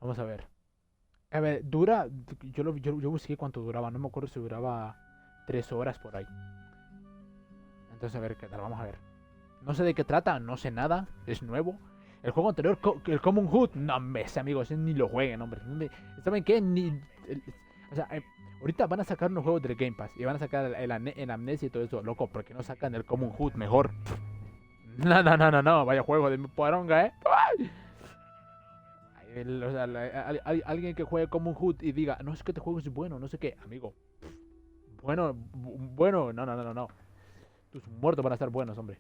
Vamos a ver. A ver, dura. Yo busqué cuánto duraba. No me acuerdo si duraba 3 horas por ahí. Entonces, a ver qué tal. Vamos a ver. No sé de qué trata, no sé nada. Es nuevo. El juego anterior, el Common Hood. No, mes, amigos, ni lo jueguen, hombre. ¿Saben qué? O sea, ahorita van a sacar unos juegos del Game Pass. Y van a sacar el Amnesia y todo eso. Loco, ¿por qué no sacan el Common Hood mejor? No, no, no, no, no. Vaya juego de poronga, O sea, alguien que juegue Common Hood y diga, no es que este juego es bueno, no sé qué. Amigo, bueno, bueno, no, no, no, no, no. Tus muertos van a estar buenos, hombre.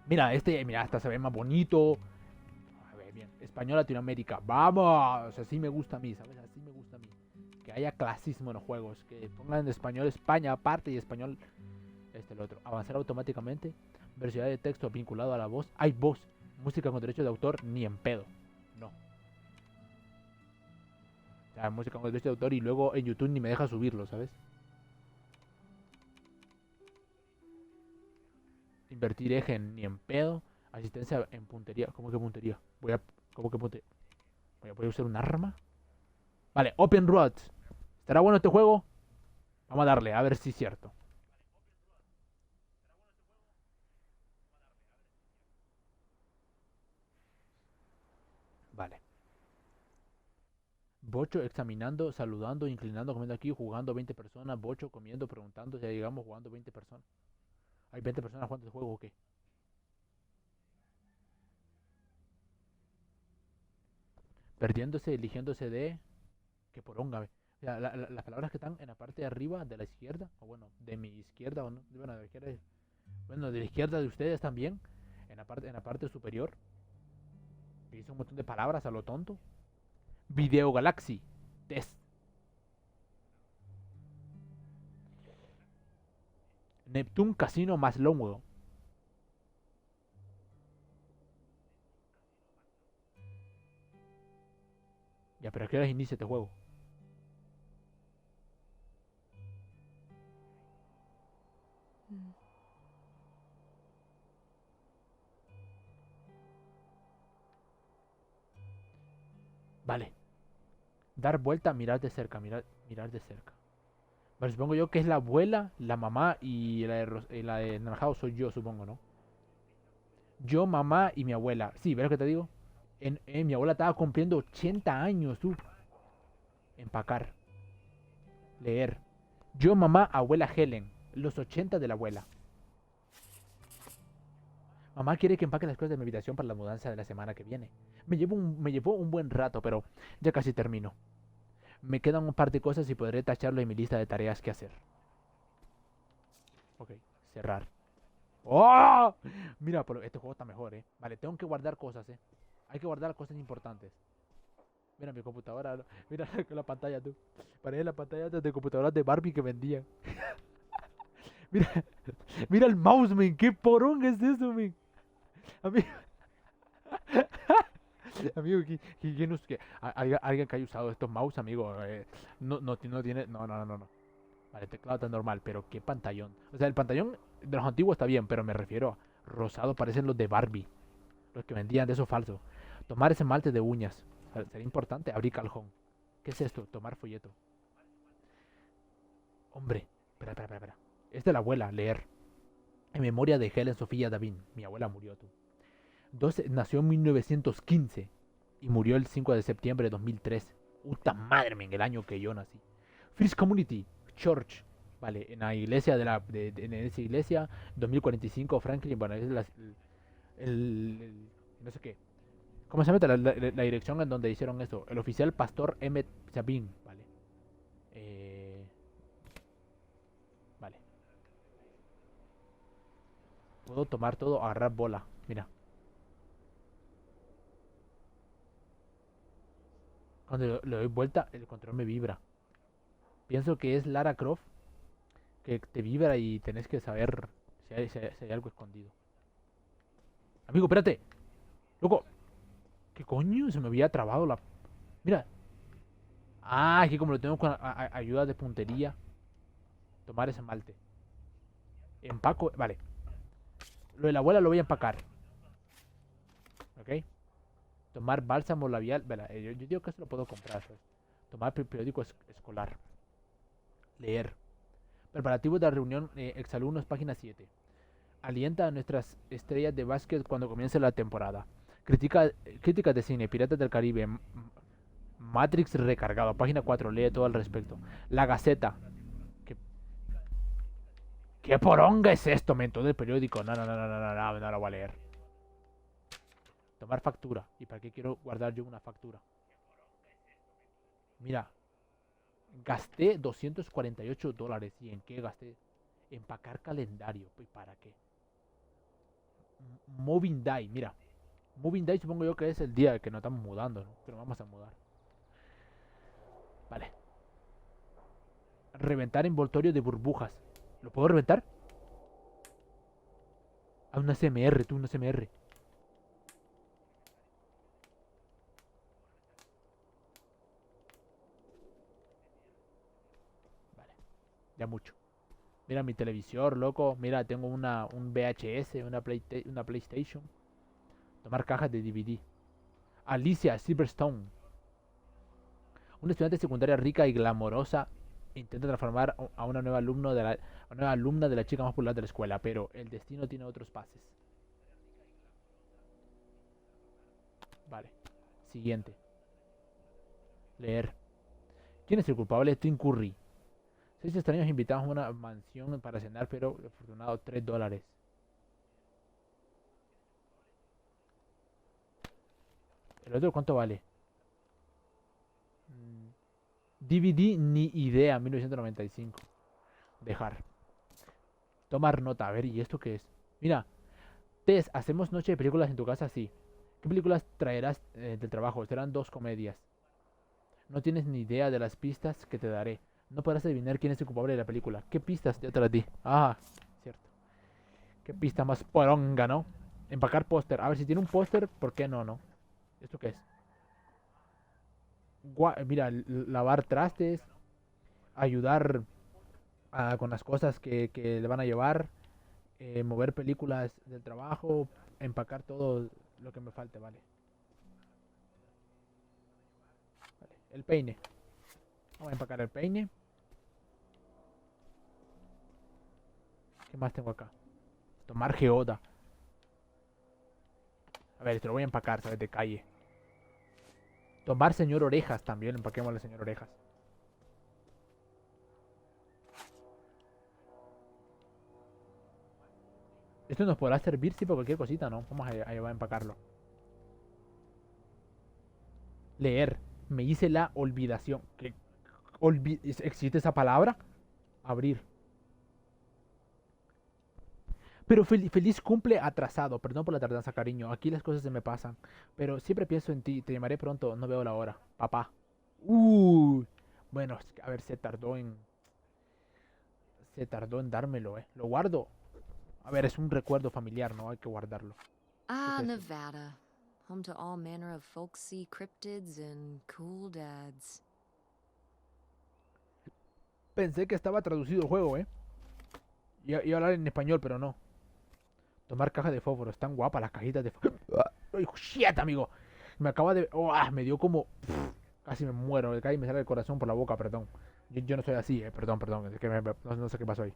Mira, mira, hasta se ve más bonito. A ver, bien. Español Latinoamérica. Vamos. Así me gusta a mí, ¿sabes? Así me gusta a mí. Que haya clasismo en los juegos. Que pongan en español España aparte y español el otro. Avanzar automáticamente. Velocidad de texto vinculado a la voz. Hay voz. Música con derechos de autor ni en pedo. No. O sea, música con derechos de autor y luego en YouTube ni me deja subirlo, ¿sabes? Invertir eje ni en pedo. Asistencia en puntería. ¿Cómo que puntería? ¿Cómo que puntería? Voy a usar un arma. Vale, Open Road. ¿Estará bueno este juego? Vamos a darle, a ver si es cierto. Vale. Bocho examinando, saludando, inclinando, comiendo aquí, jugando 20 personas. Bocho comiendo, preguntando, ya llegamos jugando 20 personas. ¿Hay 20 personas jugando el juego o qué? Perdiéndose, eligiéndose de... Que poronga, ve. O sea, las palabras que están en la parte de arriba de la izquierda, o bueno, de mi izquierda, o no, bueno, de la izquierda, bueno, de la izquierda de ustedes también, en la parte superior, que dice un montón de palabras a lo tonto. Video Galaxy, test. Neptune Casino más Longwell. Ya, pero ¿a qué hora inicia este juego? Vale. Dar vuelta, mirar de cerca, mirar de cerca. Vale, supongo yo que es la abuela, la mamá y la de Naranjado soy yo, supongo, ¿no? Yo, mamá y mi abuela. Sí, ¿ves lo que te digo? Mi abuela estaba cumpliendo 80 años, tú. Empacar. Leer. Yo, mamá, abuela Helen. Los 80 de la abuela. Mamá quiere que empaque las cosas de mi habitación para la mudanza de la semana que viene. Me llevó un buen rato, pero ya casi termino. Me quedan un par de cosas y podré tacharlo en mi lista de tareas que hacer. Ok, cerrar. ¡Oh! Mira, este juego está mejor, ¿eh? Vale, tengo que guardar cosas, ¿eh? Hay que guardar cosas importantes. Mira mi computadora, mira la pantalla, tú. Parece la pantalla de computadoras de Barbie que vendían. Mira, mira el mouse, man. ¿Qué porón es eso, man? Amigo, amigo, alguien que haya usado estos mouse, amigo, no tiene, no. Vale, el teclado está normal, pero qué pantallón. O sea, el pantallón de los antiguos está bien, pero me refiero a rosado, parecen los de Barbie. Los que vendían de esos falsos. Tomar esmalte de uñas. Sería importante. Abrir cajón. ¿Qué es esto? Tomar folleto. Hombre. Espera. Es de la abuela. Leer. En memoria de Helen Sofía Davin. Mi abuela murió, tú. Nació en 1915 y murió el 5 de septiembre de 2003. Puta madre, en el año que yo nací. First Community Church. Vale, en la iglesia en esa iglesia, 2045 Franklin, bueno, es no sé qué. ¿Cómo se llama la dirección en donde hicieron eso? El oficial Pastor Emmet Sabin, vale. Vale. Puedo tomar todo, agarrar bola. Mira. Cuando le doy vuelta, el control me vibra. Pienso que es Lara Croft que te vibra y tenés que saber si hay algo escondido. Amigo, espérate. Loco. ¿Qué coño? Se me había trabado la... Mira. Ah, es que como lo tengo con ayuda de puntería. Tomar ese malte. Empaco. Vale. Lo de la abuela lo voy a empacar. ¿Ok? Tomar bálsamo labial. Verá, yo digo que esto lo puedo comprar, ¿sabes? Tomar periódico escolar. Leer. Preparativos de la reunión exalumnos, página 7. Alienta a nuestras estrellas de básquet cuando comience la temporada. Críticas de cine, Piratas del Caribe, Matrix recargado, página 4, lee todo al respecto. La Gaceta. ¿Qué poronga es esto, men? Todo el periódico. No lo voy a leer. Tomar factura. ¿Y para qué quiero guardar yo una factura? Mira, gasté $248. ¿Y en qué gasté? Empacar calendario. ¿Y para qué? Moving Day, mira. Moving Day supongo yo que es el día que nos estamos mudando, ¿no? Que nos vamos a mudar. Vale. Reventar envoltorio de burbujas. ¿Lo puedo reventar? Ah, una CMR, tú, una CMR. Vale. Ya mucho. Mira mi televisor, loco. Mira, tengo un VHS, una PlayStation. Tomar cajas de DVD. Alicia Silverstone. Una estudiante secundaria rica y glamorosa intenta transformar a una nueva alumna de la chica más popular de la escuela, pero el destino tiene otros pases. Vale. Siguiente. Leer. ¿Quién es el culpable? Tim Curry. 6 extraños invitados a una mansión para cenar, pero afortunado $3. ¿El otro cuánto vale? DVD ni idea, 1995. Dejar. Tomar nota. A ver, ¿y esto qué es? Mira. Tess, hacemos noche de películas en tu casa, sí. ¿Qué películas traerás del trabajo? Serán 2 comedias. No tienes ni idea de las pistas que te daré. No podrás adivinar quién es el culpable de la película. ¿Qué pistas? Ya te las di. Ah, cierto. ¿Qué pista más poronga, no? Empacar póster. A ver, si tiene un póster, ¿por qué no, no? ¿Esto qué es? Mira, lavar trastes. Ayudar con las cosas que le van a llevar. Mover películas del trabajo. Empacar todo lo que me falte, vale. El peine. Vamos a empacar el peine. ¿Qué más tengo acá? Tomar geoda. A ver, te lo voy a empacar, ¿sabes? De calle. Tomar señor orejas también. Empaquemos al señor orejas. Esto nos podrá servir, sí, para cualquier cosita, ¿no? Vamos a empacarlo. Leer. Me hice la olvidación. ¿Qué? ¿Existe esa palabra? Abrir. Pero feliz cumple atrasado. Perdón por la tardanza, cariño. Aquí las cosas se me pasan. Pero siempre pienso en ti. Te llamaré pronto. No veo la hora. Papá. Bueno, a ver, se tardó en dármelo, Lo guardo. A ver, es un recuerdo familiar, ¿no? Hay que guardarlo. Ah, Nevada. Home to all manner of folksy cryptids and cool dads. Pensé que estaba traducido el juego, Iba a hablar en español, pero no. Tomar caja de fósforo. Están guapas las cajitas de fósforo. ¡Ay, shit, amigo! Me acaba de... me dio como... casi me muero. Casi me sale el corazón por la boca, perdón. Yo no soy así, Perdón. Es que no sé qué pasó ahí.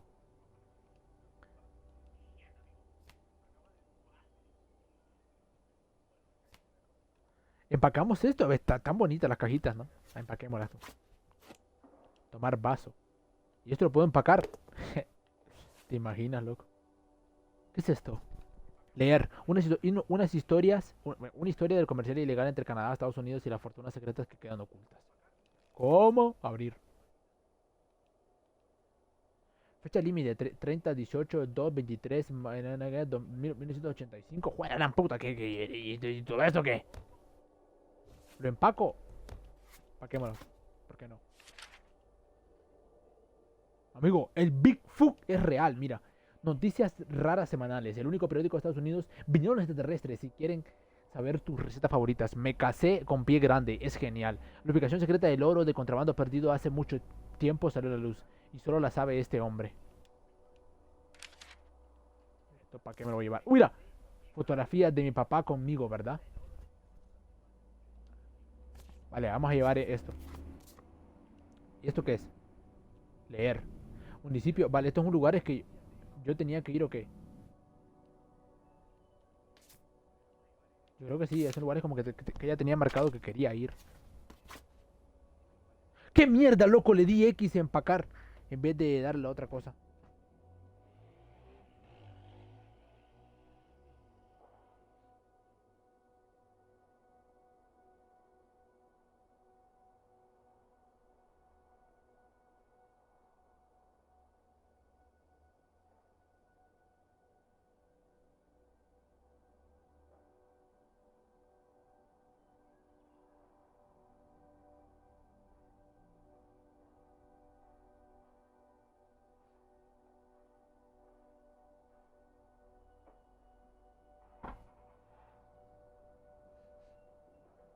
Empacamos esto. A ver, está tan bonitas las cajitas, ¿no? Empaquémoslas. Tomar vaso. ¿Y esto lo puedo empacar? ¿Te imaginas, loco? ¿Qué es esto? Leer unas historias, una historia del comercial ilegal entre Canadá, Estados Unidos y las fortunas secretas que quedan ocultas. ¿Cómo? Abrir. Fecha límite 30, 18, 2, 23, 1985. ¡Juega la puta! ¿Y todo esto qué? ¿Lo empaco? Empaquémoslo. ¿Por qué no? Amigo, el Bigfoot es real, mira. Noticias raras semanales. El único periódico de Estados Unidos. Vinieron los extraterrestres. Si quieren saber tus recetas favoritas. Me casé con pie grande. Es genial. La ubicación secreta del oro de contrabando perdido hace mucho tiempo salió a la luz. Y solo la sabe este hombre. ¿Esto para qué me lo voy a llevar? ¡Mira! Fotografía de mi papá conmigo, ¿verdad? Vale, vamos a llevar esto. ¿Y esto qué es? Leer. Municipio. Vale, estos son lugares que yo tenía que ir o qué. Yo creo que sí, esos lugares como que ella tenía marcado que quería ir. ¡Qué mierda, loco! Le di X a empacar en vez de darle a otra cosa.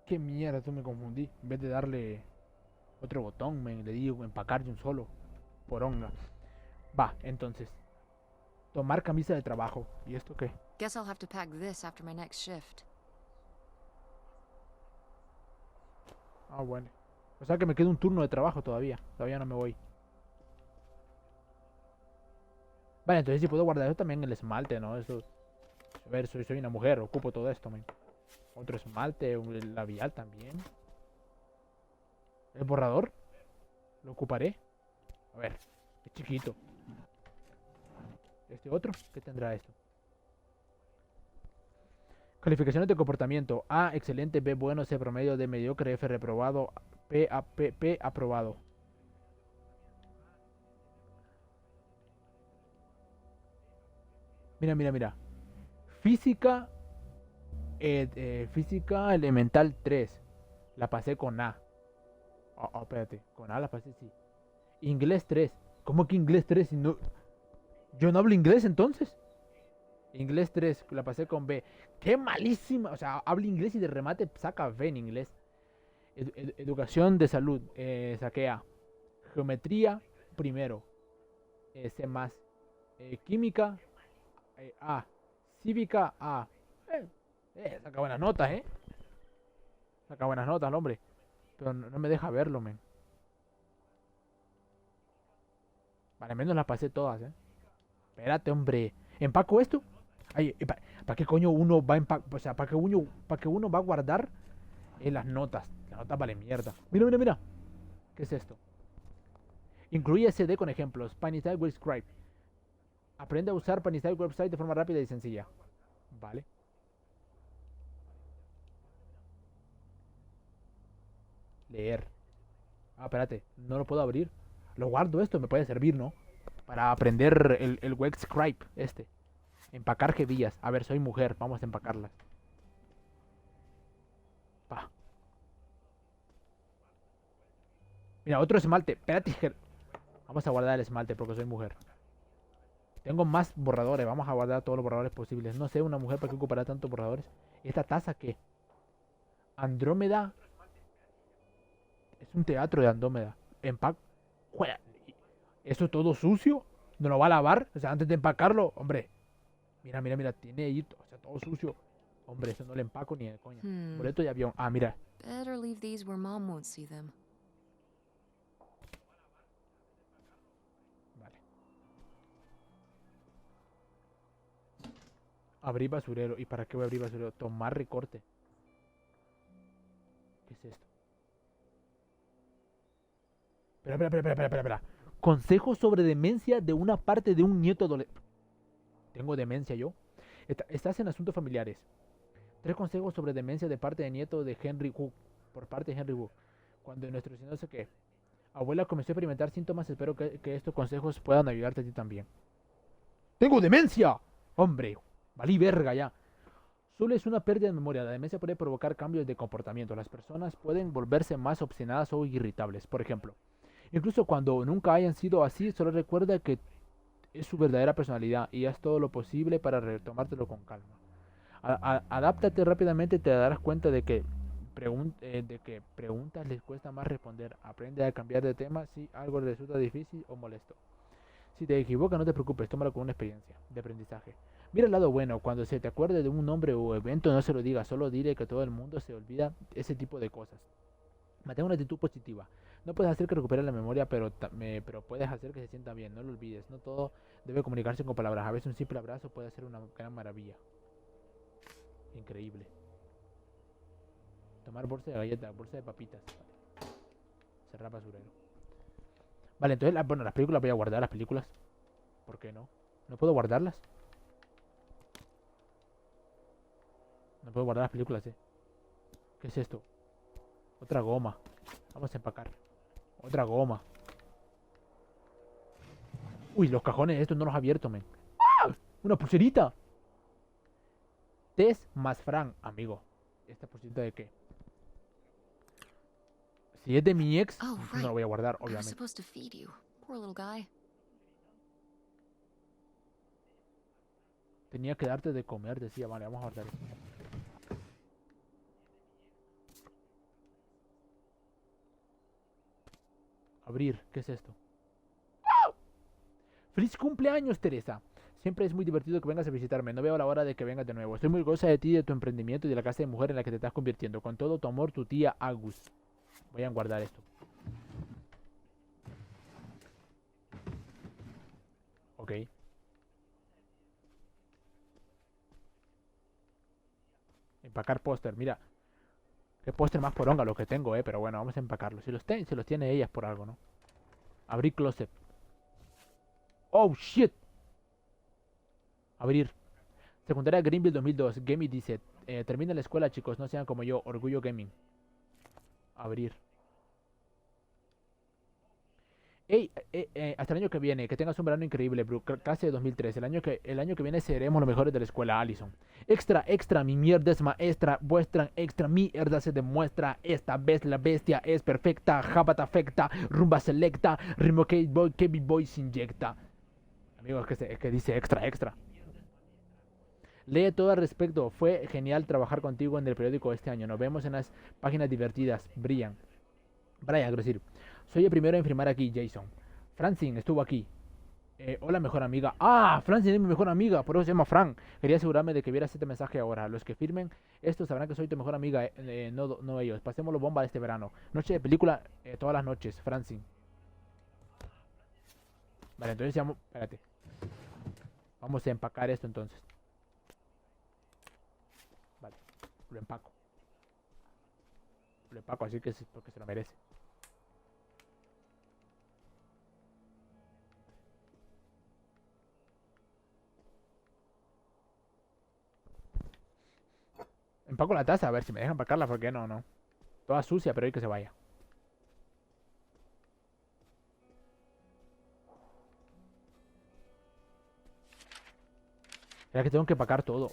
¡Qué mierda! Tú me confundí. En vez de darle otro botón, le di empacar de un solo. Poronga. Va, entonces. Tomar camisa de trabajo. ¿Y esto qué? Guess I'll have to pack this after my next shift. Ah, bueno. O sea que me queda un turno de trabajo todavía. Todavía no me voy. Vale, entonces si puedo guardar eso también el esmalte, ¿no? Eso. A ver, soy una mujer, ocupo todo esto, men. Otro esmalte, un labial también. El borrador. Lo ocuparé. A ver, es chiquito. Este otro, ¿qué tendrá esto? Calificaciones de comportamiento. A, excelente. B, bueno. C, promedio. D, mediocre. F, reprobado. P, aprobado. Mira, mira, mira. Física. Física elemental 3. La pasé con A. Oh, espérate. Con A la pasé, sí. Inglés 3. ¿Cómo que inglés 3? Si no... Yo no hablo inglés entonces. Inglés 3, la pasé con B. ¡Qué malísima! O sea, habla inglés y de remate saca B en inglés. Educación de salud, saqué A. Geometría, primero. C más. Química, A. Cívica, A. Saca buenas notas, ¿eh? Saca buenas notas el hombre. Pero no me deja verlo, men. Vale, al menos las pasé todas, ¿eh? Espérate, hombre. ¿Empaco esto? Ay, ¿para qué coño uno va a empacar? O sea, para que uno va a guardar las notas? Las notas vale mierda. Mira, mira, mira. ¿Qué es esto? Incluye SD con ejemplos. Panisite will scribe. Aprende a usar Panisite website de forma rápida y sencilla. Vale. Leer. Ah, espérate. No lo puedo abrir. Lo guardo esto. Me puede servir, ¿no? Para aprender el web scribe este. Empacar jebillas. A ver, soy mujer. Vamos a empacarlas. Pa. Mira, otro esmalte. Espérate. Vamos a guardar el esmalte porque soy mujer. Tengo más borradores. Vamos a guardar todos los borradores posibles. No sé, una mujer para qué ocupará tantos borradores. ¿Esta taza qué? Andrómeda. Es un teatro de Andrómeda. Empac. Juega. ¿Eso todo sucio? ¿No lo va a lavar? O sea, antes de empacarlo. Hombre. Mira, mira, mira. Tiene ahí. O sea, todo sucio. Hombre, eso no le empaco ni de coña. Boleto de avión. Ah, mira. Better leave these where Mom won't see them. Vale. Abrir basurero. ¿Y para qué voy a abrir basurero? Tomar recorte. ¿Qué es esto? Espera. Consejos sobre demencia de una parte de un nieto adolescente. ¿Tengo demencia yo? Estás en asuntos familiares. 3 consejos sobre demencia de parte de nieto de Henry Wu. Por parte de Henry Wu. Cuando nuestro señor sé qué. Abuela comenzó a experimentar síntomas. Espero que estos consejos puedan ayudarte a ti también. ¡Tengo demencia! Hombre, valí verga ya. Solo es una pérdida de memoria. La demencia puede provocar cambios de comportamiento. Las personas pueden volverse más obstinadas o irritables. Por ejemplo, incluso cuando nunca hayan sido así, solo recuerda que es su verdadera personalidad y haz todo lo posible para retomártelo con calma. Adáptate rápidamente y te darás cuenta de que preguntas les cuesta más responder. Aprende a cambiar de tema si algo resulta difícil o molesto. Si te equivocas, no te preocupes, tómalo como una experiencia de aprendizaje. Mira el lado bueno, cuando se te acuerde de un nombre o evento, no se lo digas, solo dile que todo el mundo se olvida ese tipo de cosas. Mantén una actitud positiva. No puedes hacer que recupere la memoria, pero puedes hacer que se sienta bien. No lo olvides. No todo debe comunicarse con palabras. A veces un simple abrazo puede ser una gran maravilla. Increíble. Tomar bolsa de galletas, bolsa de papitas. Cerrar basurero. Vale, entonces, bueno, las películas voy a guardar, las películas. ¿Por qué no? ¿No puedo guardarlas? No puedo guardar las películas, ¿Qué es esto? Otra goma. Vamos a empacar. Otra goma. Uy, los cajones estos no los he abierto, men. ¡Ah! Una pulserita. Tess más Fran, amigo. ¿Esta pulserita de qué? Si es de mi ex, Oh, no right. lo voy a guardar, I was obviamente. supposed to feed you. Poor little guy. Tenía que darte de comer, decía. Vale, vamos a guardar esto. Abrir, ¿qué es esto? ¡Feliz cumpleaños, Teresa! Siempre es muy divertido que vengas a visitarme. No veo la hora de que vengas de nuevo. Estoy muy orgullosa de ti, de tu emprendimiento y de la clase de mujer en la que te estás convirtiendo. Con todo tu amor, tu tía Agus. Voy a guardar esto. Ok. Empacar póster, mira. Qué póster más poronga lo que tengo, pero bueno, vamos a empacarlo. Si los tiene ellas por algo, ¿no? Abrir closet. Oh, shit. Abrir. Secundaria Greenville 2002. Gaming dice, termina la escuela, chicos, no sean como yo. Orgullo Gaming. Abrir. Ey, hasta el año que viene, que tengas un verano increíble, bro. Clase de 2003. El año que viene seremos los mejores de la escuela, Allison. Extra, extra, mi mierda es maestra. Vuestra extra mierda se demuestra. Esta vez la bestia es perfecta. Jabata afecta. Rumba selecta. Ritmo que boy se inyecta. Amigo, es que dice extra, extra. Lee todo al respecto. Fue genial trabajar contigo en el periódico este año. Nos vemos en las páginas divertidas. Brian, quiero decir. Soy el primero en firmar aquí, Jason. Francine estuvo aquí. Hola, mejor amiga. Ah, Francine es mi mejor amiga, por eso se llama Fran. Quería asegurarme de que vieras este mensaje ahora. Los que firmen esto sabrán que soy tu mejor amiga, no ellos. Pasémoslo bomba este verano. Noche de película, todas las noches, Francine. Vale, entonces espérate. Vamos a empacar esto entonces. Vale, lo empaco. Lo empaco así que es porque se lo merece. Empaco la taza, a ver si me dejan empacarla, porque no. Toda sucia, pero hay que se vaya. ¿Será que tengo que empacar todo? O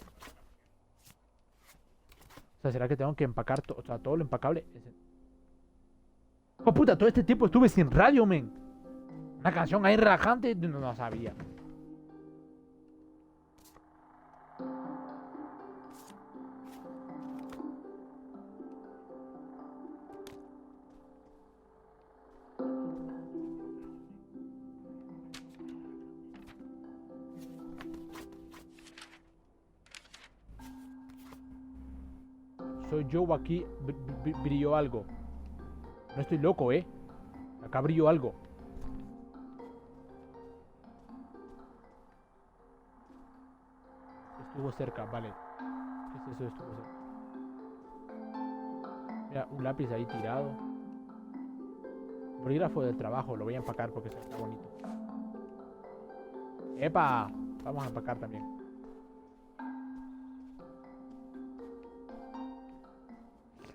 sea, ¿será que tengo que empacar todo? O sea, todo lo empacable. ¡Oh, puta! Todo este tiempo estuve sin radio, men. Una canción ahí relajante, no sabía. Soy yo aquí, brilló algo. No estoy loco, Acá brilló algo. Estuvo cerca, vale. ¿Qué es eso? Estuvo cerca. Mira, un lápiz ahí tirado. Bolígrafo del trabajo, lo voy a empacar porque está bonito. ¡Epa! Vamos a empacar también.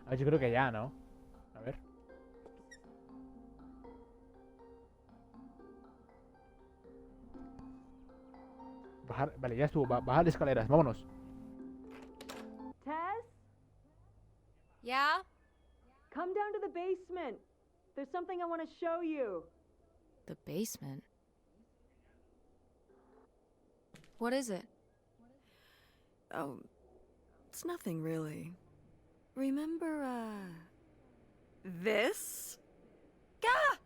A ver, yo creo que ya, ¿no? A ver. Bajar, vale, ya estuvo. Bajar las escaleras, vámonos. Tess, Yeah? come down to the basement. There's something I want to show you. The basement? What is it? Oh, it's nothing really. Remember, this? Gah!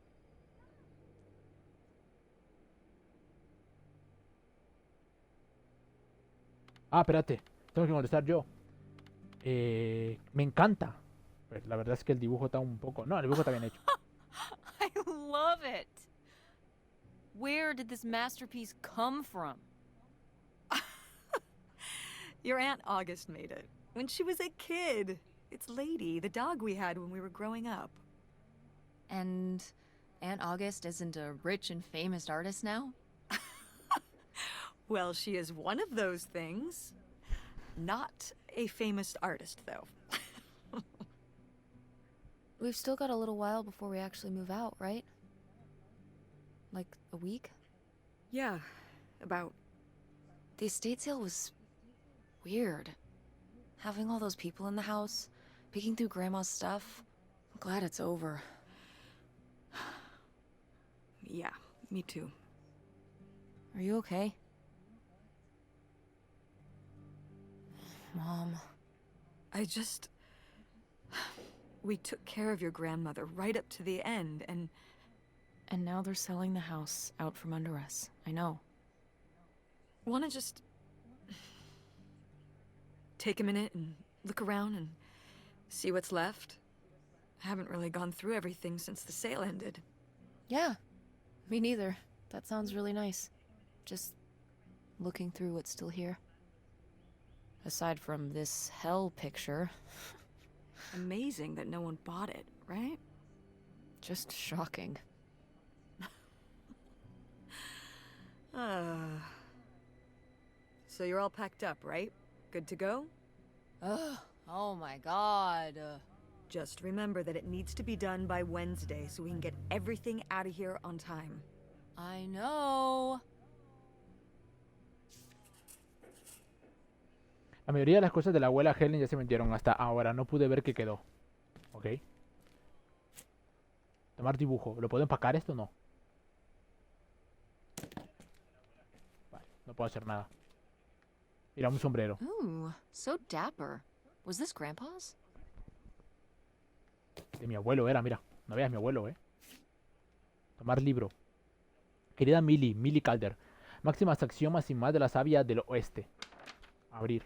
Ah, espérate. Tengo que contestar yo. Me encanta. Pues la verdad es que el dibujo está un poco... No, el dibujo está bien hecho. I love it. Where did this masterpiece come from? Your Aunt August made it when she was a kid. It's Lady, the dog we had when we were growing up. And Aunt August isn't a rich and famous artist now? Well, she is one of those things. Not a famous artist, though. We've still got a little while before we actually move out, right? Like a week? Yeah, about. The estate sale was weird. Having all those people in the house, picking through Grandma's stuff. I'm glad it's over. Yeah, me too. Are you okay? Mom. I just. We took care of your grandmother right up to the end, and. And now they're selling the house out from under us. I know. Wanna just. Take a minute and look around and see what's left? I haven't really gone through everything since the sale ended. Yeah. Me neither. That sounds really nice. Just looking through what's still here. Aside from this hell picture. Amazing that no one bought it, right? Just shocking. So you're all packed up, right? Good to go? Ugh, oh my god. Just remember that it needs to be done by Wednesday so we can get everything out of here on time. I know. La mayoría de las cosas de la abuela Helen ya se vendieron hasta ahora. No pude ver qué quedó. Ok. Tomar dibujo. ¿Lo puedo empacar esto o no? Vale, no puedo hacer nada. Mira, un sombrero. Ooh, so dapper. Was this Grandpa's? De mi abuelo era, mira. No veas mi abuelo, Tomar libro. Querida Millie Calder. Máximas axiomas y más de la sabia del oeste. Abrir.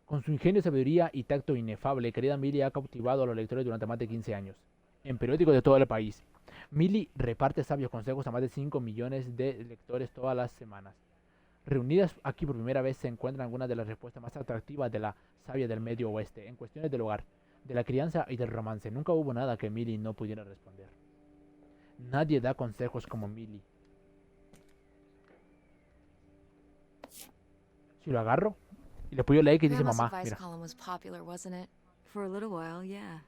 Con su ingenio, sabiduría y tacto inefable, querida Millie ha cautivado a los lectores durante más de 15 años. En periódicos de todo el país. Millie reparte sabios consejos a más de 5 millones de lectores todas las semanas. Reunidas aquí por primera vez se encuentran algunas de las respuestas más atractivas de la sabia del medio oeste, en cuestiones del hogar, de la crianza y del romance. Nunca hubo nada que Millie no pudiera responder. Nadie da consejos como Millie. Si lo agarro y le apoyo la X dice Grandma's mamá, advice mira. column was popular, wasn't it? For a little while, yeah.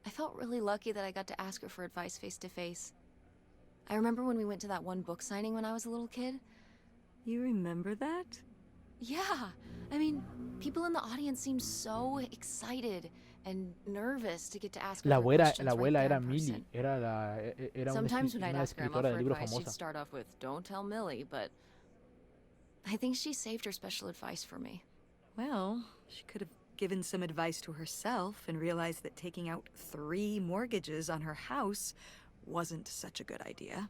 I felt really lucky that I got to ask her for advice face to face. I remember when we went to that one book signing when I was a little kid. You remember that? Yeah, I mean, people in the audience seemed so excited and nervous to get to ask her La for abuela, questions la right abuela there era in Millie, person. era Sometimes when I'd una ask Grandma escritora de for libro advice, she'd famosa. start off with, "Don't tell Millie," but I think she saved her special advice for me. Well, she could have given some advice to herself and realized that taking out 3 mortgages on her house wasn't such a good idea.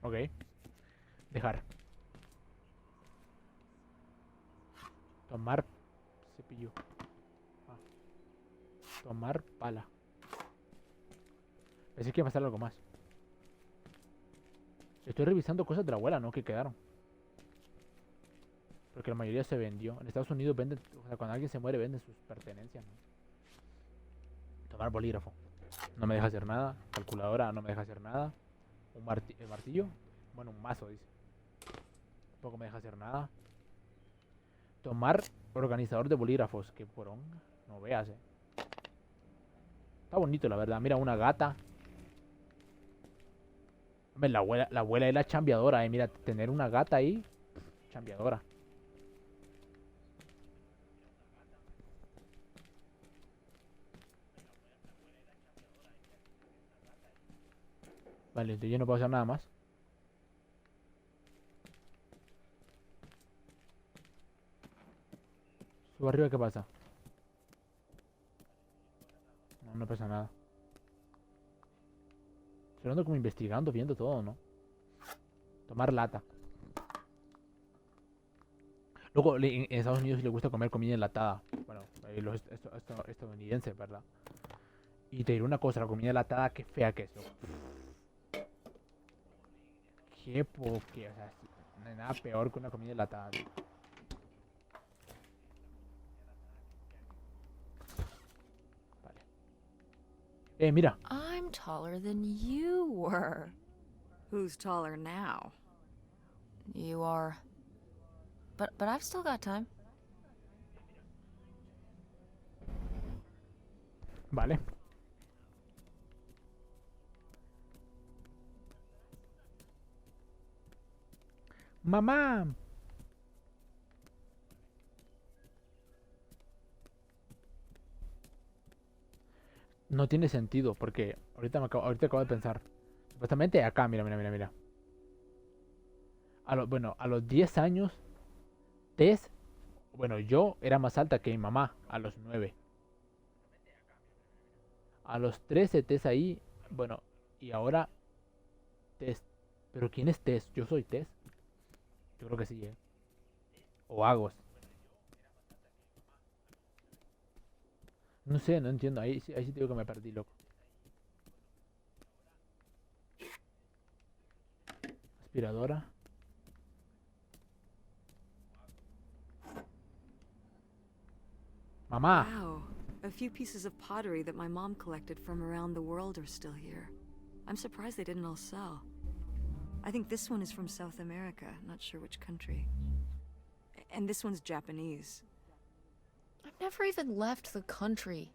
Ok. Dejar. Tomar cepillo. Tomar pala. Pensé que iba a pasar algo más. Estoy revisando cosas de la abuela, ¿no? Que quedaron. Porque la mayoría se vendió. En Estados Unidos venden, o sea, cuando alguien se muere venden sus pertenencias, ¿no? Tomar bolígrafo. No me deja hacer nada. Calculadora no me deja hacer nada. Un martillo. Bueno, un mazo, dice. Tampoco me deja hacer nada. Tomar organizador de bolígrafos. Que poronga. No veas, Está bonito, la verdad. Mira, una gata. Hombre, la abuela era chambeadora, Mira, tener una gata ahí. Chambeadora. Vale, entonces yo no puedo hacer nada más. Subo arriba, ¿qué pasa? No, no pasa nada. Estoy ando como investigando, viendo todo, ¿no? Tomar lata. Luego en Estados Unidos le gusta comer comida enlatada. Bueno, los estadounidenses, ¿verdad? Y te diré una cosa, la comida enlatada, qué fea que es, loco. O sea, no hay nada peor que una comida enlatada, tío. Vale. Mira. I'm taller than you were. Who's taller now? You are. But I've still got time. Vale. Mamá. No tiene sentido, porque ahorita acabo de pensar. Supuestamente acá, mira. A los 10 años, Tess, bueno, yo era más alta que mi mamá a los 9. A los 13, Tess ahí, bueno, y ahora Tess. ¿Pero quién es Tess? ¿Yo soy Tess? Yo creo que sí, ¿eh? O Agos. No sé, no entiendo. Ahí sí te digo que me perdí, loco. Aspiradora. Mamá. Wow. A few pieces of pottery that my mom collected from around the world are still here. I'm surprised they didn't all sell. I think this one is from South America, not sure which country. And this one's Japanese. I've never even left the country.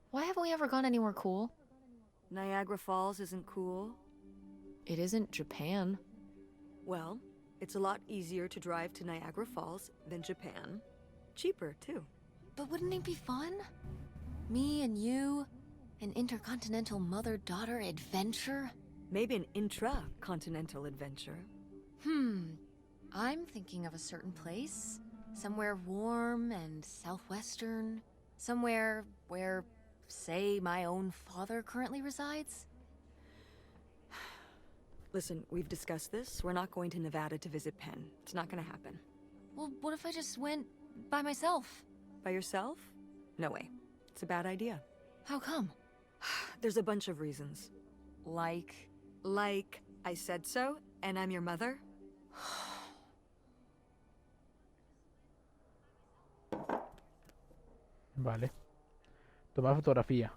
Why haven't we ever gone anywhere cool? Niagara Falls isn't cool. It isn't Japan. Well, it's a lot easier to drive to Niagara Falls than Japan. Cheaper, too. But wouldn't it be fun? Me and you, an intercontinental mother-daughter adventure? Maybe an intra-continental adventure. I'm thinking of a certain place. Somewhere warm and southwestern. Somewhere where, say, my own father currently resides. Listen, we've discussed this. We're not going to Nevada to visit Penn. It's not gonna happen. Well, what if I just went by myself? By yourself? No way. It's a bad idea. How come? There's a bunch of reasons. Like, I said so, and I'm your mother. Vale. Tomar fotografía.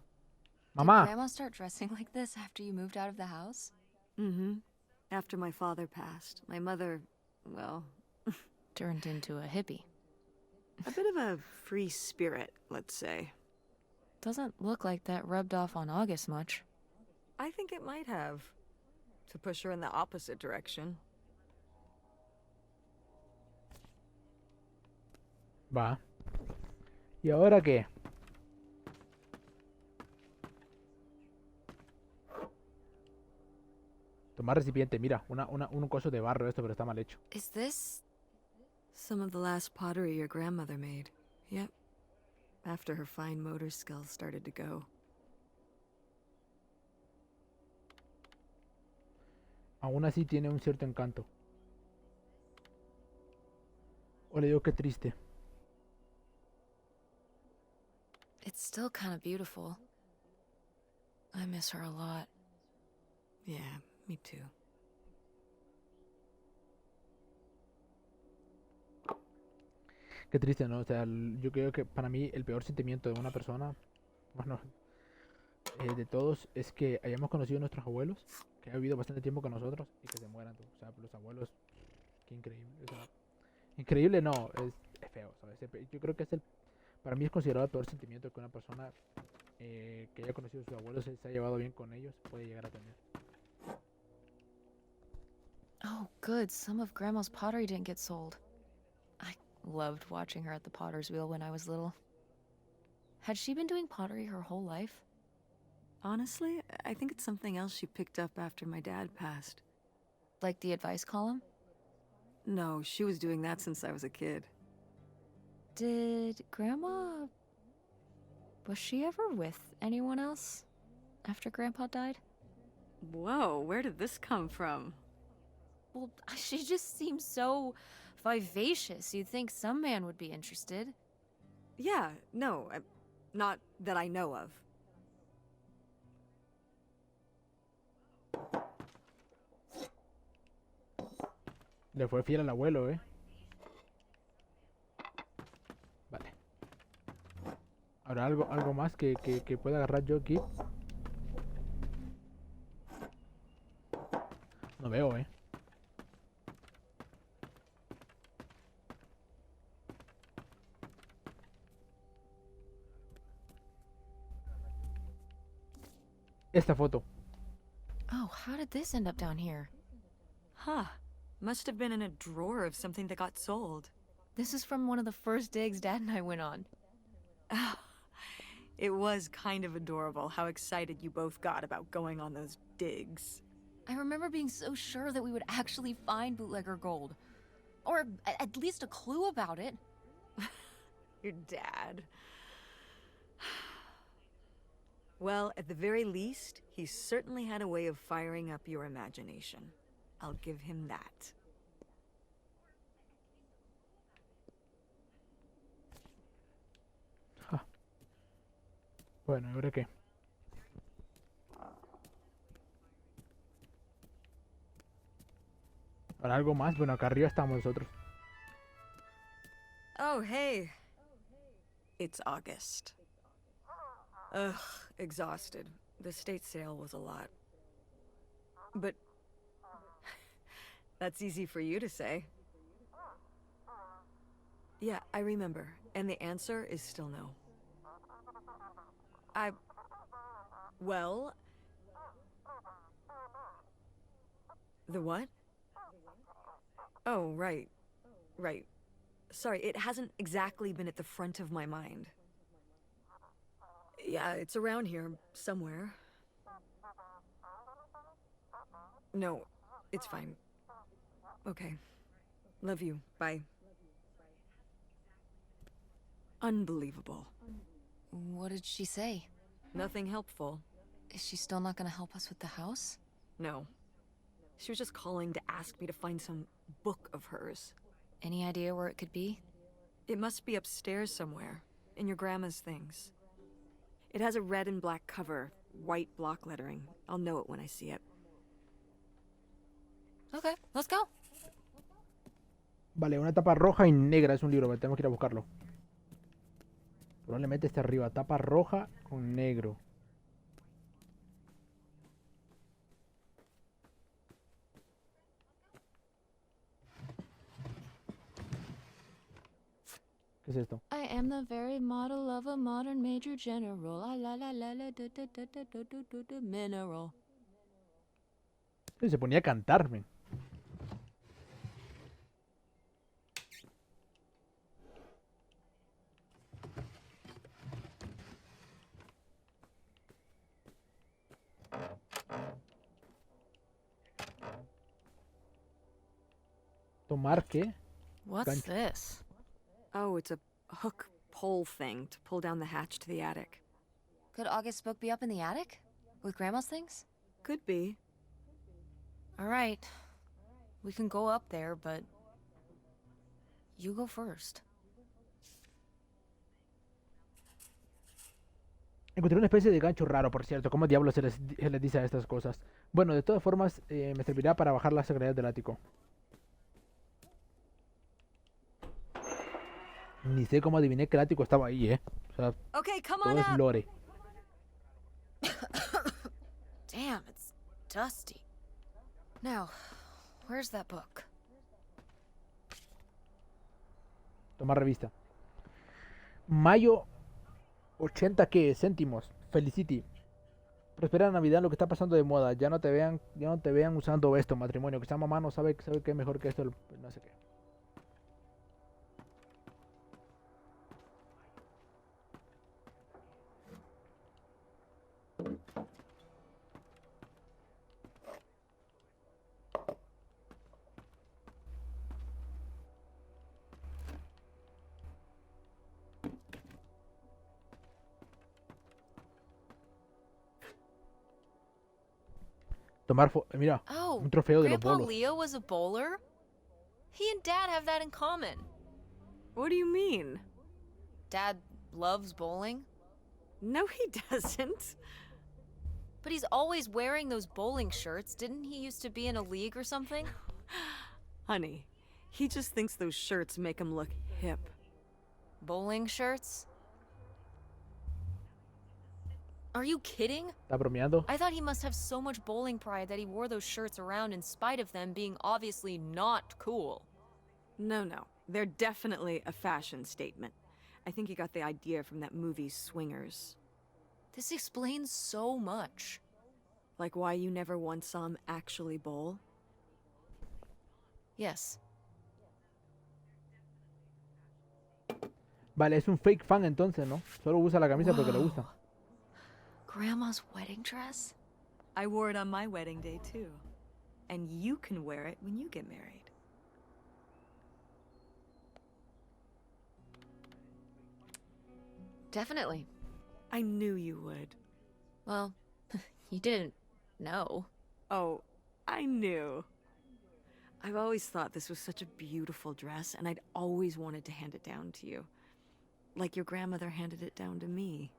did Mamá. Grandma start dressing like this after you moved out of the house? Mm-hmm. After my father passed, my mother, well, Turned into a hippie. a bit of a free spirit, let's say. Doesn't look like that rubbed off on August much. I think it might have. To push her in the opposite direction. Va. ¿Y ahora qué? Tomar recipiente, mira, un coso de barro esto, pero está mal hecho. Is this... Some of the last pottery your grandmother made. Yep. After her fine motor skills started to go. Aún así tiene un cierto encanto. O le digo qué triste. It's still kind of beautiful. I miss her a lot. Yeah, me too. Qué triste, ¿no? O sea, yo creo que para mí el peor sentimiento de una persona, bueno, de todos, es que hayamos conocido a nuestros abuelos, que ha vivido bastante tiempo con nosotros y que se mueran. O sea, los abuelos, qué increíble. O sea, increíble no, es feo, ¿sabes? Yo creo que para mí es considerado el peor sentimiento que una persona que haya conocido a sus abuelos se ha llevado bien con ellos puede llegar a tener. Oh, good. Some of Grandma's pottery didn't get sold. I loved watching her at the potter's wheel when I was little. Had she been doing pottery her whole life? Honestly, I think it's something else she picked up after my dad passed. Like the advice column? No, she was doing that since I was a kid. Did Grandma... Was she ever with anyone else after Grandpa died? Whoa, where did this come from? Well, she just seems so Vivacious. You'd think some man would be interested. Yeah, no, not that I know of. Le fue fiel al abuelo, Vale. ¿Habrá algo más que pueda agarrar yo aquí? No veo, Esta foto. Oh, how did this end up down here? Huh. Must have been in a drawer of something that got sold. This is from one of the first digs Dad and I went on. It was kind of adorable how excited you both got about going on those digs. I remember being so sure that we would actually find bootlegger gold. Or at least a clue about it. Your dad. Well, at the very least, he certainly had a way of firing up your imagination. I'll give him that. Bueno, ¿ahora qué? ¿Habrá algo más? Bueno, acá arriba estamos nosotros. Oh, hey. It's August. Ugh, exhausted. The state sale was a lot. But that's easy for you to say. Yeah, I remember. And the answer is still no. Well... The what? Oh, right. Right. Sorry, it hasn't exactly been at the front of my mind. Yeah, it's around here, somewhere. No, it's fine. Okay. Love you. Bye. Unbelievable. What did she say? Nothing helpful. Is she still not gonna help us with the house? No. She was just calling to ask me to find some book of hers. Any idea where it could be? It must be upstairs somewhere, in your grandma's things. It has a red and black cover, white block lettering. I'll know it when I see it. Okay, let's go. Vale, una tapa roja y negra es un libro, tenemos que ir a buscarlo. Probablemente esté arriba, tapa roja con negro. ¿Qué es esto? I am the very model of a modern major general. Mineral. Se ponía a cantarme. ¿Tomar qué? What's Gancho. this? Oh, it's a hook pole thing to pull down the hatch to the attic. Could August's book be up in the attic? With Grandma's things? Could be. Alright. We can go up there, but... You go first. Encontré una especie de gancho raro, por cierto. ¿Cómo diablos se les dice a estas cosas? Bueno, de todas formas, me servirá para bajar las escaleras del ático. Ni sé cómo adiviné que el ático estaba ahí, O sea, Okay, come todo on es up. lore. Damn, it's dusty. Now, where's that book? Toma revista. Mayo 80 ¿qué? Céntimos. Felicity. Prospera Navidad, lo que está pasando de moda. Ya no te vean usando esto, matrimonio. Quizá mamá no sabe que es mejor que esto, no sé qué. Tomar mira, Oh, un trofeo de los Grandpa bolos. Leo was a bowler? He and Dad have that in common. What do you mean? Dad loves bowling, No, he doesn't. but he's always wearing those bowling shirts. Didn't he used to be in a league or something? Honey, he just thinks those shirts make him look hip. Bowling shirts? Are you kidding? ¿Está bromeando? I thought he must have so much bowling pride that he wore those shirts around in spite of them being obviously not cool. No, they're definitely a fashion statement. I think he got the idea from that movie Swingers. This explains so much. Like why you never once saw him actually bowl? Yes. Vale, es un fake fan entonces, ¿no? Solo usa la camisa porque le gusta. Grandma's wedding dress? I wore it on my wedding day, too. And you can wear it when you get married. Definitely. I knew you would. Well, you didn't know. Oh, I knew. I've always thought this was such a beautiful dress, and I'd always wanted to hand it down to you. Like your grandmother handed it down to me.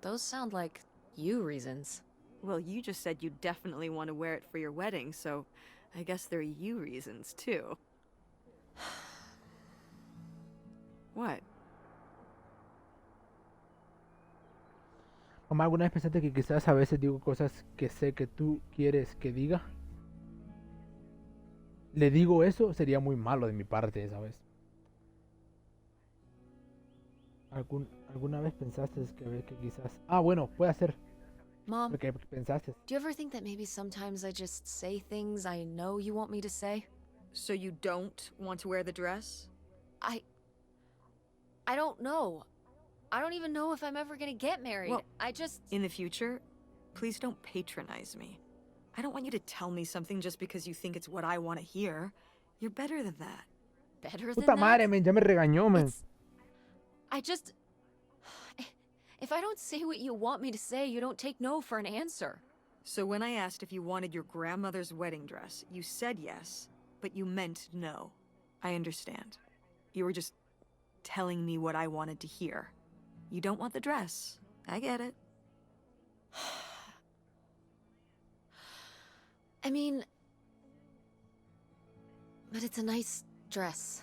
Those sound like you reasons. Well, you just said you definitely want to wear it for your wedding, so I guess they're you reasons, too. What? Mamá, ¿alguna vez pensaste que quizás a veces digo cosas que sé que tú quieres que diga? Le digo eso, sería muy malo de mi parte, ¿sabes? ¿Alguna vez pensaste que quizás... Ah, bueno, puede ser. Mom, Porque pensaste. do you ever think that maybe sometimes I just say things I know you want me to say? So you don't want to wear the dress? I don't know. I don't even know if I'm ever gonna get married. Well, I just... In the future, please don't patronize me. I don't want you to tell me something just because you think it's what I want to hear. You're better than that. Better than Puta that? madre, men, ya me regañó, men. I just... If I don't say what you want me to say, you don't take no for an answer. So when I asked if you wanted your grandmother's wedding dress, you said yes, but you meant no. I understand. You were just telling me what I wanted to hear. You don't want the dress. I get it. I mean... But it's a nice dress.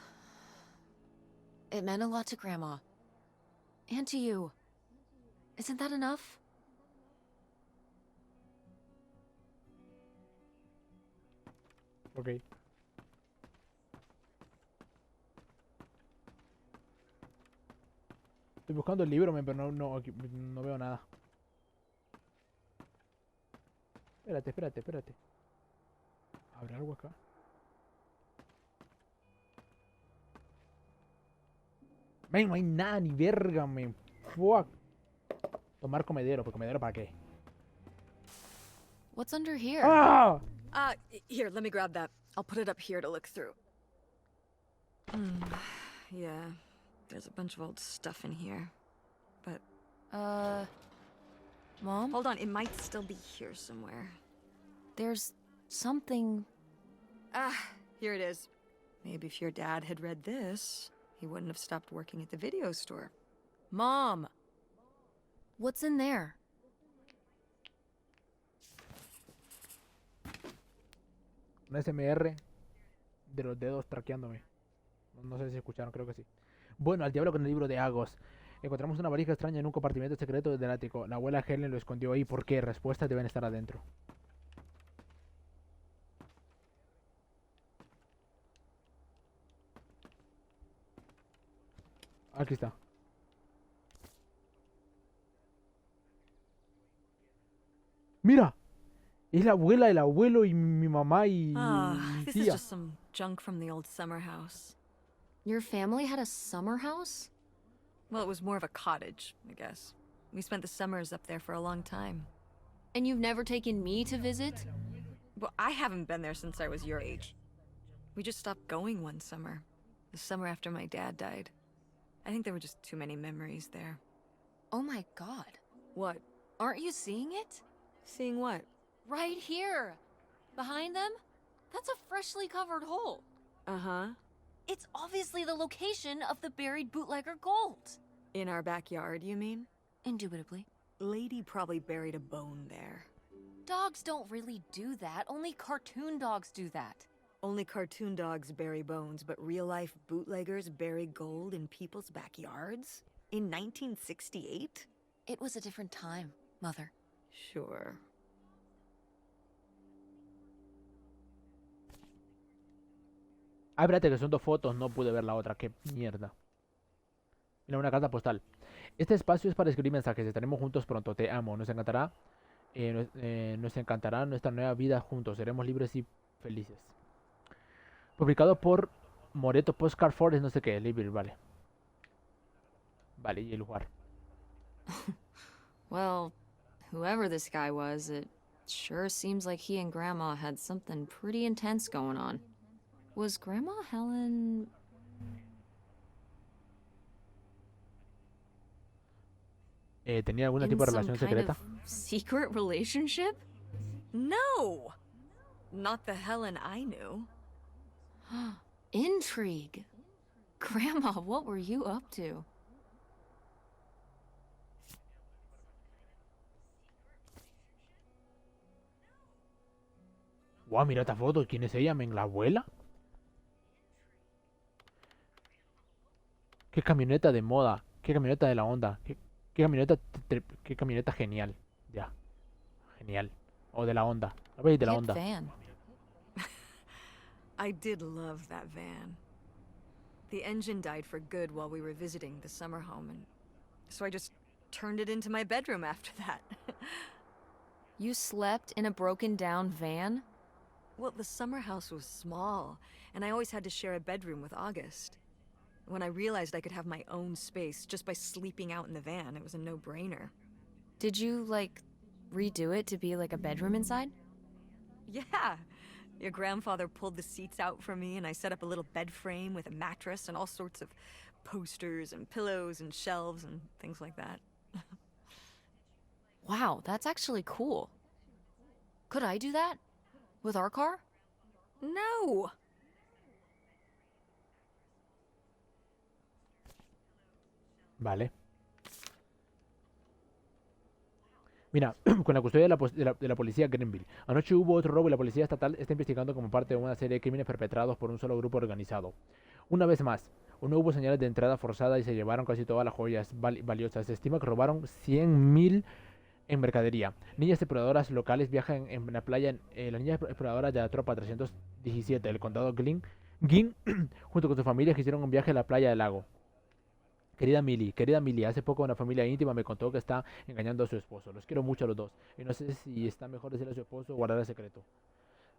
It meant a lot to Grandma. And to you. Isn't that enough? Ok. Estoy buscando el libro, men, pero no veo nada. Espérate. ¿Habrá algo acá? Men, no hay nada, ni verga, men. Fuck. Tomar comedero, ¿pero comedero para qué? What's under here? ¡Ah! Here, let me grab that. I'll put it up here to look through. Yeah, there's a bunch of old stuff in here. But... Mom? Hold on, it might still be here somewhere. There's something... Here it is. Maybe if your dad had read this, he wouldn't have stopped working at the video store. Mom! What's in there? Un SMR de los dedos traqueándome. No sé si escucharon, creo que sí. Bueno, al diablo con el libro de Agos. Encontramos una valija extraña en un compartimento secreto del ático. La abuela Helen lo escondió ahí. ¿Por qué? Respuestas deben estar adentro. Aquí está. ¡Mira! Es la abuela, el abuelo y mi mamá y mi This is tía. just some junk from the old summer house. Your family had a summer house? Well, it was more of a cottage, I guess. We spent the summers up there for a long time. And you've never taken me to visit? Well, I haven't been there since I was your age. We just stopped going one summer. The summer after my dad died. I think there were just too many memories there. Oh my god. What? Aren't you seeing it? Seeing what? Right here! Behind them? That's a freshly covered hole. Uh-huh. It's obviously the location of the buried bootlegger gold. In our backyard, you mean? Indubitably. Lady probably buried a bone there. Dogs don't really do that. Only cartoon dogs do that. Only cartoon dogs bury bones, but real-life bootleggers bury gold in people's backyards? In 1968? It was a different time, Mother. Sure. Ah, espérate, que son 2 fotos, no pude ver la otra, qué mierda. Mira, una carta postal. Este espacio es para escribir mensajes, estaremos juntos pronto, te amo, nos encantará nuestra nueva vida juntos, seremos libres y felices. Publicado por Moreto Postcard Forest, no sé qué, libre, vale. Vale, y el lugar. Well, whoever this guy was, it sure seems like he and Grandma had something pretty intense going on. Was Grandma Helen... ¿Tenía algún in tipo de some relación kind secreta? of secret relationship? No! Not the Helen I knew. Intrigue. Grandma, what were you up to? Guau, mira esta foto, ¿quién es ella, men? ¿La abuela? Qué camioneta de moda, qué camioneta de la onda, qué camioneta genial. Ya, genial. O de la onda, la veis de la Hip onda. van. I did love that van. The engine died for good while we were visiting the summer home, and so I just turned it into my bedroom after that. You slept in a broken down van? Well, the summer house was small, and I always had to share a bedroom with August. When I realized I could have my own space just by sleeping out in the van, it was a no-brainer. Did you, like, redo it to be like a bedroom inside? Yeah! Your grandfather pulled the seats out for me, and I set up a little bed frame with a mattress and all sorts of posters and pillows and shelves and things like that. Wow, that's actually cool. Could I do that? With our car? No! Vale. Mira, con la custodia de la policía Greenville. Anoche hubo otro robo y la policía estatal está investigando como parte de una serie de crímenes perpetrados por un solo grupo organizado. Una vez más, no hubo señales de entrada forzada y se llevaron casi todas las joyas valiosas. Se estima que robaron 100.000 en mercadería. Niñas exploradoras locales viajan en la playa. Las niñas exploradoras de la tropa 317 del condado Ginn, junto con sus familias, que hicieron un viaje a la playa del lago. Querida Millie, hace poco una familia íntima me contó que está engañando a su esposo. Los quiero mucho a los dos y no sé si está mejor decirle a su esposo o guardar el secreto.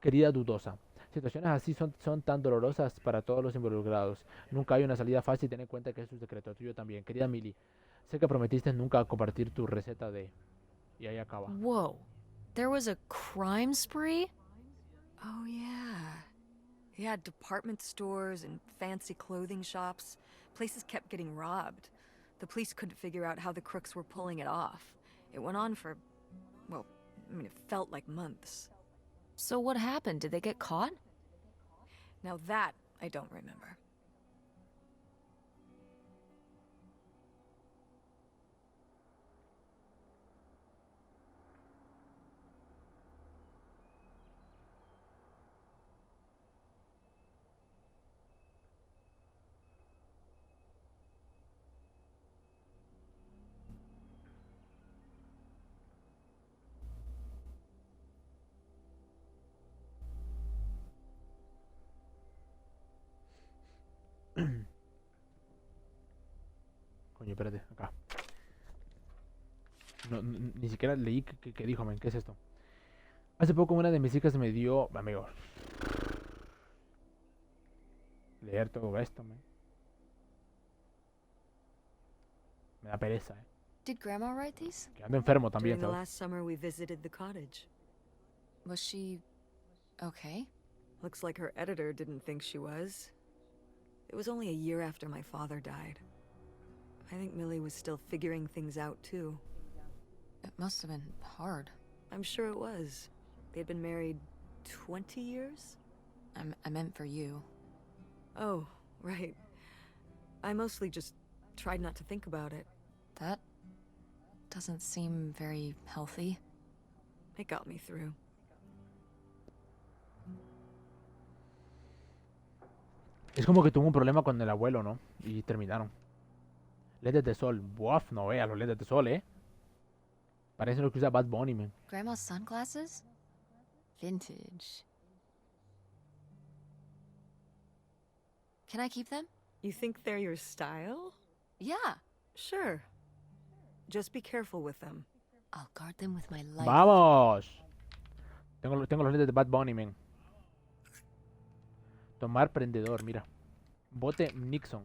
Querida dudosa, situaciones así son tan dolorosas para todos los involucrados. Nunca hay una salida fácil, ten en cuenta que es un secreto tuyo también. Querida Millie, sé que prometiste nunca compartir tu receta de... Y ahí acaba. Whoa. There was a crime spree? Oh, yeah. Yeah, department stores and fancy clothing shops. Places kept getting robbed. The police couldn't figure out how the crooks were pulling it off. It went on for, well, I mean, it felt like months. So what happened? Did they get caught? Now that I don't remember. Coño, espérate, acá. Ni siquiera leí que dijo, men, ¿qué es esto? Hace poco una de mis hijas me dio... Amigo. Leer todo esto, men. Me da pereza, Did Grandma write these? Que ando enfermo también, During the ¿sabes? last summer, we visited the cottage. Was she okay? Looks like her editor didn't think she was. It was only a year after my father died. I think Millie was still figuring things out, too. It must have been hard. I'm sure it was. They'd been married 20 years? I meant for you. Oh, Right. I mostly just tried not to think about it. That doesn't seem very healthy. It got me through. Es como que tuvo un problema con el abuelo, ¿no? Y terminaron. Lentes de sol. Buaf, no veas los lentes de sol, ¿eh? Parecen los que usa Bad Bunny, man. Grandma's sunglasses? Vintage. Can I keep them? You think they're your style? Yeah. Sure. Just be careful with them. I'll guard them with my life. ¡Vamos! Tengo los lentes de Bad Bunny, man. Tomar prendedor, mira. Bote Nixon.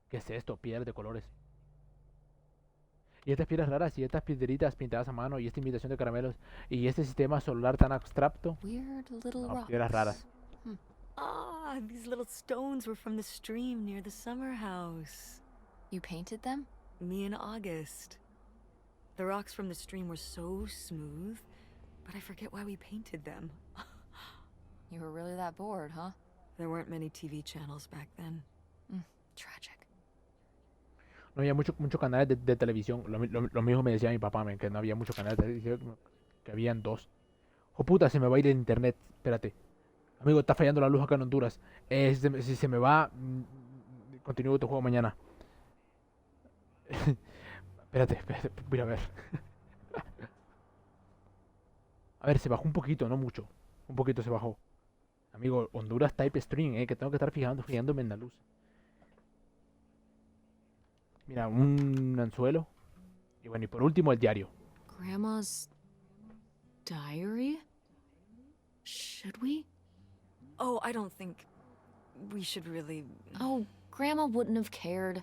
¿Qué es esto? Piedras de colores. Y estas piedras raras y estas piedritas pintadas a mano y esta imitación de caramelos y este sistema solar tan abstracto. Weird little No, rocks. piedras raras. Ah, these little stones were from the stream near the summer house. You painted them? Me and August. The rocks from the stream were so smooth, but I forget why we painted them. You were really that bored, huh? There weren't many TV channels back then. Tragic. No había muchos canales de televisión. Lo mismo me decía mi papá, man, que no había muchos canales de televisión, que habían 2. ¡Oh puta! Se me va a ir el internet. Espérate. Amigo, está fallando la luz acá en Honduras. Si se me va, continúo tu juego mañana. Espérate, voy a ver. A ver, se bajó un poquito, no mucho. Un poquito se bajó. Amigo, Honduras Type Stream, que tengo que estar fijándome en la luz. Mira, un anzuelo. Y bueno, y por último el diario. Grandma's diary? Should we? Oh, I don't think we should really... Oh, Grandma wouldn't have cared.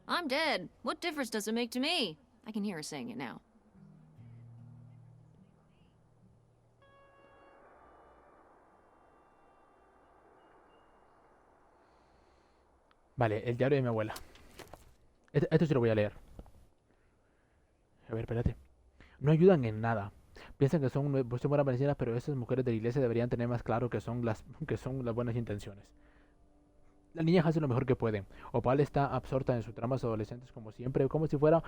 I'm dead. What difference does it make to me? I can hear her saying it now. Vale, el diario de mi abuela. Esto sí lo voy a leer. A ver, espérate. No ayudan en nada. Piensan que son buenas valencianas, pero esas mujeres de la iglesia deberían tener más claro que son las buenas intenciones. Las niñas hacen lo mejor que pueden. Opal está absorta en sus tramas adolescentes como siempre, como si fuera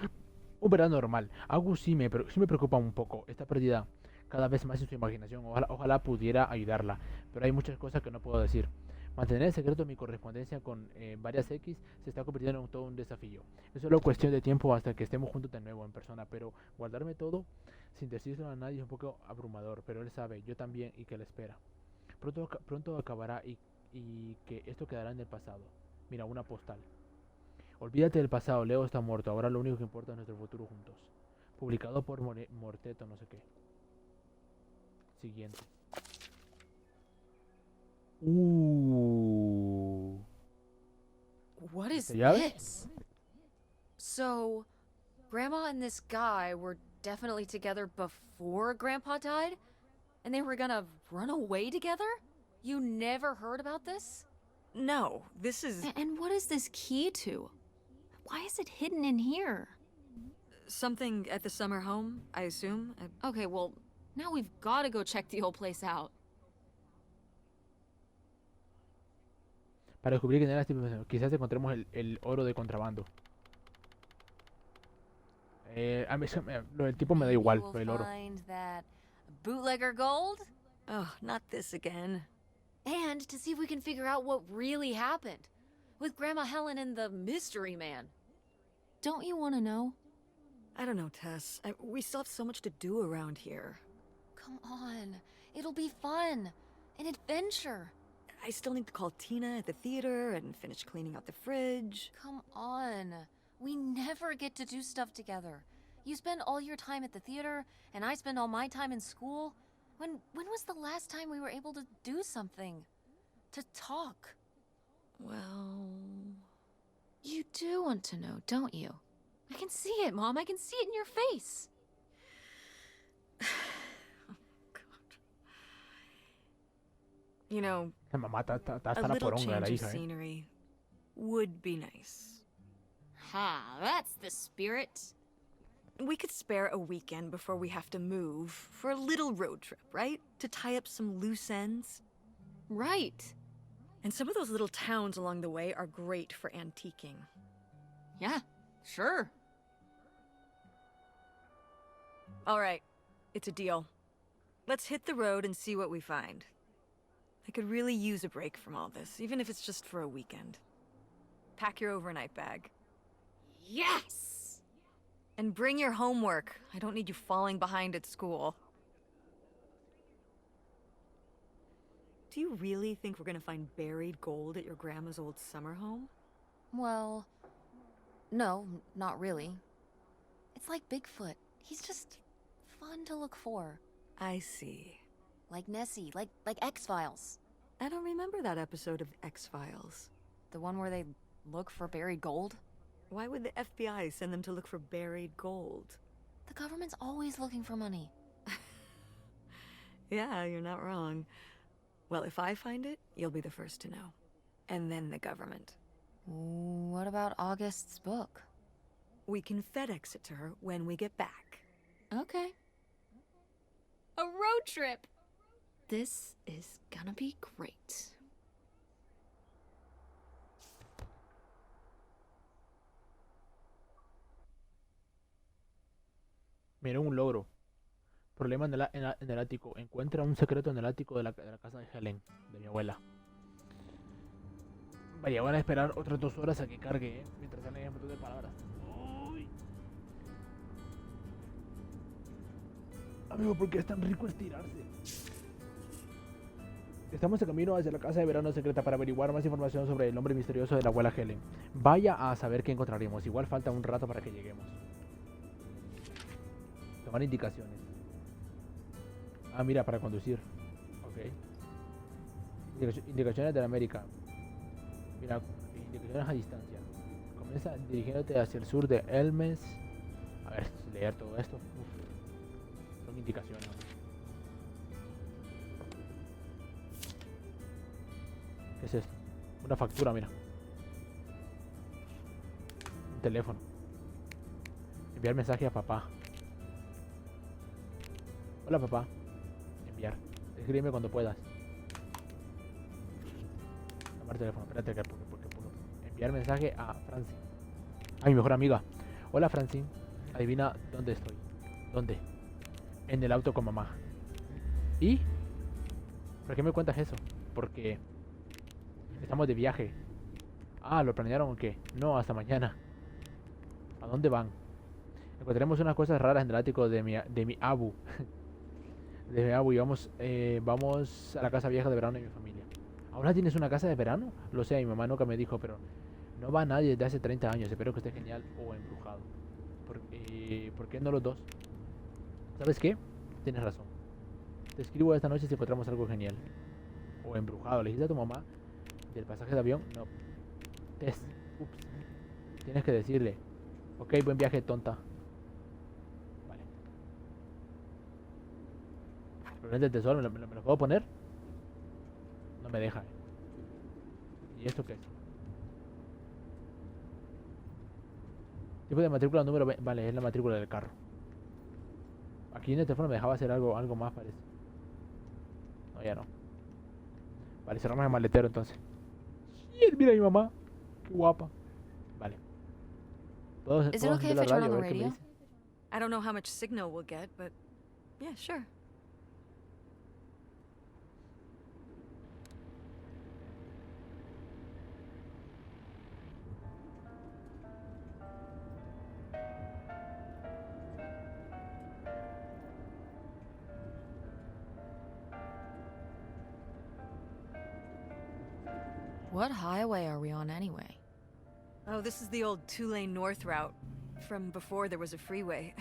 un verano normal. Agus sí me preocupa un poco. Está perdida cada vez más en su imaginación. Ojalá pudiera ayudarla, pero hay muchas cosas que no puedo decir. Mantener en secreto mi correspondencia con varias X se está convirtiendo en todo un desafío. Es solo cuestión de tiempo hasta que estemos juntos de nuevo en persona, pero guardarme todo sin decírselo a nadie es un poco abrumador, pero él sabe, yo también, y que le espera. Pronto acabará y que esto quedará en el pasado. Mira, una postal. Olvídate del pasado, Leo está muerto, ahora lo único que importa es nuestro futuro juntos. Publicado por Morteto, no sé qué. Siguiente. What is llave? this? So, Grandma and this guy were definitely together before Grandpa died? And they were gonna run away together? You never heard about this? No, this is... And what is this key to? Why is it hidden in here? something at the summer home, I assume? Okay, well, now we've gotta go check the old place out. Para descubrir quién era este personaje. Quizás encontremos el oro de contrabando. A mí lo del tipo me da igual, Maybe lo del we'll oro. find that bootlegger gold? Oh, not this again. And to see if we can figure out what really happened with Grandma Helen and the mystery man. Don't you want to know? I don't know, Tess. We still have so much to do around here. Come on. It'll be fun. An adventure. I still need to call Tina at the theater and finish cleaning out the fridge. Come on. We never get to do stuff together. You spend all your time at the theater, and I spend all my time in school. When was the last time we were able to do something? To talk? Well... You do want to know, don't you? I can see it, Mom. I can see it in your face. God. You know, La mamá está a hasta la little poronga de la change of hija, scenery would be nice. Ha, that's the spirit. We could spare a weekend before we have to move for a little road trip, right? To tie up some loose ends. Right. And some of those little towns along the way are great for antiquing. Yeah, sure. All right, it's a deal. Let's hit the road and see what we find. I could really use a break from all this, even if it's just for a weekend. Pack your overnight bag. Yes! And bring your homework. I don't need you falling behind at school. Do you really think we're gonna find buried gold at your grandma's old summer home? Well, no, not really. It's like Bigfoot. He's just fun to look for. I see. Like Nessie, like X-Files. I don't remember that episode of X-Files. The one where they look for buried gold? Why would the FBI send them to look for buried gold? The government's always looking for money. Yeah, you're not wrong. Well, if I find it, you'll be the first to know. And then the government. What about August's book? We can FedEx it to her when we get back. Okay. A road trip! This is gonna be great. Mira un logro. Problema en el ático. Encuentra un secreto en el ático de la casa de Helen, de mi abuela. Vaya, van a esperar otras 2 horas a que cargue, mientras salen un montón de palabras. Uy. Amigo, ¿por qué es tan rico estirarse? Estamos de camino hacia la casa de verano secreta para averiguar más información sobre el hombre misterioso de la abuela Helen. Vaya a saber qué encontraremos. Igual falta un rato para que lleguemos. Tomar indicaciones. Ah, mira, para conducir. Ok. Indicaciones de la América. Mira, indicaciones a distancia. Comienza dirigiéndote hacia el sur de Elmes. A ver, leer todo esto. Uf. Son indicaciones. ¿Qué es esto? Una factura, mira. Un teléfono. Enviar mensaje a papá. Hola, papá. Enviar. Escríbeme cuando puedas. Llamar teléfono. Espérate, porque enviar mensaje a Francine. A mi mejor amiga. Hola, Francine. Adivina dónde estoy. ¿Dónde? En el auto con mamá. ¿Y? ¿Por qué me cuentas eso? Porque estamos de viaje. Ah, ¿lo planearon o qué? No, hasta mañana. ¿A dónde van? Encontraremos unas cosas raras en el ático de mi abu. De mi abu y vamos a la casa vieja de verano de mi familia. ¿Ahora tienes una casa de verano? Lo sé, mi mamá nunca me dijo, pero no va nadie desde hace 30 años. Espero que esté genial o embrujado. ¿Por qué no los dos? ¿Sabes qué? Tienes razón. Te escribo esta noche si encontramos algo genial. O embrujado. ¿Le dijiste a tu mamá del pasaje de avión? No. Tess. Ups. Tienes que decirle. Ok, buen viaje, tonta. Vale. Los lentes de sol, ¿me los puedo poner? No me deja. ¿Y esto qué es? Tipo de matrícula número 20. Vale, es la matrícula del carro. Aquí en el teléfono me dejaba hacer algo más, parece. No, ya no. Vale, cerramos el maletero entonces. Mira a mi mamá. Qué guapa. Vale. Is it okay if I turn on the radio? I don't know how much signal we'll get, but yeah, sure. What highway are we on anyway? Oh, this is the old 2-lane north route, from before there was a freeway.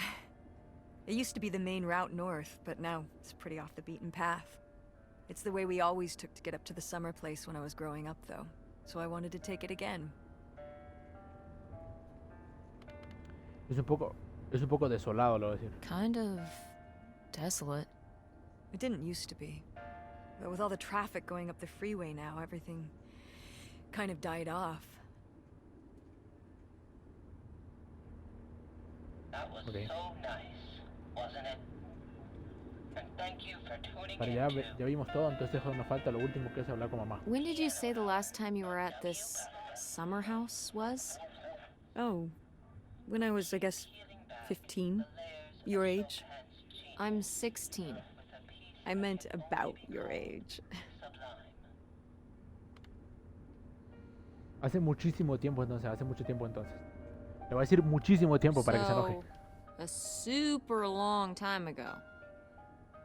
It used to be the main route north, but now it's pretty off the beaten path. It's the way we always took to get up to the summer place when I was growing up, though. So I wanted to take it again. Es un poco desolado, lo voy a decir. Kind of desolate. It didn't used to be. But with all the traffic going up the freeway now, everything kind of died off. That was Okay. so nice, wasn't it? Pero ya vimos todo, entonces solo nos falta lo último que es hablar con mamá. When did you say the last time you were at this summer house was? Oh, when I was, I guess, 15. Your age? I'm 16. I meant about your age. Hace muchísimo tiempo entonces, hace mucho tiempo entonces. Le voy a decir muchísimo tiempo para que se enoje. So, a super long time ago.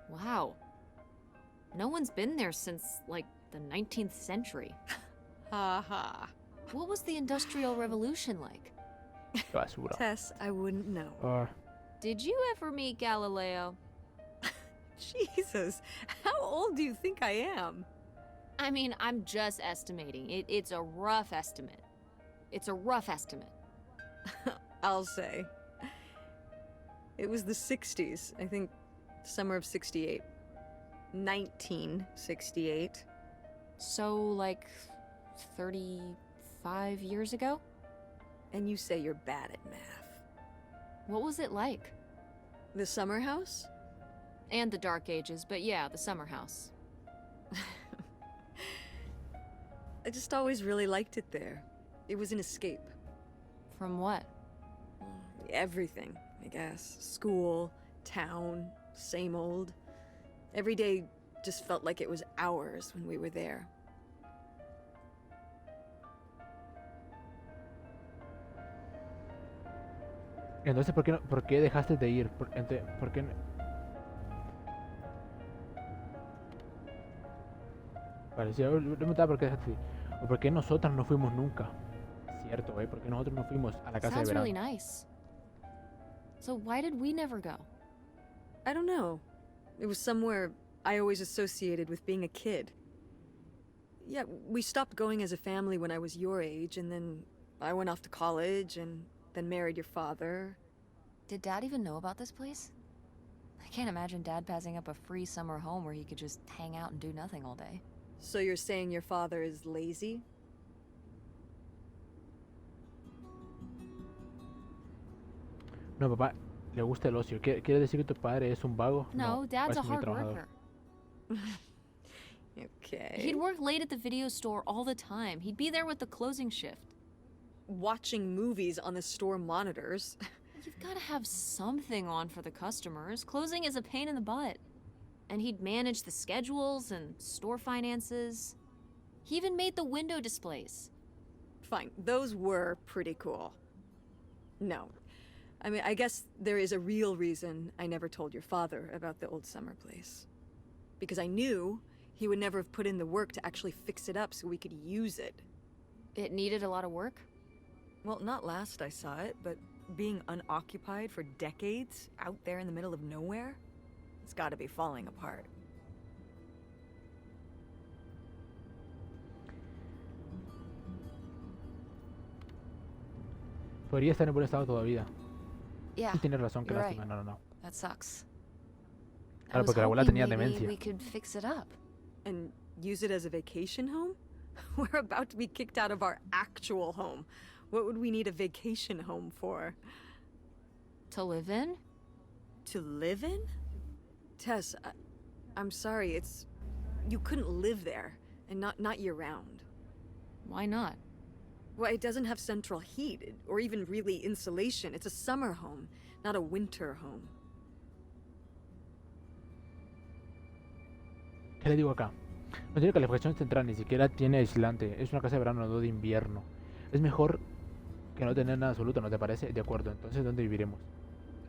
Wow. No one's been there since, like, the 19th century. Ha ha. What was the Industrial Revolution like? Qué basura. Tess, I wouldn't know. Did you ever meet Galileo? Jesus, how old do you think I am? I mean, I'm just estimating. It's a rough estimate. It's a rough estimate. I'll say. It was the 60s, I think, summer of 68. 1968. So, like, 35 years ago? And you say you're bad at math. What was it like? The summer house? And the Dark Ages, but yeah, the summer house. I just always really liked it there. It was an escape. From what? Everything, I guess. School, town, same old. Every day just felt like it was hours when we were there. Entonces, ¿por qué dejaste de ir? ¿Por qué parecía, yo me preguntaba por qué dejaste de ir. O por qué nosotras no fuimos nunca. Cierto, ¿por qué nosotros no fuimos a la casa de Sounds verano? really nice. So why did we never go? I don't know. It was somewhere I always associated with being a kid. Yeah, we stopped going as a family when I was your age, and then I went off to college, and then married your father. Did Dad even know about this place? I can't imagine Dad passing up a free summer home where he could just hang out and do nothing all day. So you're saying your father is lazy? No, papá, le gusta el ocio. ¿Quiere decir que tu padre es un vago? No, Dad's a es muy hard trabajador. worker. Okay. He'd work late at the video store all the time. He'd be there with the closing shift. Watching movies on the store monitors. You've got to have something on for the customers. Closing is a pain in the butt. And he'd manage the schedules and store finances. He even made the window displays. Fine, those were pretty cool. No. I mean, I guess there is a real reason I never told your father about the old summer place. Because I knew he would never have put in the work to actually fix it up so we could use it. It needed a lot of work. Well, not last I saw it, but being unoccupied for decades out there in the middle of nowhere, it's gotta be falling apart. Podría estar en buen estado todavía. Yeah, Sí, tienes razón, qué you're lástima. right. No. That sucks. I Claro, was porque la abuela hoping tenía maybe demencia. we could fix it up. And use it as a vacation home? We're about to be kicked out of our actual home. What would we need a vacation home for? To live in? To live in? Tess, I'm sorry, it's... You couldn't live there, and not year-round. Why not? Well, it doesn't have central heat, or even really insulation. It's a summer home, not a winter home. ¿Qué le digo acá? No tiene calefacción central, ni siquiera tiene aislante. Es una casa de verano, no de invierno. Es mejor que no tener nada absoluto, ¿no te parece? De acuerdo, entonces ¿dónde viviremos?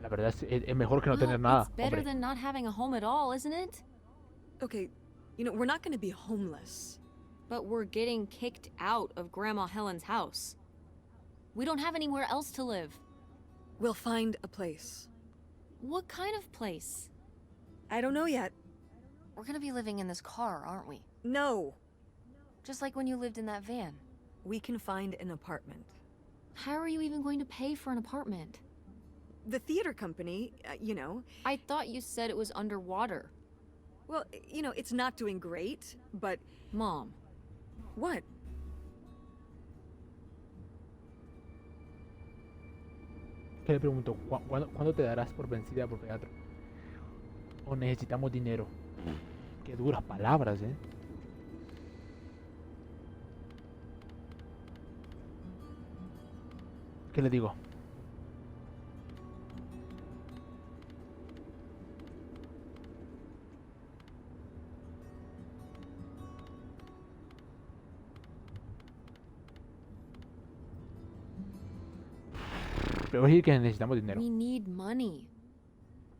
La verdad es mejor que no tener nada, It's better hombre. than not having a home at all, isn't it? Okay, you know, we're not gonna be homeless. But we're getting kicked out of Grandma Helen's house. We don't have anywhere else to live. We'll find a place. What kind of place? I don't know yet. We're gonna be living in this car, aren't we? No, Just like when you lived in that van. we can find an apartment. How are you even going to pay for an apartment? The theater company, you know, I thought you said it was underwater. well, you know, it's not doing great, but Mom, what? ¿Qué le pregunto? ¿Cuándo te darás por vencida por teatro? O necesitamos dinero. Qué duras palabras, ¿eh? ¿Qué le digo? Le voy a decir que necesitamos dinero. We need money.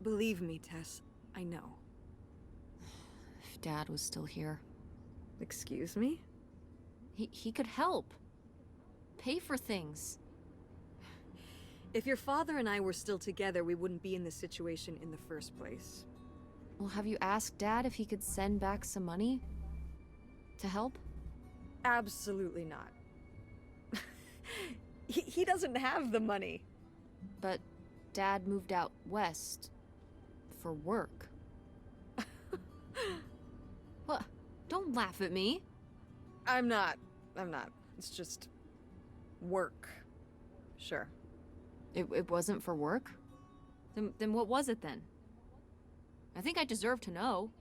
Believe me, Tess, I know. If Dad was still here, Excuse me? he could help. Pay for things. If your father and I were still together, we wouldn't be in this situation in the first place. Well, have you asked Dad if he could send back some money? To help? Absolutely not. He doesn't have the money. But Dad moved out west. For work. What? Don't laugh at me. I'm not. It's just work. Sure. It wasn't for work? Then what was it then? I think I deserve to know.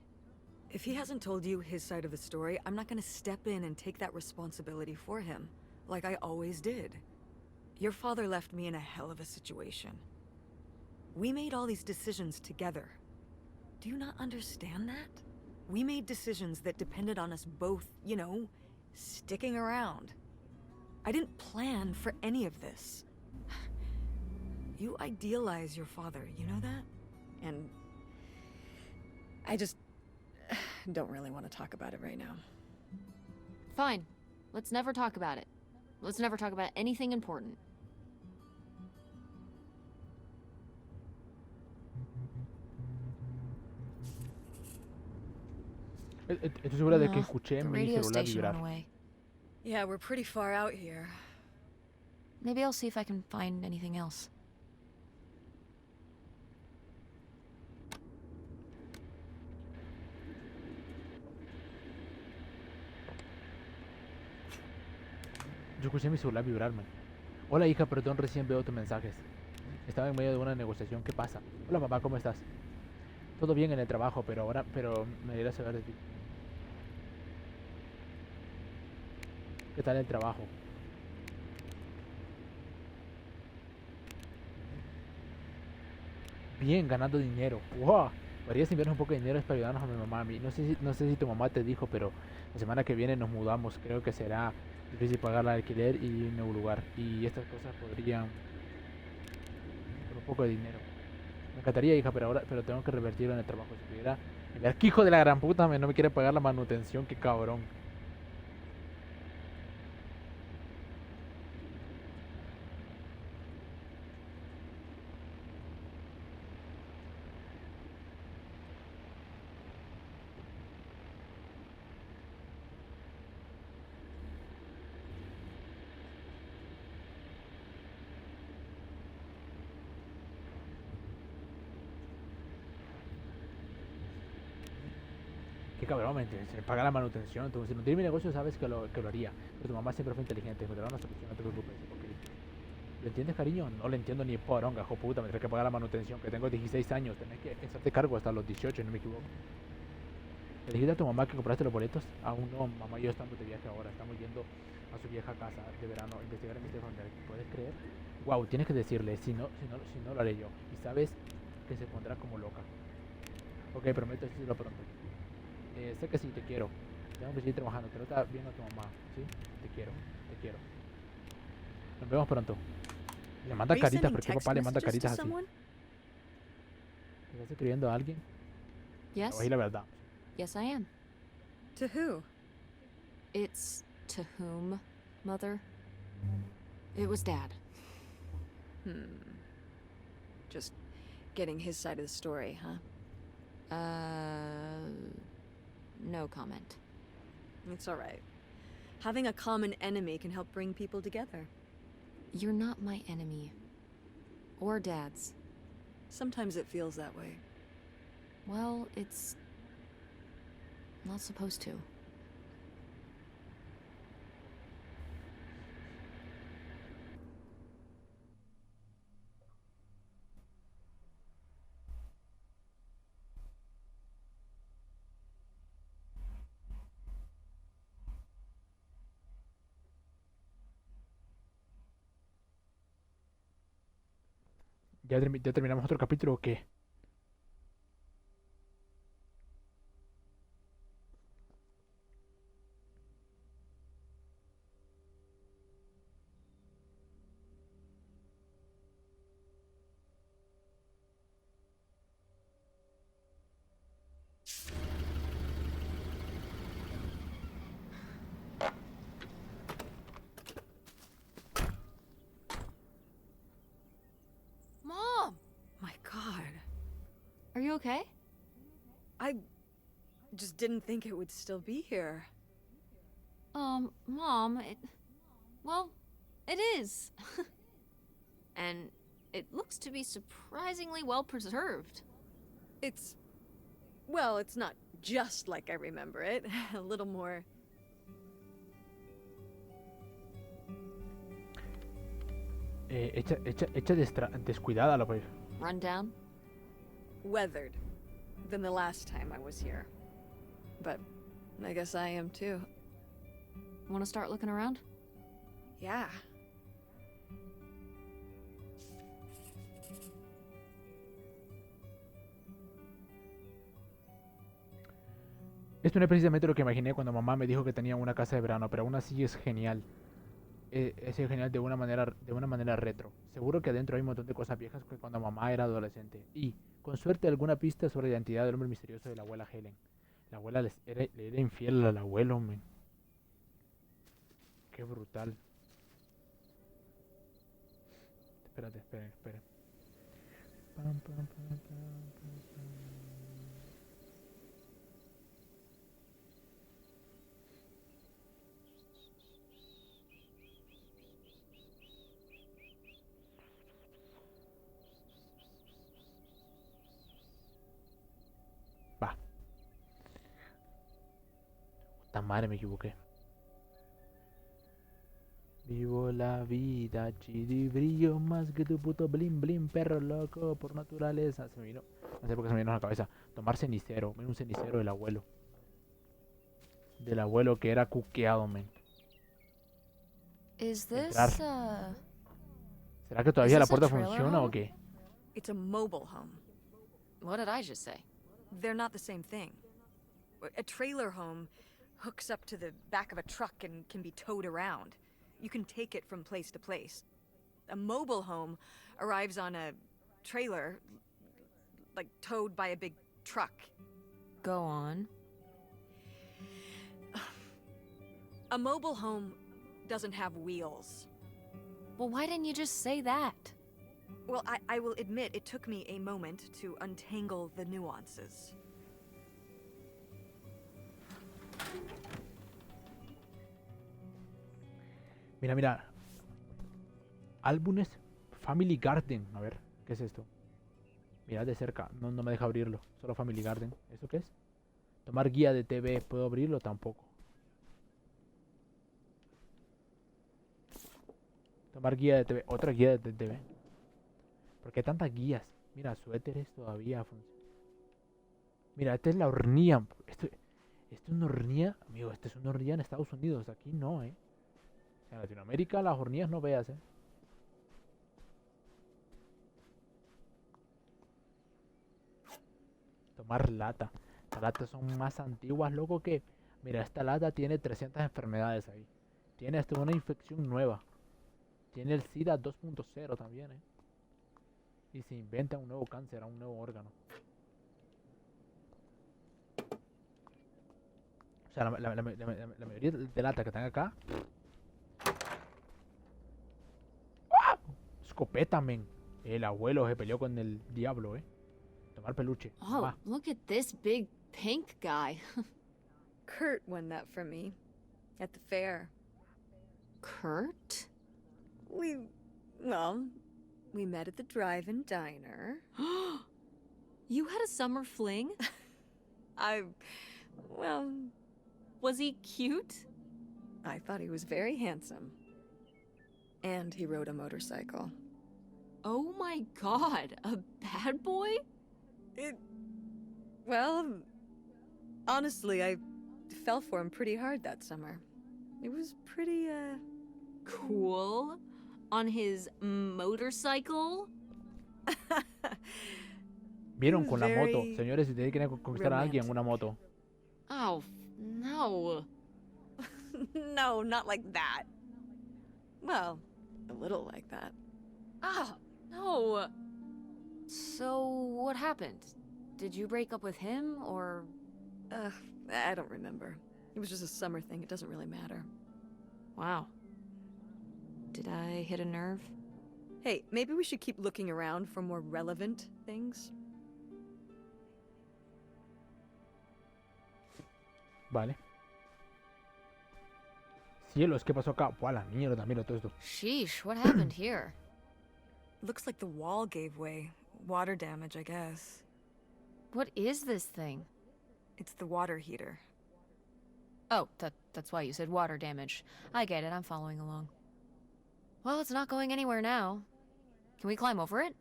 If he hasn't told you his side of the story, I'm not gonna step in and take that responsibility for him, like I always did. Your father left me in a hell of a situation. We made all these decisions together. Do you not understand that? We made decisions that depended on us both, you know, sticking around. I didn't plan for any of this. You idealize your father, you know that? And I just don't really want to talk about it right now. Fine. Let's never talk about it. Let's never talk about anything important. Estoy segura de que No, escuché the mi radio celular station vibrar. went away. Yeah, we're pretty far out here. Maybe I'll see if I can find anything else. Yo escuché mi celular vibrarme. Hola hija, perdón, recién veo tus mensajes. Estaba en medio de una negociación. ¿Qué pasa? Hola papá, ¿cómo estás? Todo bien en el trabajo, pero me dirás saber de ti. ¿Qué tal el trabajo? Bien, ganando dinero. ¡Wow! Podrías enviarnos un poco de dinero para ayudarnos a mi mamá. No sé si tu mamá te dijo, pero la semana que viene nos mudamos. Creo que será difícil pagar el alquiler y un nuevo lugar. Y estas cosas podrían... por un poco de dinero. Me encantaría, hija, pero tengo que revertirlo en el trabajo. Si pudiera enviar... ¡Qué hijo de la gran puta! No me quiere pagar la manutención. ¡Qué cabrón! Qué cabrón, se paga la manutención. Entonces, si no tiene mi negocio, sabes que lo haría. Pero tu mamá siempre fue inteligente. Me dará una solución, no te preocupes. Okay. ¿Lo entiendes, cariño? No lo entiendo ni poronga, hijo puta. Me tendré que pagar la manutención. Que tengo 16 años. Tenés que hacerte cargo hasta los 18, no me equivoco. ¿Le dijiste a tu mamá que compraste los boletos? Aún no, mamá y yo estamos de viaje ahora. Estamos yendo a su vieja casa de verano a investigar en este familiar. ¿Puedes creer? Wow, tienes que decirle. Si no lo haré yo. Y sabes que se pondrá como loca. Ok, prometo decirlo pronto. Sé que sí, te quiero. Tengo que seguir trabajando. Trata bien a tu mamá, ¿sí? Te quiero. Nos vemos pronto. Le manda caritas, porque papá le manda caritas así. ¿Estás escribiendo a alguien? Te voy a Yes? decir la verdad. Yes, I am. To who? It's to whom, Mother? It was Dad. Just getting his side of the story, huh? No comment. It's all right. Having a common enemy can help bring people together. You're not my enemy. Or Dad's. Sometimes it feels that way. Well, it's not supposed to. ya terminamos otro capítulo o qué? Mom! My God. Are you okay? I just didn't think it would still be here. Mom, well, it is. And it looks to be surprisingly well preserved. Well, it's not just like I remember it. A little more. Hecha descuidada la pues. Run down? Weathered than the last time I was here. But I guess I am too. Want to start looking around? Yeah. Esto no es precisamente lo que imaginé cuando mamá me dijo que tenía una casa de verano, pero aún así es genial. Es genial de una manera retro. Seguro que adentro hay un montón de cosas viejas que cuando mamá era adolescente. Y, con suerte, alguna pista sobre la identidad del hombre misterioso de la abuela Helen. La abuela le era infiel al abuelo, men. Qué brutal. Espérate. Pam, pam, pam, pam, pam. Va. Puta madre, me equivoqué. Vivo la vida, chiribrillo más que tu puto blin blin, perro loco por naturaleza. Se me vino, no sé por qué se me vino a la cabeza. Tomar cenicero, un cenicero del abuelo. Del abuelo que era cuqueado, men. Is this, Entrar. ¿Será que todavía la this a puerta trailer funciona o home? qué? It's a mobile home. What did I just say? They're not the same thing. A trailer home hooks up to the back of a truck and can be towed around. You can take it from place to place. A mobile home arrives on a trailer, like towed by a big truck. Go on. A mobile home doesn't have wheels. Well, why didn't you just say that? Well, I will admit it took me a moment to untangle the nuances. Mira. Álbumes Family Garden. A ver, ¿qué es esto? Mira de cerca. No me deja abrirlo. Solo Family Garden. ¿Eso qué es? Tomar guía de TV. ¿Puedo abrirlo? Tampoco. Tomar guía de TV. Otra guía de TV. ¿Por qué tantas guías? Mira, suéteres todavía funcionan. Mira, esta es la hornilla. Esto es una hornilla. Amigo, esta es una hornilla en Estados Unidos. Aquí no, En Latinoamérica las hornillas no veas, Tomar lata. Las latas son más antiguas, loco, que... Mira, esta lata tiene 300 enfermedades ahí. Tiene hasta una infección nueva. Tiene el SIDA 2.0 también, Y se inventa un nuevo cáncer, un nuevo órgano. O sea, la mayoría de latas que están acá... ¡Ah! Escopeta, men. El abuelo se peleó con el diablo, Tomar peluche. Oh, Va. look at this big pink guy. Kurt won that from me at the fair. Kurt? We met at the drive-in diner. You had a summer fling? Was he cute? I thought he was very handsome. And he rode a motorcycle. Oh my god, a bad boy? Honestly, I fell for him pretty hard that summer. It was pretty, Cool. On his motorcycle? Vieron was con la moto. very Señores, si ustedes quieren conquistar a alguien en una romantic. moto. Oh, no. No, not like that. Well, a little like that. Ah, no. So, what happened? Did you break up with him, or... Uh, I don't remember. It was just a summer thing. It doesn't really matter. Wow. Did I hit a nerve? Hey, maybe we should keep looking around for more relevant things. Vale. Cielos, ¿qué pasó acá? Buah, la mierda, mira todo esto. Sheesh, what happened here? Looks like the wall gave way. Water damage, I guess. What is this thing? It's the water heater. Oh, that's why you said water damage. I get it, I'm following along. Well, it's not going anywhere now. Can we climb over it?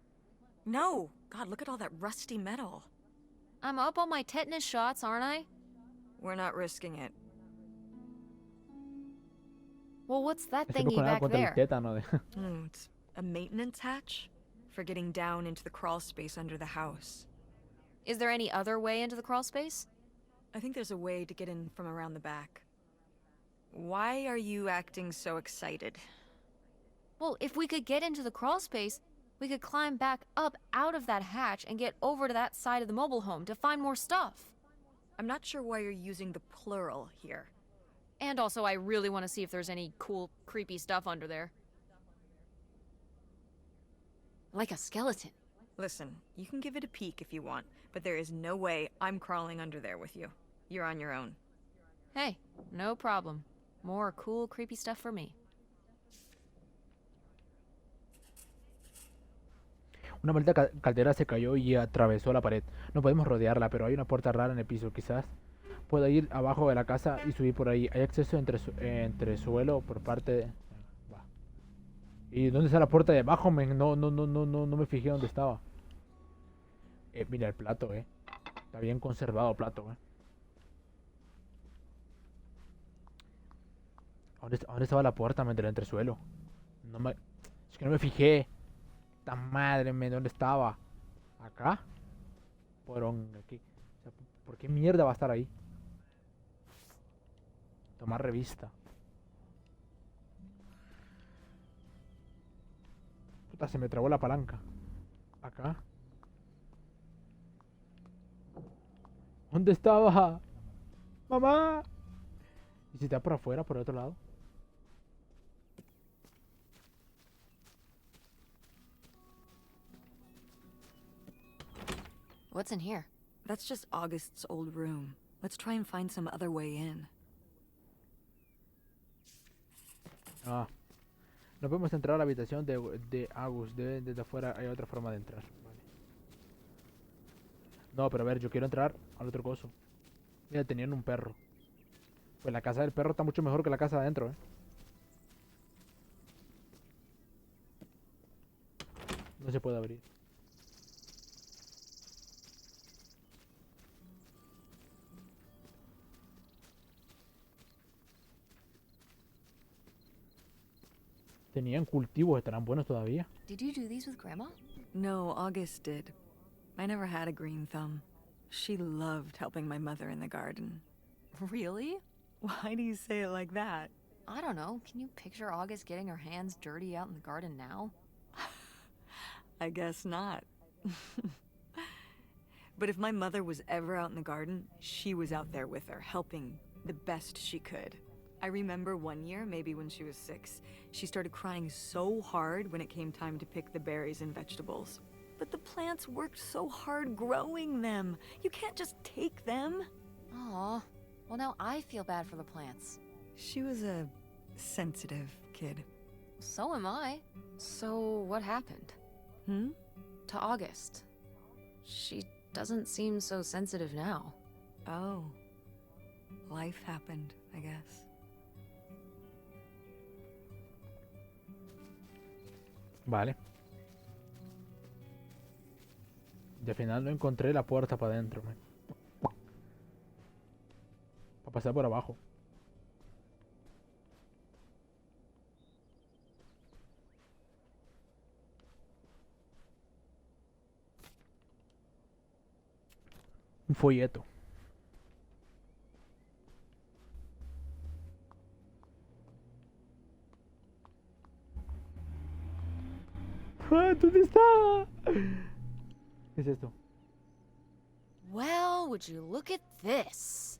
No! God, look at all that rusty metal. I'm up on my tetanus shots, aren't I? We're not risking it. Well, what's that Estoy thingy vacunado back contra el there? tétano. It's a maintenance hatch for getting down into the crawl space under the house. Is there any other way into the crawl space? I think there's a way to get in from around the back. Why are you acting so excited? Well, if we could get into the crawl space, we could climb back up out of that hatch and get over to that side of the mobile home to find more stuff. I'm not sure why you're using the plural here. And also, I really want to see if there's any cool, creepy stuff under there. Like a skeleton. Listen, you can give it a peek if you want, but there is no way I'm crawling under there with you. You're on your own. Hey, no problem. More cool, creepy stuff for me. Una maldita caldera se cayó y atravesó la pared. No podemos rodearla, pero hay una puerta rara en el piso. Quizás pueda ir abajo de la casa y subir por ahí. Hay acceso entre suelo por parte de... Va. ¿Y dónde está la puerta de abajo, men? No me fijé dónde estaba. Mira el plato, Está bien conservado el plato, ¿Dónde estaba la puerta, men, del entresuelo? Es que no me fijé. ¡Ta madre, men! ¿Dónde estaba? ¿Acá? Aquí. O sea, ¿por qué mierda va a estar ahí? Tomar revista. Puta, se me trabó la palanca. Acá. ¿Dónde estaba? ¡Mamá! ¿Y si está por afuera, por el otro lado? What's in here? That's just August's old room. Let's try and find some other way in. Ah. No podemos entrar a la habitación de August. Desde afuera hay otra forma de entrar. Vale. No, pero a ver, yo quiero entrar al otro coso. Mira, tenían un perro. Pues la casa del perro está mucho mejor que la casa de adentro, No se puede abrir. Tenían cultivos, estarán buenos todavía. Did you do these with Grandma? No, August did. I never had a green thumb. She loved helping my mother in the garden. Really? Why do you say it like that? I don't know. Can you picture August getting her hands dirty out in the garden now? I guess not. But if my mother was ever out in the garden, she was out there with her, helping the best she could. I remember one year, maybe when she was 6, she started crying so hard when it came time to pick the berries and vegetables. But the plants worked so hard growing them. You can't just take them. Aw. Well, now I feel bad for the plants. She was a sensitive kid. So am I. So, what happened? To August. She doesn't seem so sensitive now. Oh. Life happened, I guess. Vale. Y al final no encontré la puerta para adentro, para pasar por abajo. Un folleto. Ah, ¿dónde está? ¿Qué es esto? Well, would you look at this?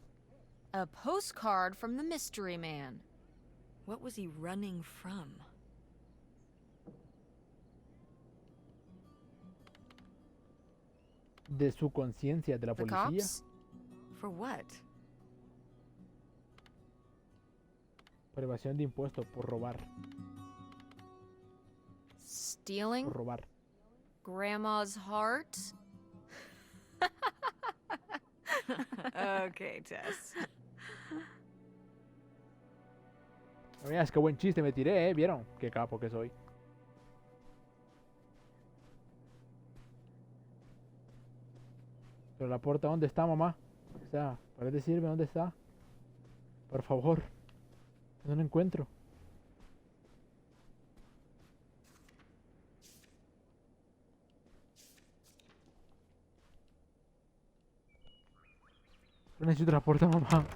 A postcard from the mystery man. What was he running from? De su conciencia, de la The policía. cops? For what? Por evasión de impuestos, por robar. Stealing Por robar. Grandma's heart? Okay, Tess. Mira, es que buen chiste me tiré, ¿vieron? Qué capo que soy. Pero la puerta, ¿dónde está, mamá? O sea, ¿para qué te sirve? ¿Dónde está? Por favor. No lo encuentro. No necesito la puerta, mamá.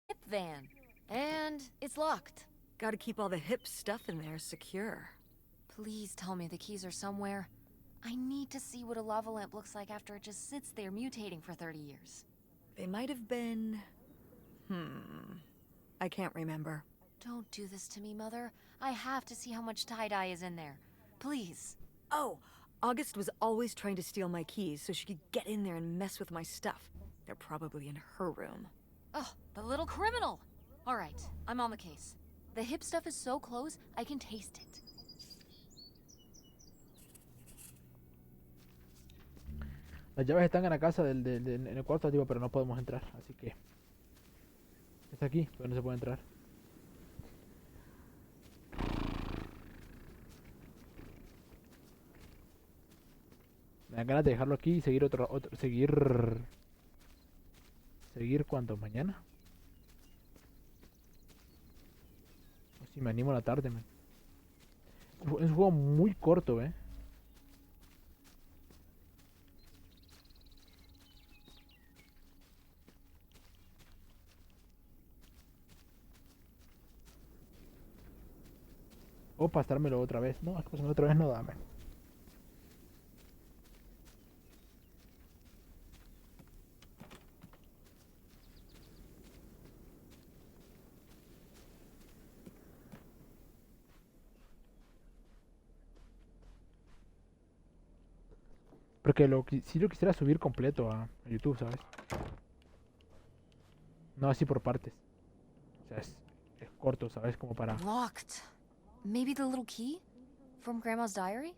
Hip van. And it's locked. Gotta keep all the hip stuff in there secure. Please tell me the keys are somewhere. I need to see what a lava lamp looks like after it just sits there mutating for 30 years. They might have been... I can't remember. Don't do this to me, Mother. I have to see how much tie-dye is in there. Please. Oh, August was always trying to steal my keys so she could get in there and mess with my stuff. They're probably in her room. Oh, the little criminal! All right, I'm on the case. The hip stuff is so close, I can taste it. Las llaves están en la casa en el cuarto activo, pero no podemos entrar, así que... Está aquí, pero no se puede entrar. Me dan ganas de dejarlo aquí y seguir seguir cuánto, mañana. O si me animo a la tarde, man. Es un juego muy corto, O pasármelo otra vez. No, es que pasármelo otra vez no da, man. Porque sí lo quisiera subir completo a YouTube, ¿sabes? No así por partes. O sea, es corto, ¿sabes? Como para... Locked. Maybe the little key? From Grandma's diary?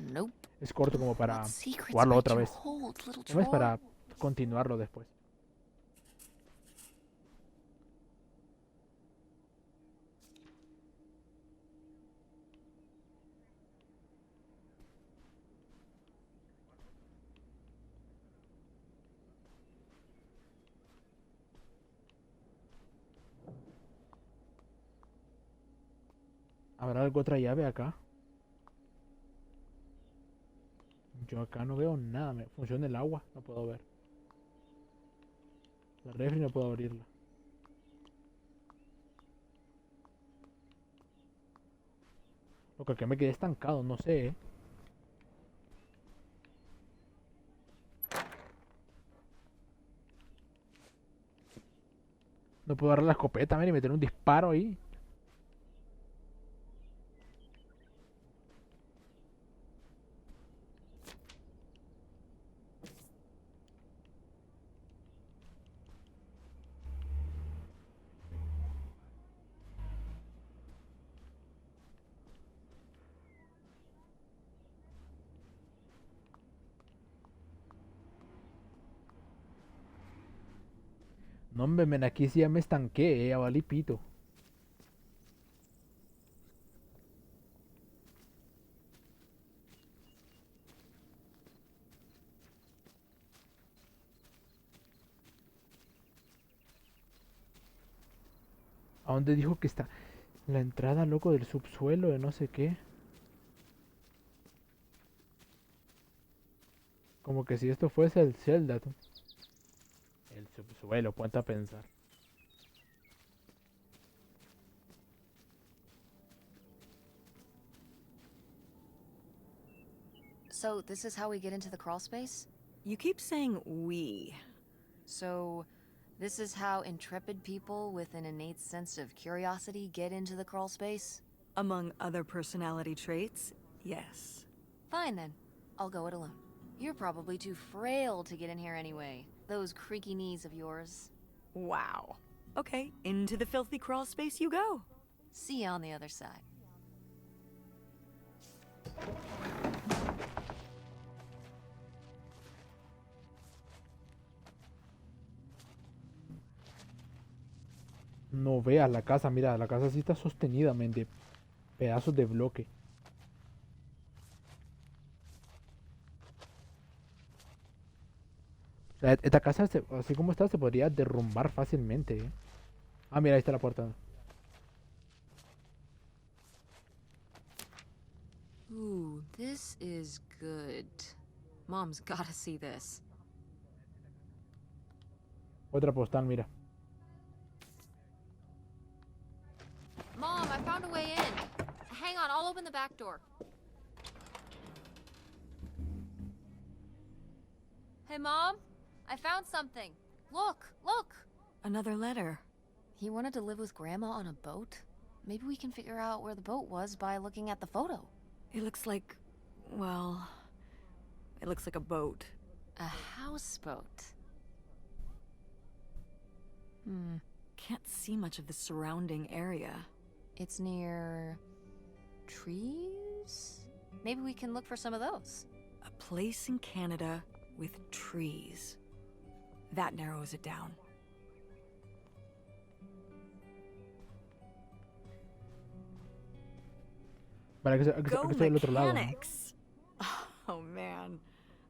Nope. Es corto como para What secrets jugarlo might otra you vez. hold, little No es troll? para continuarlo después. ¿Habrá algo otra llave acá? Yo acá no veo nada. Me funciona el agua, no puedo ver. La refri no puedo abrirla. Lo que me quedé estancado, no sé, No puedo agarrar la escopeta, man, y meter un disparo ahí. No, hombre, men, aquí sí ya me estanqué, a valipito. ¿A dónde dijo que está? La entrada, loco, del subsuelo de no sé qué. Como que si esto fuese el Zelda, tú. El subsuelo, ponte a pensar. So, this is how we get into the crawl space? You keep saying we. So, this is how intrepid people with an innate sense of curiosity get into the crawl space? Among other personality traits, yes. Fine then. I'll go it alone. You're probably too frail to get in here anyway. Those creaky knees of yours. Wow. Okay, into the filthy crawl space you go. See you on the other side. No veas la casa, mira, la casa sí está sostenida, men, de pedazos de bloque. O sea, esta casa, así como está, se podría derrumbar fácilmente, ¿eh? Ah, mira, ahí está la puerta. Ooh, this is good. Mom's gotta see this. Otra postal, mira. Mom, I found a way in. Hang on, I'll open the back door. Hey, Mom? I found something. Look, look! Another letter. He wanted to live with Grandma on a boat? Maybe we can figure out where the boat was by looking at the photo. It looks like, well, it looks like a boat. A houseboat. Can't see much of the surrounding area. It's near... trees? Maybe we can look for some of those. A place in Canada with trees. That narrows it down. Vale, que Go estoy del otro lado, ¿no? mechanics! Oh man,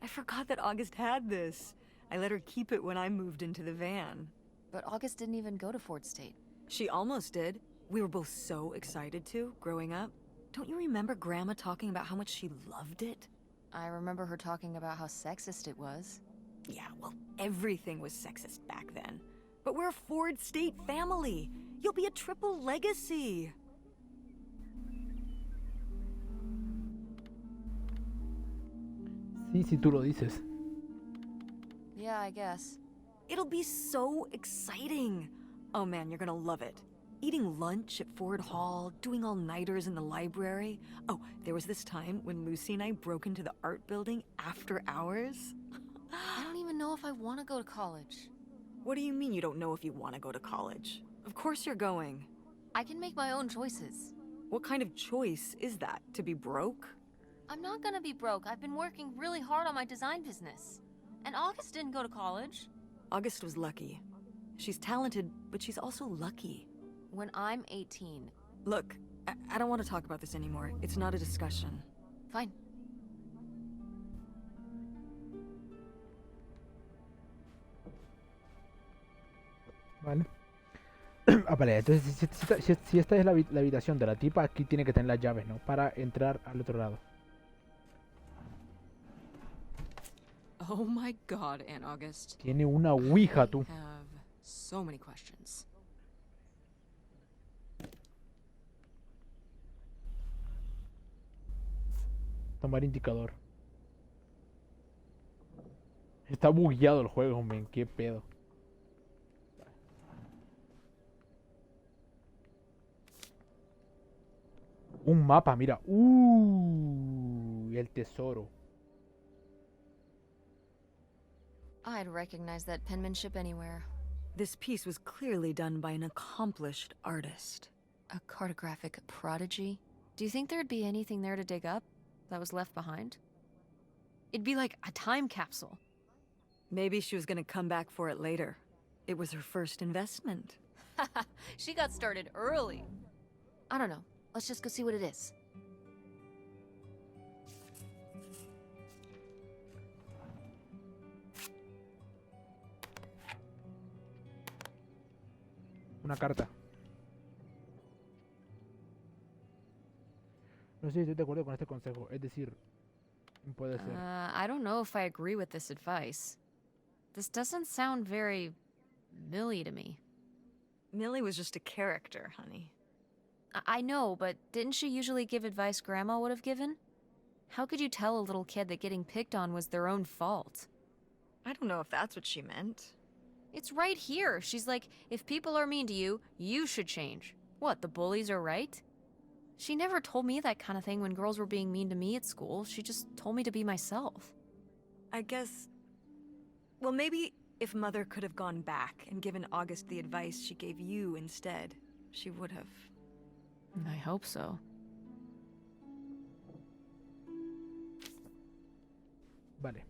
I forgot that August had this. I let her keep it when I moved into the van. But August didn't even go to Ford State. She almost did. We were both so excited to, growing up. Don't you remember Grandma talking about how much she loved it? I remember her talking about how sexist it was. Yeah, well, everything was sexist back then. But we're a Ford State family. You'll be a triple legacy. Sí, si tú lo dices. Yeah, I guess. It'll be so exciting. Oh man, you're gonna love it. Eating lunch at Ford Hall, doing all-nighters in the library. Oh, there was this time when Lucy and I broke into the art building after hours. I don't even know if I want to go to college. What do you mean you don't know if you want to go to college? Of course you're going. I can make my own choices. What kind of choice is that? To be broke? I'm not gonna be broke. I've been working really hard on my design business. And August didn't go to college. August was lucky. She's talented, but she's also lucky. When I'm 18. Look, I don't want to talk about this anymore. It's not a discussion. Fine. Vale. Ah, vale, entonces si esta es la habitación de la tipa, aquí tiene que tener las llaves, ¿no? Para entrar al otro lado. Oh my god, Aunt August. Tiene una ouija, tú. I have so many questions. Tomar indicador. Está bugueado el juego, men. Qué pedo. Un mapa, mira. El tesoro. I'd recognize that penmanship anywhere. This piece was clearly done by an accomplished artist. A cartographic prodigy? Do you think there'd be anything there to dig up that was left behind? It'd be like a time capsule. Maybe she was gonna come back for it later. It was her first investment. She got started early. I don't know. Let's just go see what it is. Una carta. No sé si estoy de acuerdo con este consejo. Es decir, puede ser. I don't know if I agree with this advice. This doesn't sound very Millie to me. Millie was just a character, honey. I know, but didn't she usually give advice Grandma would have given? How could you tell a little kid that getting picked on was their own fault? I don't know if that's what she meant. It's right here. She's like, if people are mean to you, you should change. What, the bullies are right? She never told me that kind of thing when girls were being mean to me at school. She just told me to be myself. I guess... Well, maybe if Mother could have gone back and given August the advice she gave you instead, she would have. I hope so. Vale.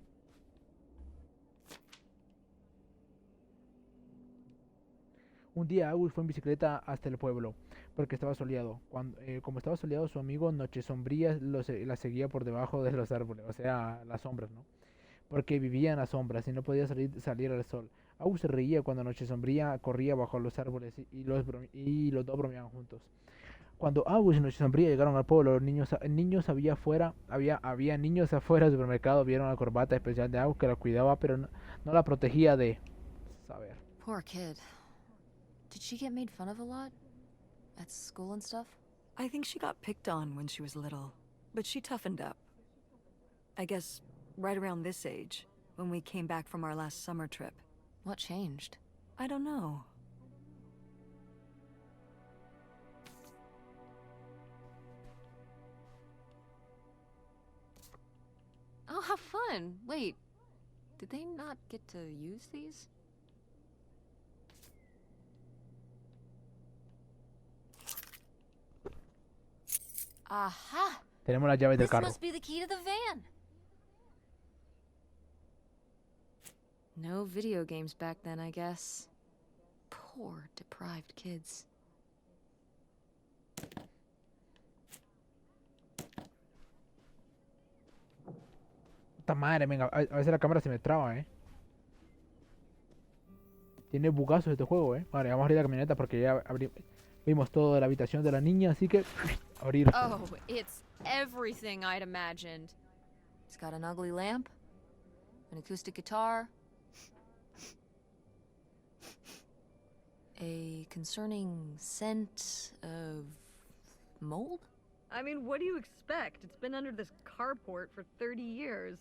Un día August fue en bicicleta hasta el pueblo, porque estaba soleado. Como estaba soleado, su amigo Noche Sombría la seguía por debajo de los árboles, o sea, las sombras, ¿no? Porque vivía en las sombras y no podía salir al sol. August se reía cuando Noche Sombría corría bajo los árboles y los dos bromeaban juntos. Cuando August y Noche Sombría llegaron al pueblo, los niños había niños afuera del supermercado, vieron la corbata especial de August que la cuidaba, pero no la protegía de saber. Poor kid. Did she get made fun of a lot? At school and stuff? I think she got picked on when she was little, but she toughened up. I guess right around this age, when we came back from our last summer trip. What changed? I don't know. Oh, how fun! Wait, did they not get to use these? Aha! Tenemos las llaves del This carro. must be the key to the van! No video games back then, I guess. Poor, deprived kids. Puta madre, venga, a veces la cámara se me traba, Tiene bugazos este juego, Vale, vamos a abrir la camioneta porque ya vimos todo de la habitación de la niña, así que abrir. Oh, it's everything I'd imagined. It's got an ugly lamp, an acoustic guitar, a concerning scent of mold? I mean, what do you expect? It's been under this carport for 30 years.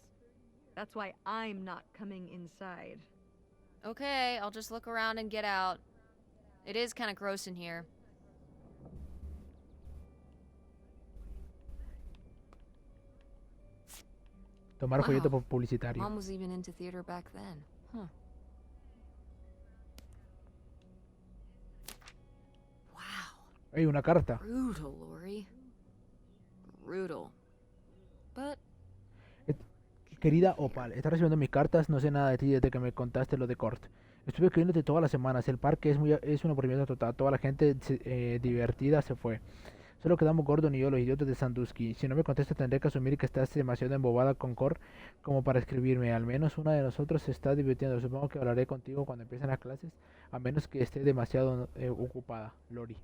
That's why I'm not coming inside. Okay, I'll just look around and get out. It is kind of gross in here. Tomar folleto Wow. publicitario. Mom was even into theater back then. Huh. Wow. Hay una carta. Brutal, Lori. Brutal. But Querida Opal, estás recibiendo mis cartas, no sé nada de ti desde que me contaste lo de Kurt. Estuve escribiéndote todas las semanas, el parque es un aburrimiento total, toda la gente divertida se fue. Solo quedamos Gordon y yo, los idiotas de Sandusky. Si no me contestas tendré que asumir que estás demasiado embobada con Kurt como para escribirme. Al menos una de nosotros se está divirtiendo. Supongo que hablaré contigo cuando empiecen las clases, a menos que esté demasiado ocupada. Lori.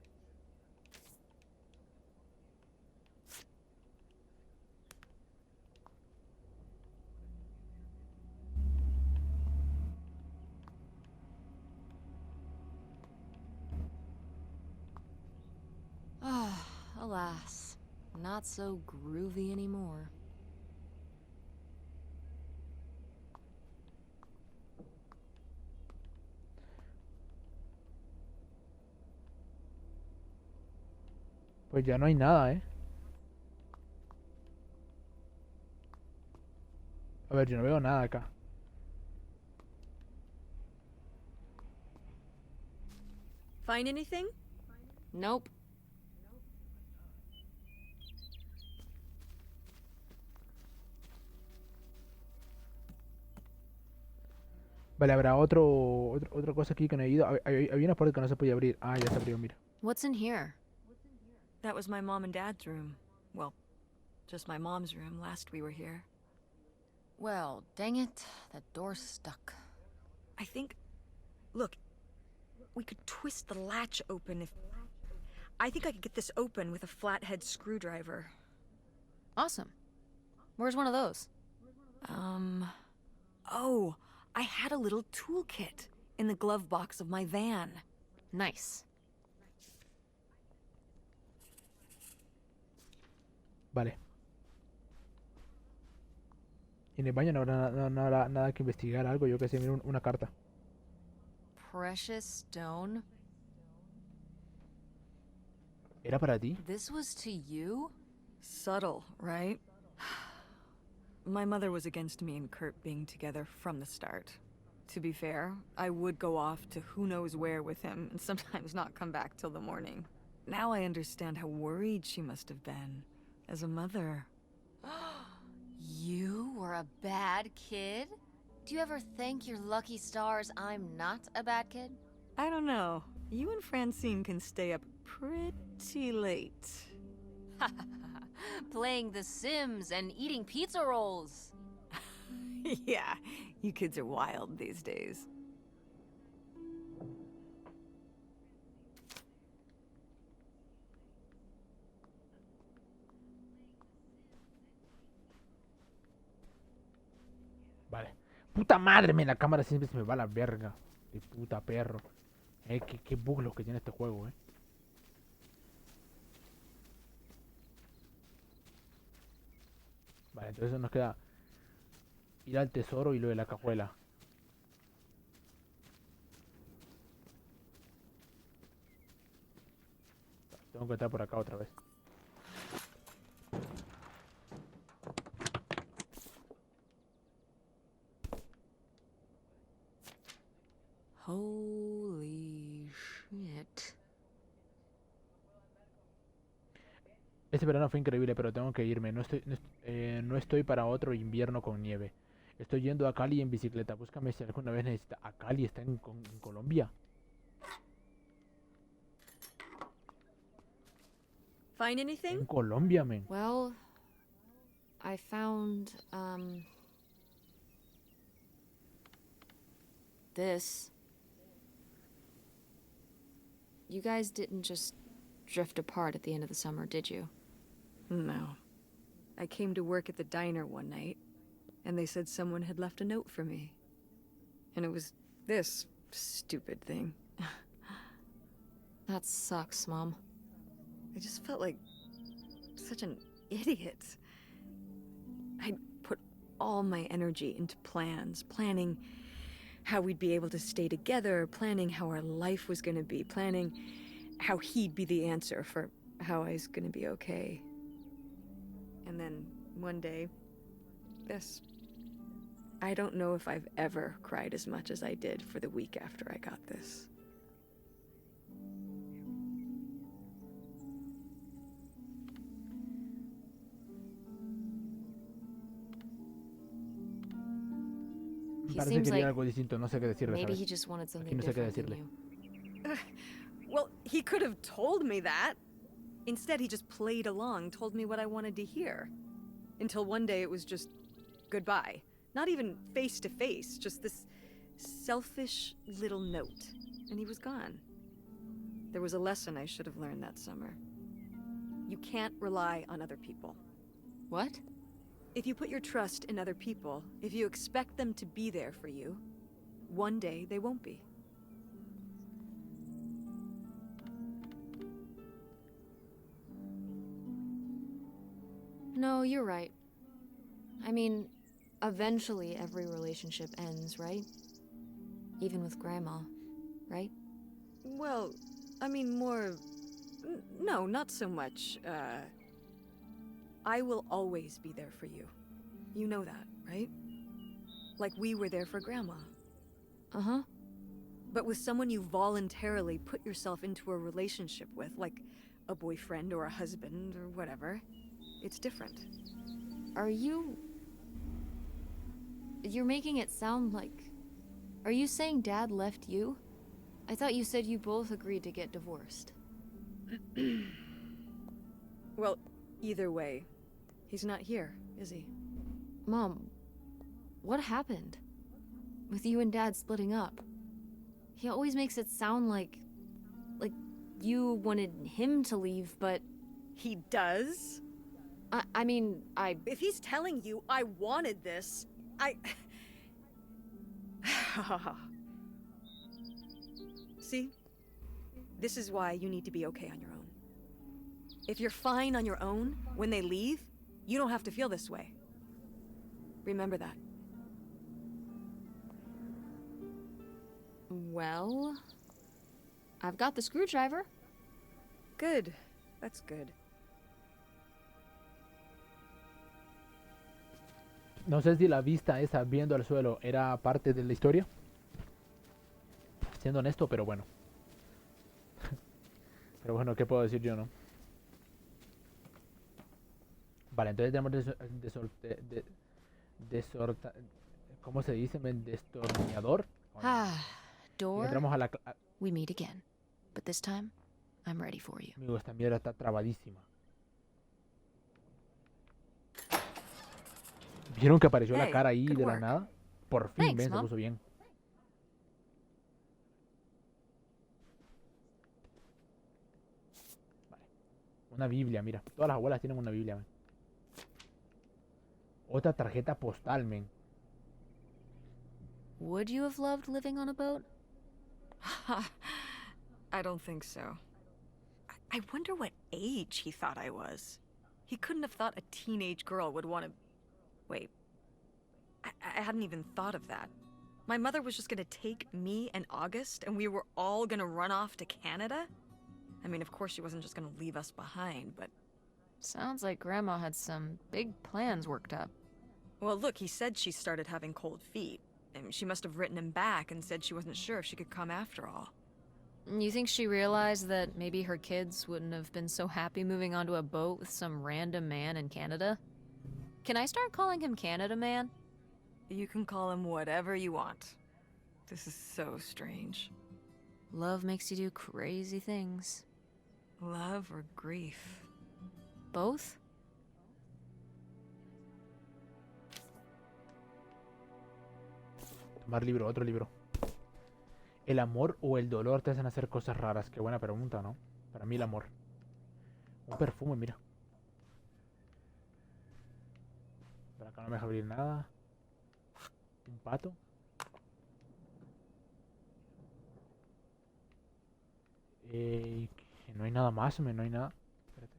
alas, not so groovy anymore. Pues ya no hay nada, A ver, yo no veo nada acá. Find anything? Nope. Vale, habrá otra cosa aquí que no he ido. Había una puerta que no se podía abrir. Ah, ya se abrió, mira. What's in here? That was my mom and dad's room. Well, just my mom's room last we were here. Well, dang it, that door's stuck. I think... Look, we could twist the latch open if... I think I could get this open with a flathead screwdriver. Awesome. Where's one of those? Oh, I had a little toolkit in the glove box of my van. Nice. Vale. En el baño no habrá nada que investigar, algo, yo que sé, mira una carta. Precious stone? ¿Era para ti? This was to you? Subtle, right? My mother was against me and Kurt being together from the start. To be fair, I would go off to who knows where with him and sometimes not come back till the morning. Now I understand how worried she must have been as a mother. You were a bad kid? Do you ever thank your lucky stars I'm not a bad kid? I don't know. You and Francine can stay up pretty late. Playing The Sims and eating pizza rolls. Yeah, you kids are wild these days. Vale. Puta madre, la cámara siempre se me va a la verga. De puta perro. Qué bug lo que tiene este juego, Vale, entonces nos queda ir al tesoro y lo de la cajuela. Tengo que entrar por acá otra vez. Holy shit. Este verano fue increíble, pero tengo que irme. No estoy para otro invierno con nieve. Estoy yendo a Cali en bicicleta. Búscame si alguna vez necesita. ¿A Cali está en Colombia? Find anything? En Colombia, men. Well, I found, this. You guys didn't just drift apart at the end of the summer, did you? No. I came to work at the diner one night, and they said someone had left a note for me. And it was this stupid thing. That sucks, Mom. I just felt like such an idiot. I'd put all my energy into planning how we'd be able to stay together, planning how our life was gonna be, planning how he'd be the answer for how I was gonna be okay. And then one day, this. I don't know if I've ever cried as much as I did for the week after I got this. He Parece seems que quería like algo distinto. No sé qué decirle, maybe ¿sabes? he just wanted something no sé qué different than decirle. you. Well, he could have told me that. Instead, he just played along, told me what I wanted to hear. Until one day it was just goodbye. Not even face to face, just this selfish little note. And he was gone. There was a lesson I should have learned that summer. You can't rely on other people. What? If you put your trust in other people, if you expect them to be there for you, one day they won't be. No, you're right. I mean, eventually every relationship ends, right? Even with Grandma, right? Well, I mean more... No, not so much. I will always be there for you. You know that, right? Like we were there for Grandma. Uh-huh. But with someone you voluntarily put yourself into a relationship with, like a boyfriend or a husband or whatever, it's different. Are you... You're making it sound like... Are you saying Dad left you? I thought you said you both agreed to get divorced. Well, either way, he's not here, is he? Mom, what happened? With you and Dad splitting up? He always makes it sound like you wanted him to leave, but... He does? I mean, If he's telling you I wanted this, See? This is why you need to be okay on your own. If you're fine on your own, when they leave, you don't have to feel this way. Remember that. well, I've got the screwdriver. Good. That's good. No sé si la vista esa viendo al suelo era parte de la historia. Siendo honesto, pero bueno. Pero bueno, ¿qué puedo decir yo, no? Vale, entonces tenemos ¿cómo se dice? Destornillador. Y Door, entramos a la... we meet again. But this time, I'm ready for you. Amigo, esta mierda está trabadísima. ¿Vieron que apareció la Hey, cara ahí good de la work. nada? Por fin, Thanks, ven, se Mom. puso bien. Vale. Una Biblia, mira. Todas las abuelas tienen una Biblia, man. Otra tarjeta postal, men. Would you have loved living on a boat? I don't think so. I wonder what age he thought I was. He couldn't have thought a teenage girl would want to... Wait. I hadn't even thought of that. My mother was just gonna take me and August, and we were all gonna run off to Canada? I mean, of course she wasn't just gonna leave us behind, but... Sounds like Grandma had some big plans worked up. Well, look, he said she started having cold feet. And she must have written him back and said she wasn't sure if she could come after all. You think she realized that maybe her kids wouldn't have been so happy moving onto a boat with some random man in Canada? Can I start calling him Canada Man? You can call him whatever you want. This is so strange. Love makes you do crazy things. Love or grief? Both? Tomar libro, otro libro. ¿El amor o el dolor te hacen hacer cosas raras? Qué buena pregunta, ¿no? Para mí el amor. Un perfume, mira. Por acá no me deja abrir nada. Un pato. Que no hay nada más, no hay nada. Espérate.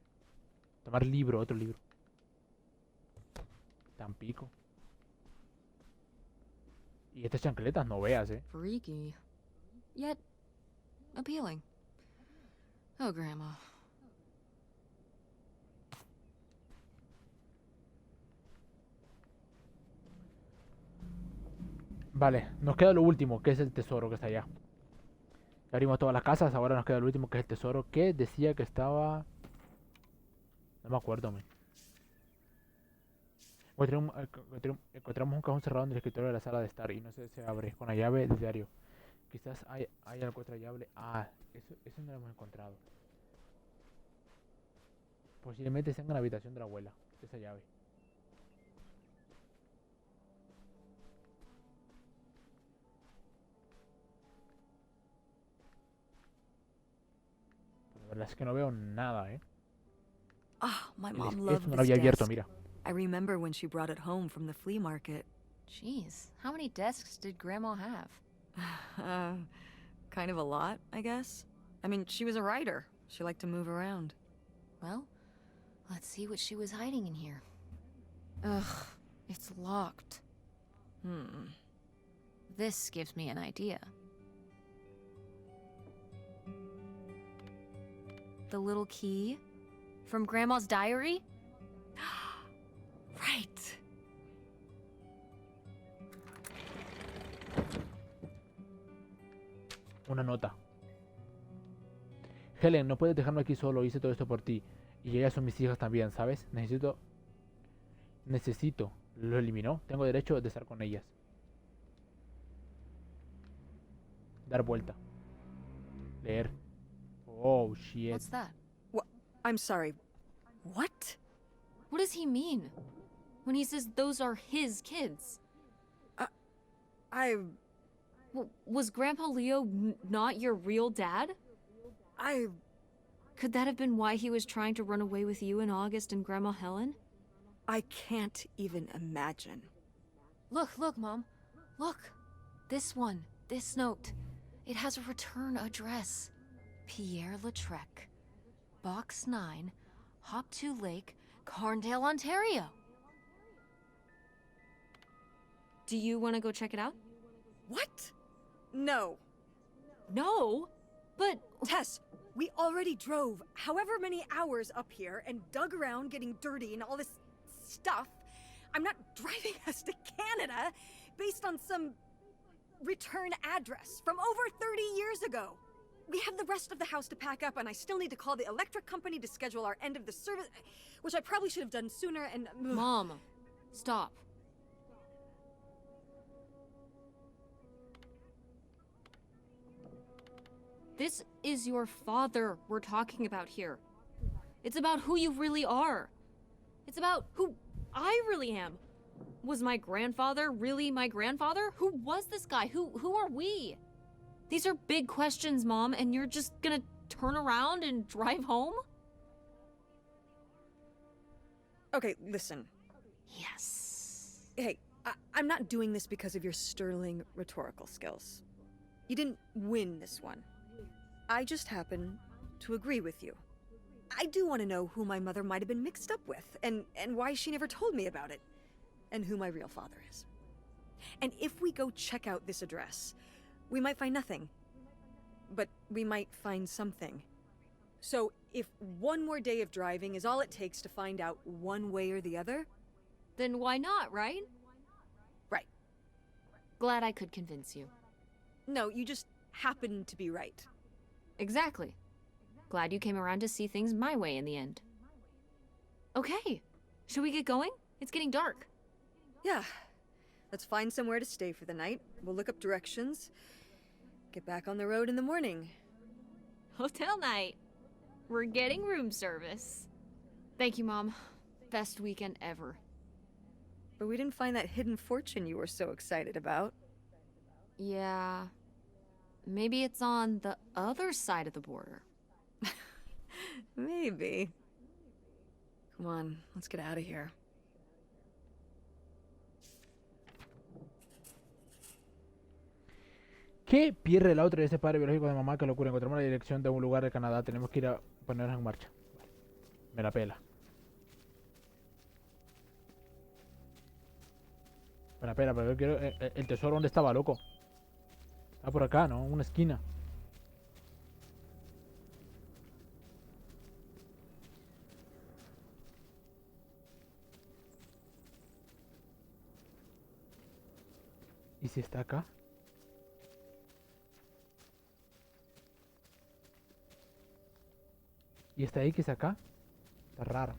Tomar libro, otro libro. Tampico. Y estas chancletas no veas, Freaky. Yet appealing. Oh, Grandma. Vale, nos queda lo último, que es el tesoro que está allá. Ya abrimos todas las casas, ahora nos queda lo último, que es el tesoro, que decía que estaba... No me acuerdo, man. Encontramos un cajón cerrado en el escritorio de la sala de estar y no sé si se abre con la llave del diario. Quizás hay alguna otra llave. Ah, eso no lo hemos encontrado. Posiblemente sea en la habitación de la abuela, esa llave. Pero la verdad es que no veo nada, Ah, my El mom esto loved no lo this había abierto, desk. mira. I remember when she brought it home from the flea market. Jeez, how many desks did Grandma have? Kind of a lot, I guess. I mean, she was a writer. She liked to move around. Well, let's see what she was hiding in here. Ugh, it's locked. This gives me an idea. The little key from Grandma's diary? Right. Una nota. Helen, no puedes dejarme aquí solo, hice todo esto por ti. Y ellas son mis hijas también, ¿sabes? Necesito. Lo eliminó. Tengo derecho de estar con ellas. Dar vuelta. Leer. Oh, shit. What's that? I'm sorry. What? What does he mean? When he says those are his kids? Was Grandpa Leo not your real dad? Could that have been why he was trying to run away with you and August and Grandma Helen? I can't even imagine. Look, Mom. Look. This one. This note. It has a return address. Pierre Lautrec. Box 9, Hop 2 Lake, Carndale, Ontario. Do you want to go check it out? What? No. No, but Tess, we already drove however many hours up here and dug around getting dirty and all this stuff. I'm not driving us to Canada based on some return address from over 30 years ago. We have the rest of the house to pack up, and I still need to call the electric company to schedule our end of the service, which I probably should have done sooner, and... Mom, stop. This is your father we're talking about here. It's about who you really are. It's about who I really am. Was my grandfather really my grandfather? Who was this guy? Who are we? These are big questions, Mom, and you're just gonna turn around and drive home? Okay, listen. Yes. Hey, I'm not doing this because of your sterling rhetorical skills. You didn't win this one. I just happen to agree with you. I do want to know who my mother might have been mixed up with, and why she never told me about it, and who my real father is. And if we go check out this address, we might find nothing, but we might find something. So if one more day of driving is all it takes to find out one way or the other... Then why not, right? Right. Glad I could convince you. No, you just happen to be right. Exactly. Glad you came around to see things my way in the end. Okay, should we get going? It's getting dark. Yeah. Let's find somewhere to stay for the night. We'll look up directions. Get back on the road in the morning. Hotel night. We're getting room service. Thank you, Mom. Best weekend ever. But we didn't find that hidden fortune you were so excited about. Yeah. Maybe it's on the other side of the border. Maybe. Come on, let's get out of here. ¿Qué pierde el auto de ese padre biológico de mamá? Que locura. Encontramos la dirección de un lugar de Canadá. Tenemos que ir a ponernos en marcha. Vale. Me la pela. Me la pela, pero yo quiero... ¿El tesoro dónde estaba, loco? Está por acá, ¿no? Una esquina. ¿Y si está acá? ¿Y está ahí que es acá? Está raro.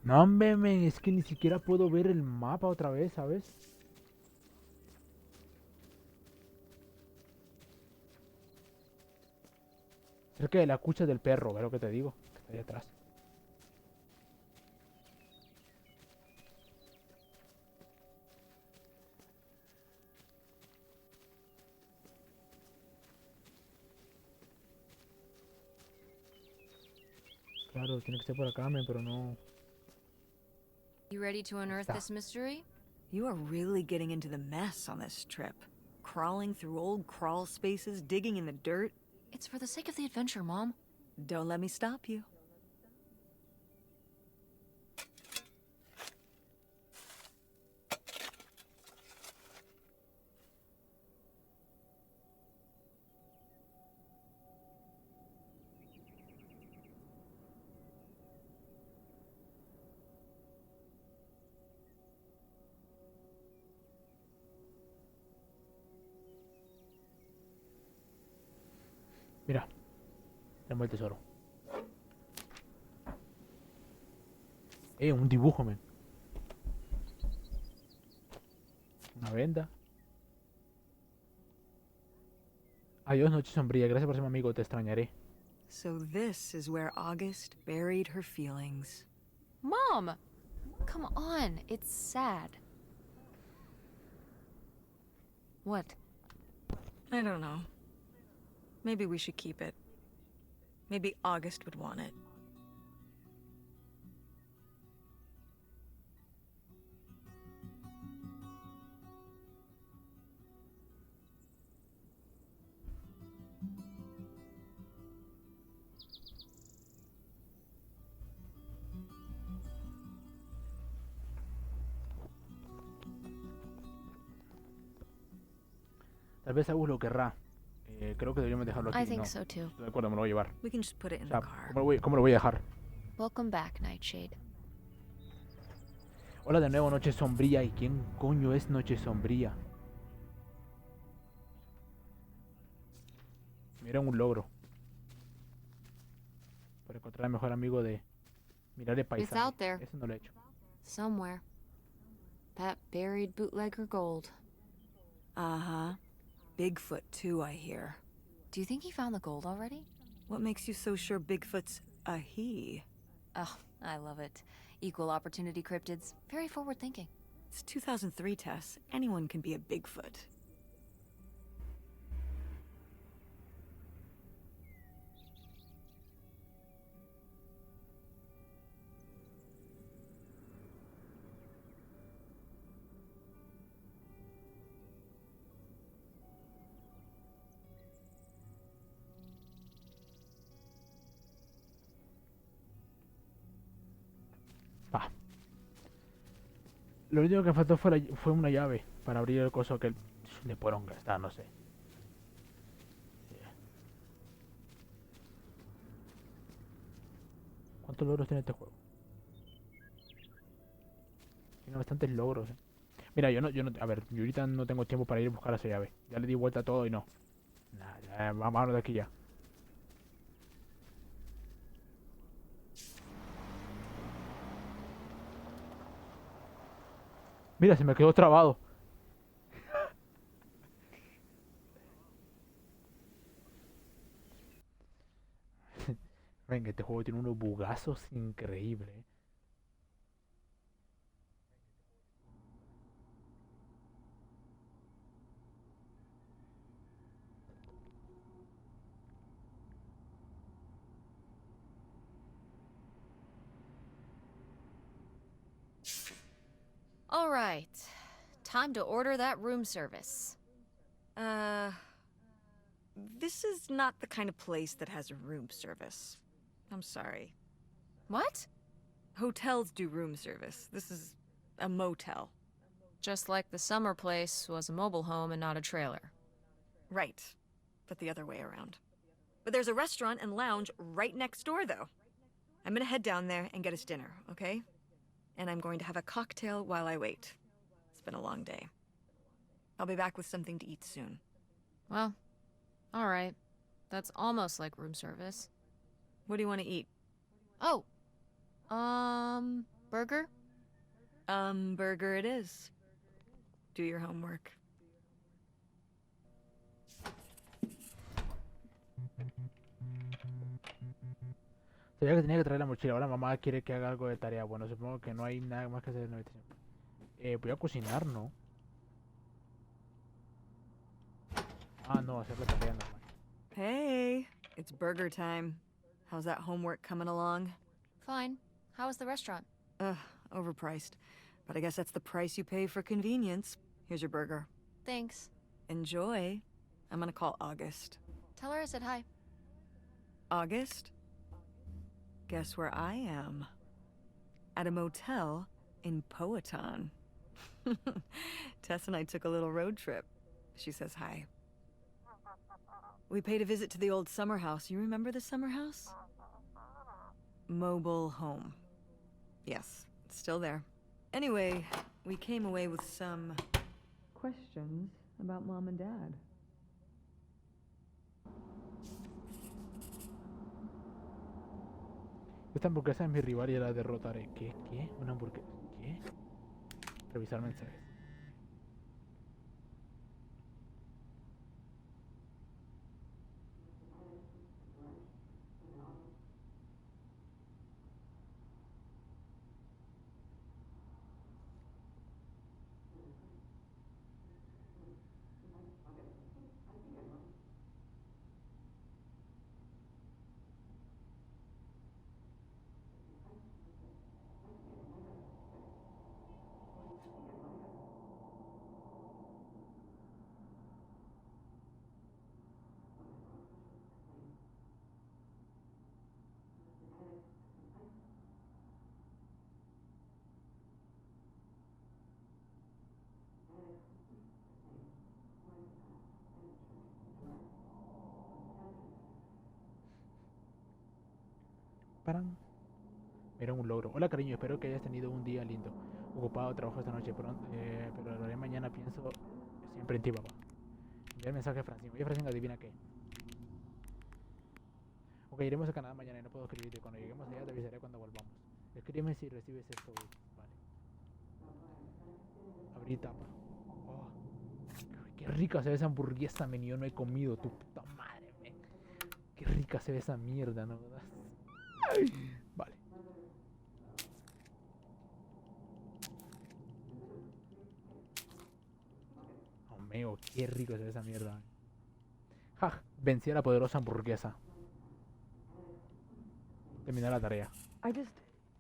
No, hombre, men, es que ni siquiera puedo ver el mapa otra vez, ¿sabes? Cerca de la cucha del perro, ve lo que te digo, que está ahí atrás. Claro, tiene que ser por acá, men, pero no... You ready to unearth this mystery? You are really getting into the mess on this trip. Crawling through old crawl spaces, digging in the dirt. It's for the sake of the adventure, Mom. Don't let me stop you. Mira, tenemos el tesoro. Un dibujo, men. Una venda. Adiós, noche sombría. Gracias por ser mi amigo. Te extrañaré. So this is where August buried her feelings. Mom! Come on, it's sad. What? I don't know. Maybe we should keep it. Maybe August would want it. Tal vez Agus lo querrá. Creo que deberíamos dejarlo aquí. I think No, so too. estoy de acuerdo, me lo voy a llevar. We can just put it O in sea, the car. cómo lo voy a dejar? Welcome back, Nightshade. Hola de nuevo, Noche Sombría. ¿Y quién coño es Noche Sombría? Mira un logro. Por encontrar al mejor amigo de mirar el paisaje. out there. Eso no lo he hecho. Somewhere. That buried bootlegger gold. Uh-huh. Bigfoot, too, I hear. Do you think he found the gold already? What makes you so sure Bigfoot's a he? Oh, I love it. Equal opportunity cryptids. Very forward thinking. It's 2003, Tess. Anyone can be a Bigfoot. Pa. Lo único que faltó fue una llave para abrir el coso que le fueron gastar, no sé. ¿Cuántos logros tiene este juego? Tiene bastantes logros. Mira, yo no, a ver, yo ahorita no tengo tiempo para ir a buscar esa llave. Ya le di vuelta a todo y no. Nah, ya, vámonos de aquí ya. Mira, se me quedó trabado. Venga, este juego tiene unos bugazos increíbles. All right. Time to order that room service. This is not the kind of place that has room service. I'm sorry. What? Hotels do room service. This is a motel. Just like the summer place was a mobile home and not a trailer. Right. But the other way around. But there's a restaurant and lounge right next door, though. I'm gonna head down there and get us dinner, okay? And I'm going to have a cocktail while I wait. It's been a long day. I'll be back with something to eat soon. Well, all right. That's almost like room service. What do you want to eat? Oh. Burger? Burger it is. Do your homework. Sabía que tenía que traer la mochila. Ahora mamá quiere que haga algo de tarea. Bueno, supongo que no hay nada más que hacer en la habitación. Voy a cocinar, ¿no? Ah, no, hacer la tarea normal. Hey, it's burger time. How's that homework coming along? Fine. How was the restaurant? Overpriced. But I guess that's the price you pay for convenience. Here's your burger. Thanks. Enjoy. I'm gonna call August. Tell her I said hi. August? Guess where I am? At a motel in Powhatan. Tess and I took a little road trip. She says hi. We paid a visit to the old summer house. You remember the summer house? Mobile home. Yes, it's still there. Anyway, we came away with some questions about Mom and Dad. Esta hamburguesa es mi rival y la derrotaré. ¿Qué? ¿Qué? ¿Una hamburguesa? ¿Qué? Revisar mensajes. paran. Era un logro. Hola cariño, espero que hayas tenido un día lindo. Ocupado, trabajo esta noche pronto, pero lo haré mañana. Pienso siempre en ti, papá. Enviar mensaje a Francine. Oye, Francine, adivina qué. Ok, iremos a Canadá mañana y no puedo escribirte. Cuando lleguemos allá te avisaré cuando volvamos. Escríbeme si recibes esto. Vale. Abrí tapa. Oh, qué rica se ve esa hamburguesa, men. Yo no he comido, tu puta madre, men. Qué rica se ve esa mierda, ¿no? Vale. Oh, meo, qué rico se ve esa mierda. Ja, vencí a la poderosa hamburguesa. Terminé la tarea.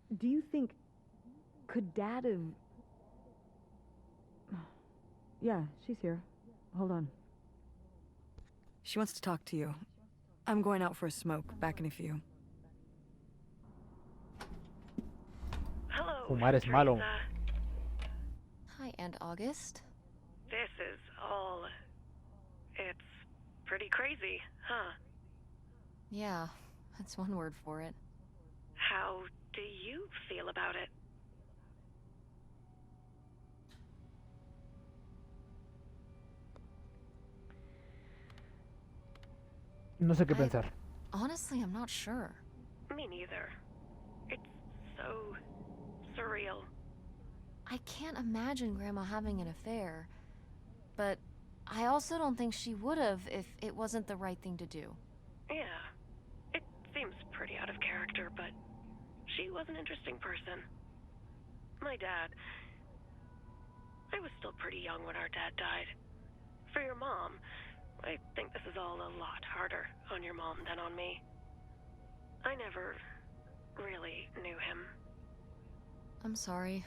Do you think. Could Dad have. Yeah, she's here. Hold on. She wants to talk to you. I'm going out for a smoke, back in a few. Hello, Fumar es malo. Teresa. Hi, Aunt August. This is all... It's pretty crazy, huh? Yeah, that's one word for it. How do you feel about it? No sé qué pensar. Honestly, I'm not sure. Me neither. It's so surreal. I can't imagine Grandma having an affair, but I also don't think she would have if it wasn't the right thing to do. Yeah, it seems pretty out of character, but she was an interesting person. My dad... I was still pretty young when our dad died. For your mom, I think this is all a lot harder on your mom than on me. I never really knew him. I'm sorry.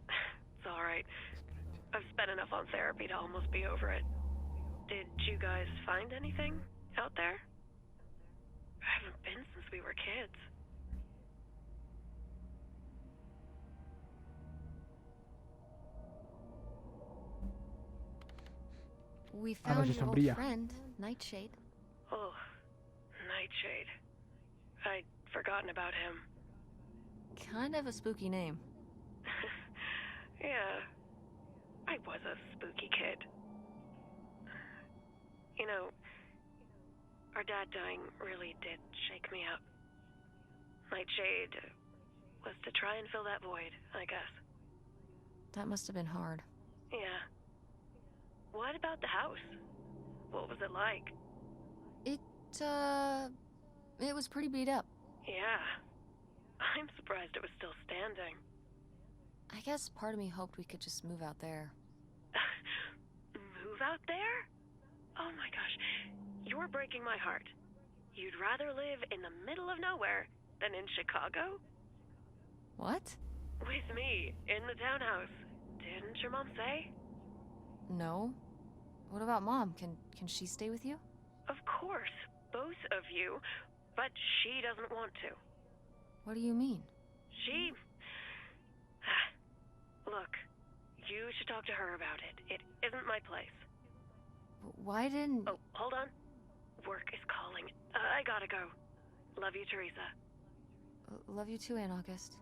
It's alright. I've spent enough on therapy to almost be over it. Did you guys find anything out there? I haven't been since we were kids. We Ah, no, found sí, your old sombría. friend, Nightshade. Oh, Nightshade. I'd forgotten about him. Kind of a spooky name. Yeah, I was a spooky kid. You know, our dad dying really did shake me up. Nightshade was to try and fill that void, I guess. That must have been hard. Yeah. What about the house? What was it like? It was pretty beat up. Yeah. I'm surprised it was still standing. I guess part of me hoped we could just move out there. Move out there? Oh my gosh. You're breaking my heart. You'd rather live in the middle of nowhere than in Chicago? What? With me, in the townhouse. Didn't your mom say? No. What about Mom? Can she stay with you? Of course, both of you. But she doesn't want to. What do you mean? She... Look, you should talk to her about it. It isn't my place. Why didn't... Oh, hold on. Work is calling. I gotta go. Love you, Teresa. Love you too, Aunt August.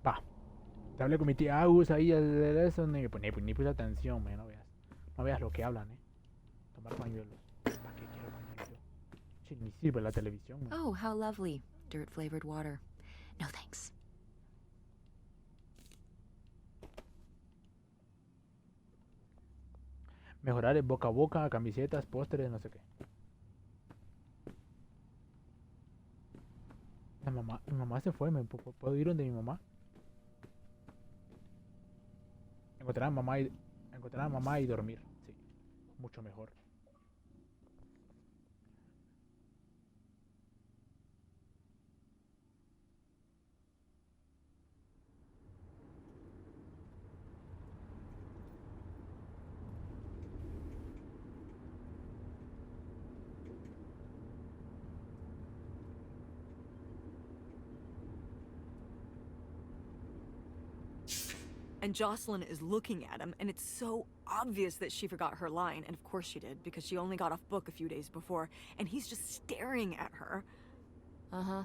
Va. Te hablé con mi tía Agus ahí, eso, ni puse atención, no veas. No veas lo que hablan, Tomar pañuelos. ¿Para qué quiero pañuelos? Sí, ni sirve la televisión, man. Oh, how lovely. Dirt-flavored water. No thanks. Mejorar el boca a boca, camisetas, pósteres, no sé qué. Mi mamá se fue, ¿puedo ir donde mi mamá? Encontrar a mamá y dormir, sí, mucho mejor. And Jocelyn is looking at him, and it's so obvious that she forgot her line, and of course she did, because she only got off book a few days before, and he's just staring at her. Uh-huh.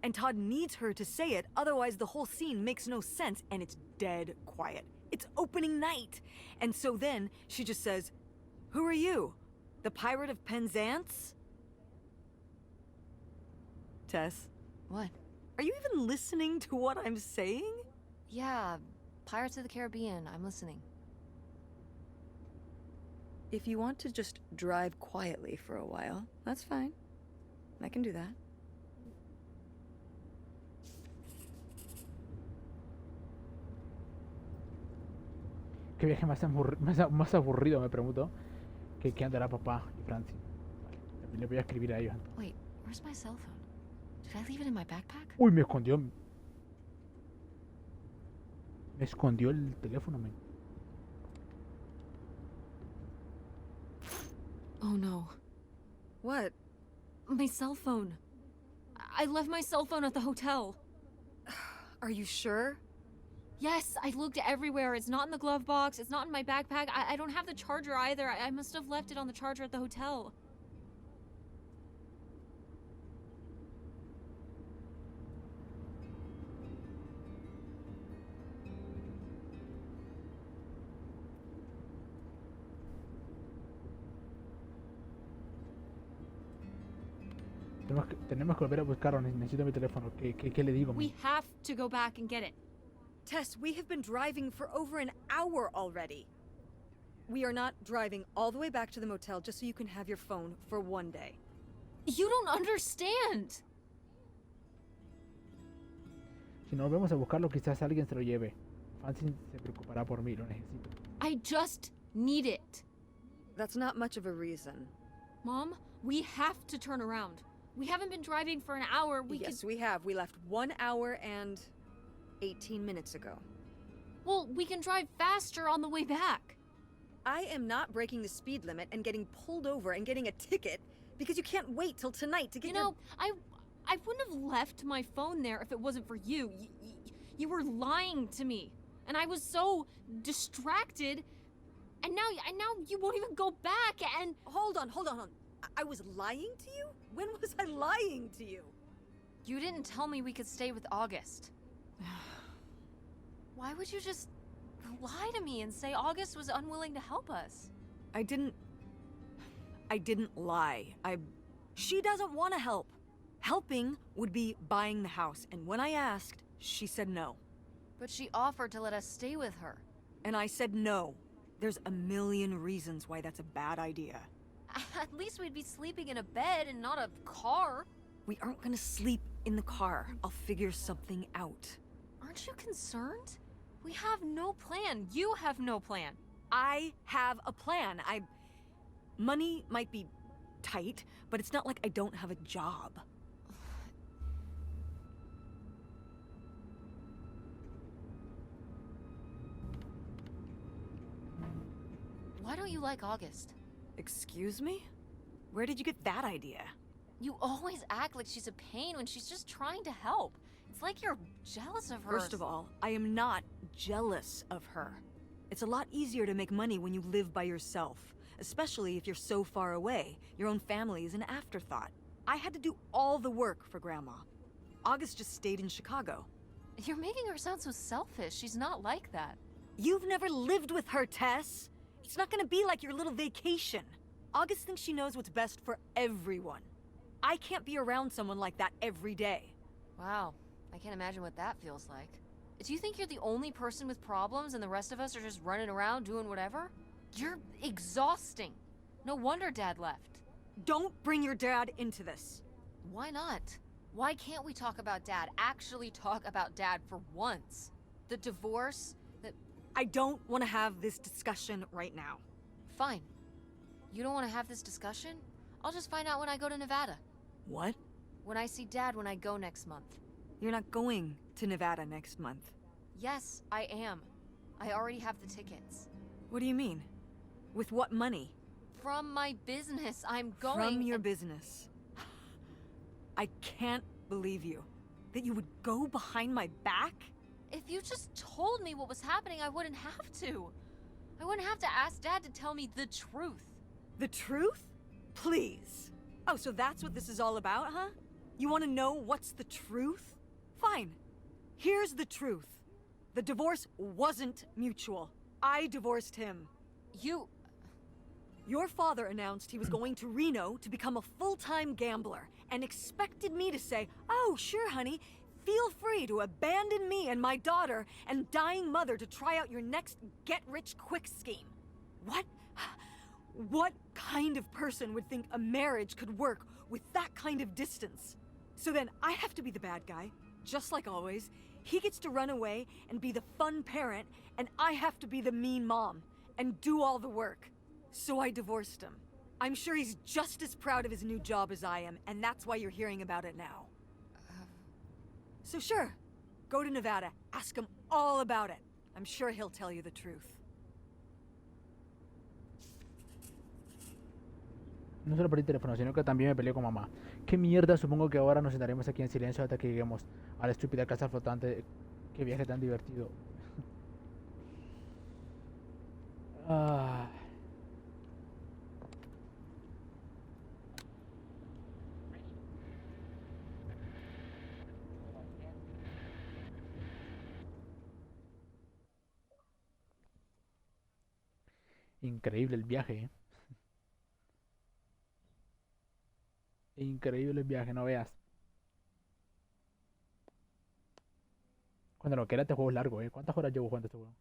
And Todd needs her to say it, otherwise the whole scene makes no sense, and it's dead quiet. It's opening night! And so then, she just says, "Who are you? The Pirate of Penzance?" Tess, What? are you even listening to what I'm saying? Yeah, Pirates of the Caribbean. I'm listening. If you want to just drive quietly for a while, that's fine. I can do that. ¿Qué viaje más aburrido, me pregunto? Que andará papá y Francie. Vale, le voy a escribir a ellos. Wait, where's my cell phone? Did I leave it in my backpack? Uy, me escondió. Me escondió el teléfono, men. Oh no. What? My cell phone. I left my cell phone at the hotel. Are you sure? Yes, I looked everywhere. It's not in the glove box. It's not in my backpack. I don't have the charger either. I must have left it on the charger at the hotel. Tenemos que volver a buscarlo. Necesito mi teléfono. ¿Qué le digo, We men? have to go back and get it. Tess, we have been driving for over an hour already. We are not driving all the way back to the motel just so you can have your phone for one day. You don't understand. Si no volvemos a buscarlo, quizás alguien se lo lleve. Francie se preocupará por mí. Lo necesito. I just need it. That's not much of a reason. Mom, we have to turn around. We haven't been driving for an hour. Yes, we have. We left 1 hour and 18 minutes ago. Well, we can drive faster on the way back. I am not breaking the speed limit and getting pulled over and getting a ticket because you can't wait till tonight to get You know, I wouldn't have left my phone there if it wasn't for you. You were lying to me, and I was so distracted. And now you won't even go back. And Hold on. I was lying to you? When was I lying to you? you didn't tell me we could stay with August. Why would you just lie to me and say August was unwilling to help us? I didn't lie. She doesn't want to help. Helping would be buying the house, and when I asked, she said no. But she offered to let us stay with her. And I said no. There's a million reasons why that's a bad idea. At least we'd be sleeping in a bed and not a car. We aren't gonna sleep in the car. I'll figure something out. Aren't you concerned? We have no plan. You have no plan. I have a plan. Money might be tight, but it's not like I don't have a job. Why don't you like August? Excuse me? Where did you get that idea? You always act like she's a pain when she's just trying to help. It's like you're jealous of her. First of all, I am not jealous of her. It's a lot easier to make money when you live by yourself, especially if you're so far away. Your own family is an afterthought. I had to do all the work for Grandma. August just stayed in Chicago. You're making her sound so selfish. She's not like that. You've never lived with her, Tess. It's not gonna be like your little vacation. August thinks she knows what's best for everyone. I can't be around someone like that every day. Wow, I can't imagine what that feels like. Do you think you're the only person with problems and the rest of us are just running around doing whatever? You're exhausting. No wonder Dad left. Don't bring your dad into this. Why not? Why can't we talk about Dad? Actually talk about Dad for once. The divorce, I don't want to have this discussion right now. Fine. You don't want to have this discussion? I'll just find out when I go to Nevada. What? When I see Dad when I go next month. You're not going to Nevada next month. Yes, I am. I already have the tickets. What do you mean? With what money? From my business, I'm going. From your business. I can't believe you. That you would go behind my back? If you just told me what was happening, I wouldn't have to. I wouldn't have to ask Dad to tell me the truth. The truth? Please. Oh, so that's what this is all about, huh? You want to know what's the truth? Fine. Here's the truth. The divorce wasn't mutual. I divorced him. You... Your father announced he was going to Reno to become a full-time gambler and expected me to say, "Oh, sure, honey, feel free to abandon me and my daughter and dying mother to try out your next get-rich-quick scheme." What? What kind of person would think a marriage could work with that kind of distance? So then I have to be the bad guy, just like always. He gets to run away and be the fun parent, and I have to be the mean mom and do all the work. So I divorced him. I'm sure he's just as proud of his new job as I am, and that's why you're hearing about it now. So sure, go to Nevada, ask him all about it. I'm sure he'll tell you the truth. No solo por el teléfono, sino que también me peleé con mamá. ¿Qué mierda? Supongo que ahora nos sentaremos aquí en silencio hasta que lleguemos a la estúpida casa flotante. Qué viaje tan divertido. Ah. Increíble el viaje, ¿eh? Increíble el viaje, no veas. Cuando lo que era este juego es largo, ¿eh? ¿Cuántas horas llevo jugando este juego?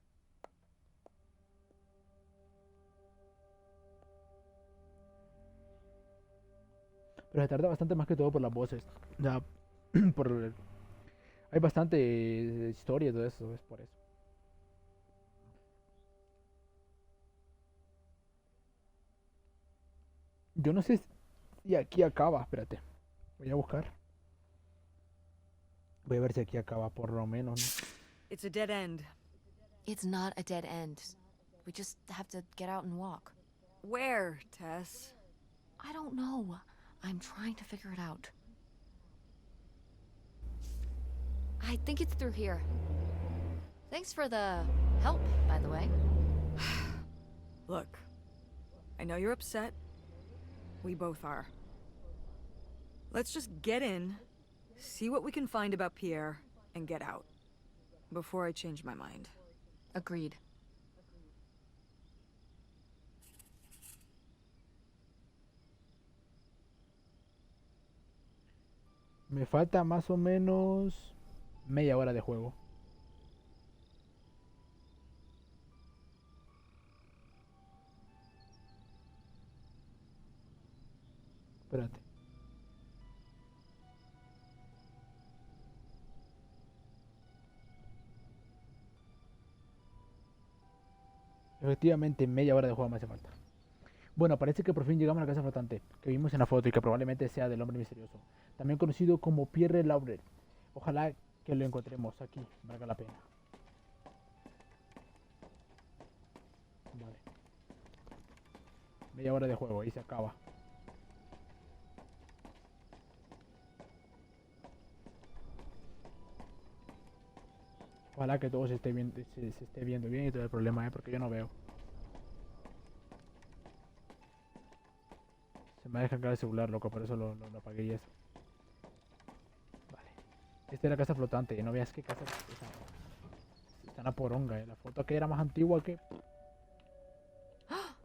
Pero se tarda bastante más que todo por las voces. Ya, hay bastante historia y todo eso, es por eso. Yo no sé si aquí acaba, espérate. Voy a buscar. Voy a ver si aquí acaba, por lo menos, ¿no? It's a dead end. It's not a dead end. We just have to get out and walk. Where, Tess? I don't know. I'm trying to figure it out. I think it's through here. Thanks for the help, by the way. Look, I know you're upset. We both are. Let's just get in, see what we can find about Pierre, and get out. Before I change my mind. Agreed. Me falta más o menos media hora de juego. Espérate. Efectivamente, media hora de juego me hace falta. Bueno, parece que por fin llegamos a la casa flotante que vimos en la foto y que probablemente sea del hombre misterioso, también conocido como Pierre Laurel. Ojalá que lo encontremos aquí, valga la pena. Vale. Media hora de juego, ahí se acaba. Ojalá que todo se esté viendo bien y todo el problema, porque yo no veo. Se me ha descargado el celular, loco, por eso lo apagué y eso. Vale. Esta es la casa flotante, y no veas qué casa está una poronga, La foto que era más antigua que...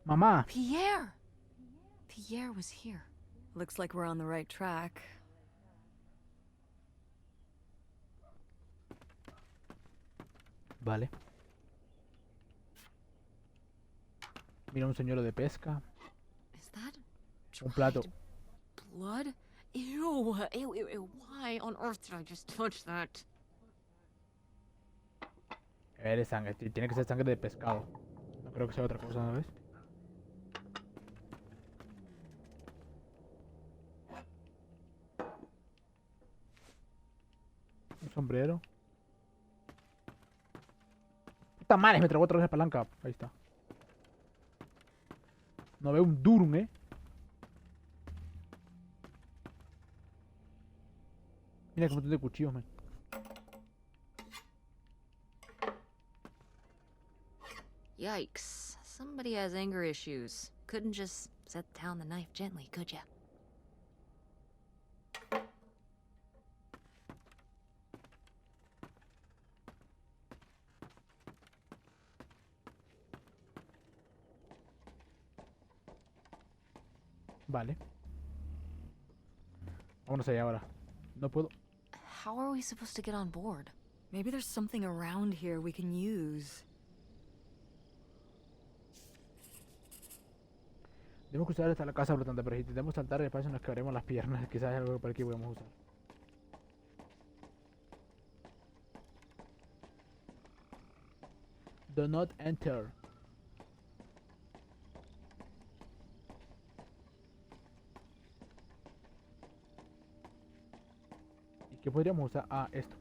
¡Mamá! Pierre! Pierre was here. Looks like we're on the right track. Vale. Mira un señuelo de pesca. Is that Un plato. dried blood? Ew, ew, ew, ew. Why on earth did I just touch that? A ver, es sangre. Tiene que ser sangre de pescado. No creo que sea otra cosa, ¿sabes? Un sombrero. Puta madre, me tragó otra vez la palanca. Ahí está. No veo un durum, Mira qué montón de cuchillos, man. Yikes. Somebody has anger issues. Couldn't just set down the knife gently, could ya? Vale. Vámonos allá ahora. No puedo. How are we supposed to get on board? Maybe there's something around here we can use. Tenemos que usar hasta la casa flotante, pero si intentamos saltar el espacio nos quebremos las piernas. Quizás es algo que por aquí podemos usar. Do not enter. ¿Y qué podríamos usar? Ah, esto.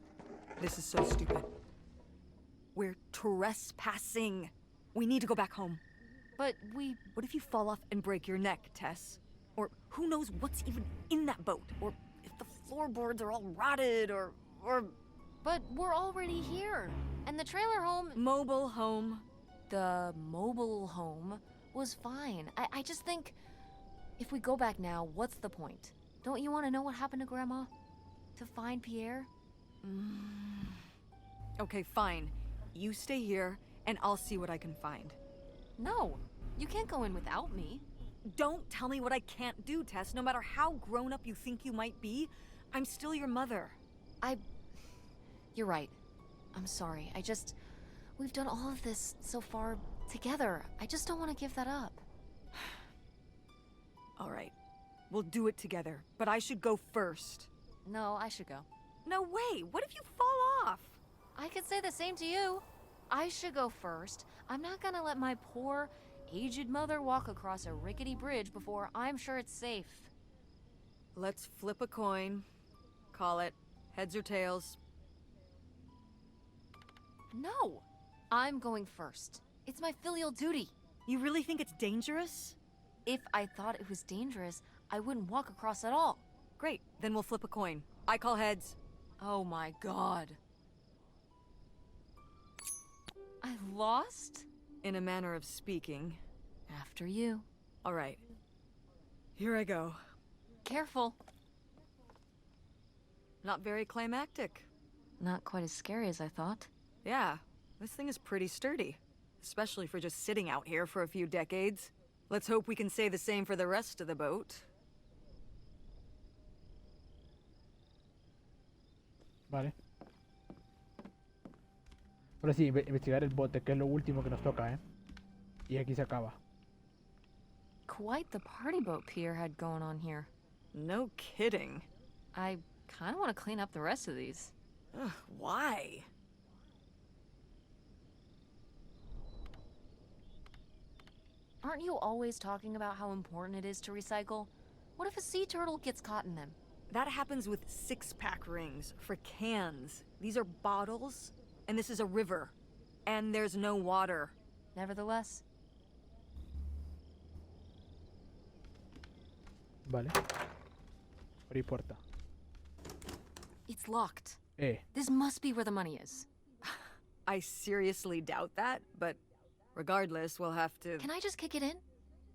This is so stupid. We're trespassing. We need to go back home. But we... What if you fall off and break your neck, Tess? Or who knows what's even in that boat? Or if the floorboards are all rotted, or... But we're already here. And the trailer home... Mobile home. The mobile home was fine. I just think... If we go back now, what's the point? Don't you want to know what happened to Grandma? To find Pierre? Okay, fine. You stay here, and I'll see what I can find. No, you can't go in without me. Don't tell me what I can't do, Tess. No matter how grown up you think you might be, I'm still your mother. You're right. I'm sorry. We've done all of this so far together. I just don't want to give that up. All right. We'll do it together, but I should go first. No, I should go. No way! What if you fall off? I could say the same to you. I should go first. I'm not gonna let my poor, aged mother walk across a rickety bridge before I'm sure it's safe. Let's flip a coin. Call it heads or tails. No! I'm going first. It's my filial duty. You really think it's dangerous? If I thought it was dangerous, I wouldn't walk across at all. Great, then we'll flip a coin. I call heads. Oh my god. I lost? In a manner of speaking. After you. All right. Here I go. Careful. Not very climactic. Not quite as scary as I thought. Yeah, this thing is pretty sturdy. Especially for just sitting out here for a few decades. Let's hope we can say the same for the rest of the boat. Vale. Ahora sí, investigar el bote, que es lo último que nos toca, ¿eh? Y aquí se acaba. Quite the party boat Pierre had going on here. No kidding. I kind of want to clean up the rest of these. Ugh, why? Aren't you always talking about how important it is to recycle? What if a sea turtle gets caught in them? That happens with six-pack rings for cans. These are bottles, and this is a river. And there's no water. Nevertheless, Vale. Abrir puerta. it's locked. Eh. This must be where the money is. I seriously doubt that, but regardless, we'll have to... Can I just kick it in?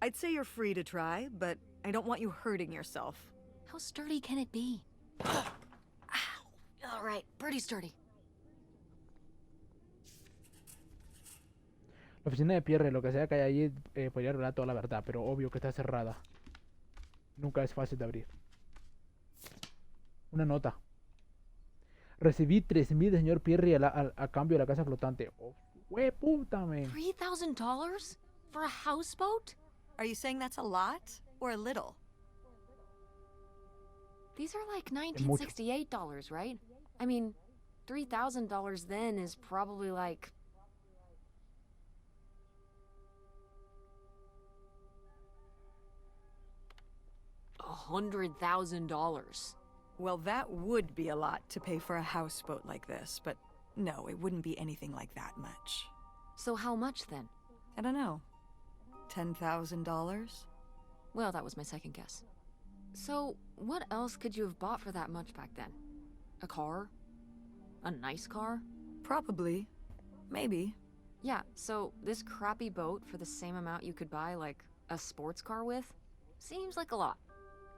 I'd say you're free to try, but I don't want you hurting yourself. How sturdy can it be? Ow. All right, pretty sturdy. La oficina de Pierre, lo que sea que hay allí, podría revelar toda la verdad, pero obvio que está cerrada. Nunca es fácil de abrir. Una nota. Recibí 3,000 de señor Pierre a cambio de la casa flotante. Oh, puta, man. $3,000 for a houseboat? Are you saying that's a lot or a little? These are like $1968, right? I mean, $3,000 then is probably like... $100,000. Well, that would be a lot to pay for a houseboat like this, but no, it wouldn't be anything like that much. So how much then? I don't know. $10,000? Well, that was my second guess. So, what else could you have bought for that much back then? A car? A nice car? Probably. Maybe. Yeah, so this crappy boat for the same amount you could buy, like, a sports car with? Seems like a lot.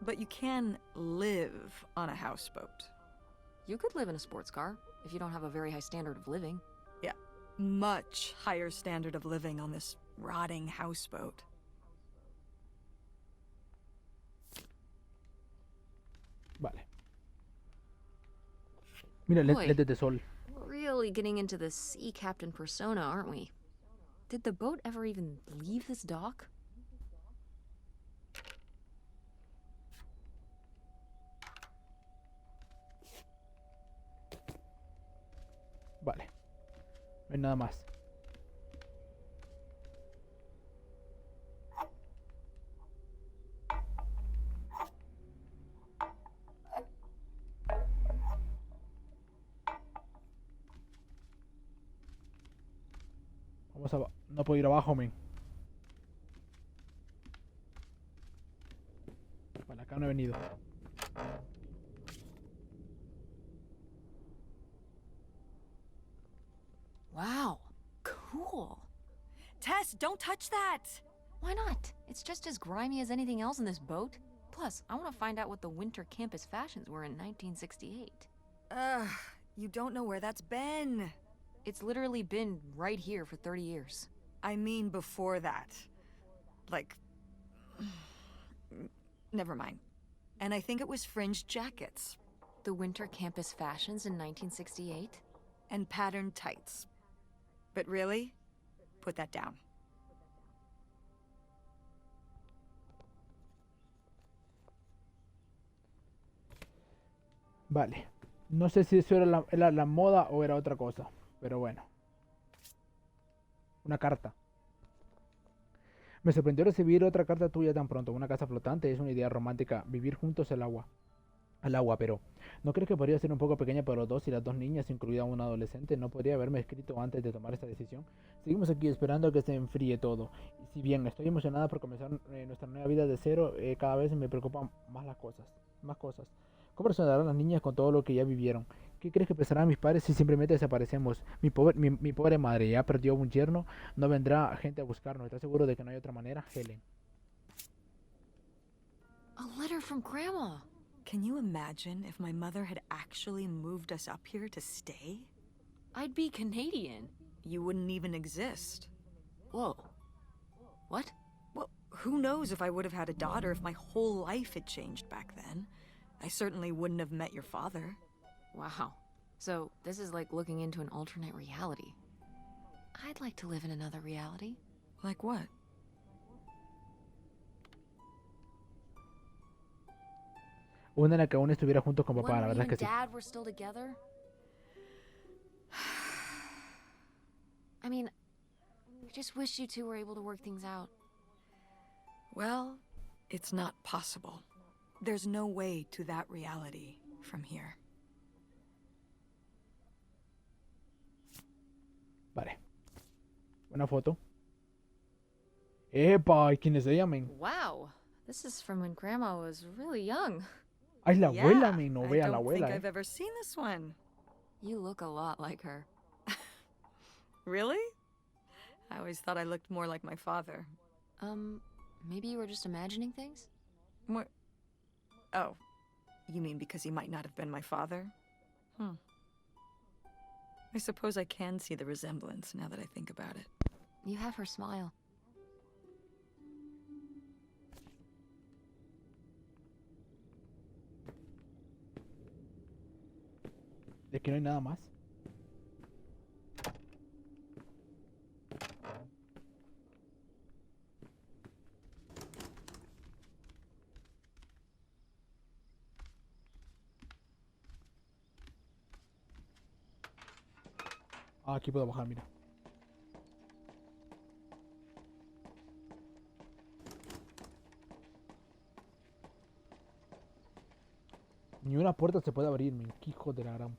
But you can live on a houseboat. You could live in a sports car if you don't have a very high standard of living. Yeah, much higher standard of living on this rotting houseboat. Vale. Mira, Boy. lentes de sol. Really getting into the sea captain persona, aren't we? Did the boat ever even leave this dock? Vale. No hay nada más. Vamos a... No puedo ir abajo, men. Vale, acá no he venido. Wow, cool. Tess, don't touch that! Why not? It's just as grimy as anything else in this boat. Plus, I want to find out what the winter campus fashions were in 1968. You don't know where that's been. It's literally been right here for 30 years. I mean before that. Like... Never mind. And I think it was fringed jackets. The winter campus fashions in 1968? And patterned tights. But really? Put that down. Vale. No sé si eso era la moda o era otra cosa. Pero bueno. Una carta. Me sorprendió recibir otra carta tuya tan pronto. Una casa flotante es una idea romántica. Vivir juntos al agua, pero ¿no crees que podría ser un poco pequeña para los dos y las dos niñas, incluida una adolescente? ¿No podría haberme escrito antes de tomar esta decisión? Seguimos aquí esperando a que se enfríe todo. Y si bien estoy emocionada por comenzar nuestra nueva vida de cero, cada vez me preocupan más las cosas. Más cosas. ¿Cómo reaccionarán las niñas con todo lo que ya vivieron? ¿Qué crees que pensarán mis padres si simplemente desaparecemos? Mi pobre madre ya perdió un yerno. No vendrá gente a buscarnos. ¿Estás seguro de que no hay otra manera? Helen. A letter from Grandma. Can you imagine if my mother had actually moved us up here to stay? I'd be Canadian. You wouldn't even exist. Whoa. What? Well, who knows if I would have had a daughter if my whole life had changed back then. I certainly wouldn't have met your father. Wow. So, this is like looking into an alternate reality. I'd like to live in another reality. Like what? Una en la que aún estuviera juntos con papá, When la you verdad es and que sí. Dad were still together? I mean, I just wish you two were able to work things out. Well, it's not possible. There's no way to that reality from here. Vale. Buena foto. ¡Epa! ¿Y quién es ella, men? Wow. This is from when Grandma was really young. ¡Ay, la abuela, Yeah, men! No I vea la don't think abuela, I've ever seen this one. You look a lot like her. Really? I always thought I looked more like my father. Maybe you were just imagining things? More... Oh, you mean because he might not have been my father? I suppose I can see the resemblance now that I think about it. You have her smile. ¿De que no hay nada más? Ah, aquí puedo bajar, mira. Ni una puerta se puede abrir, men. Qué hijo de la gran.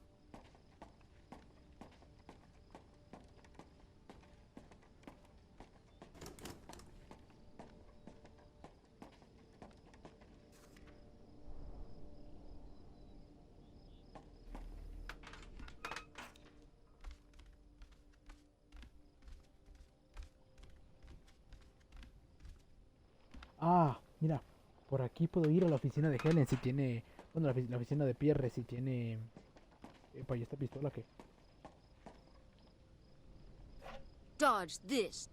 Por aquí puedo ir a la oficina de Helen si tiene... Bueno, la oficina de Pierre si tiene... Epa, ¿y esta pistola qué? Dodge this.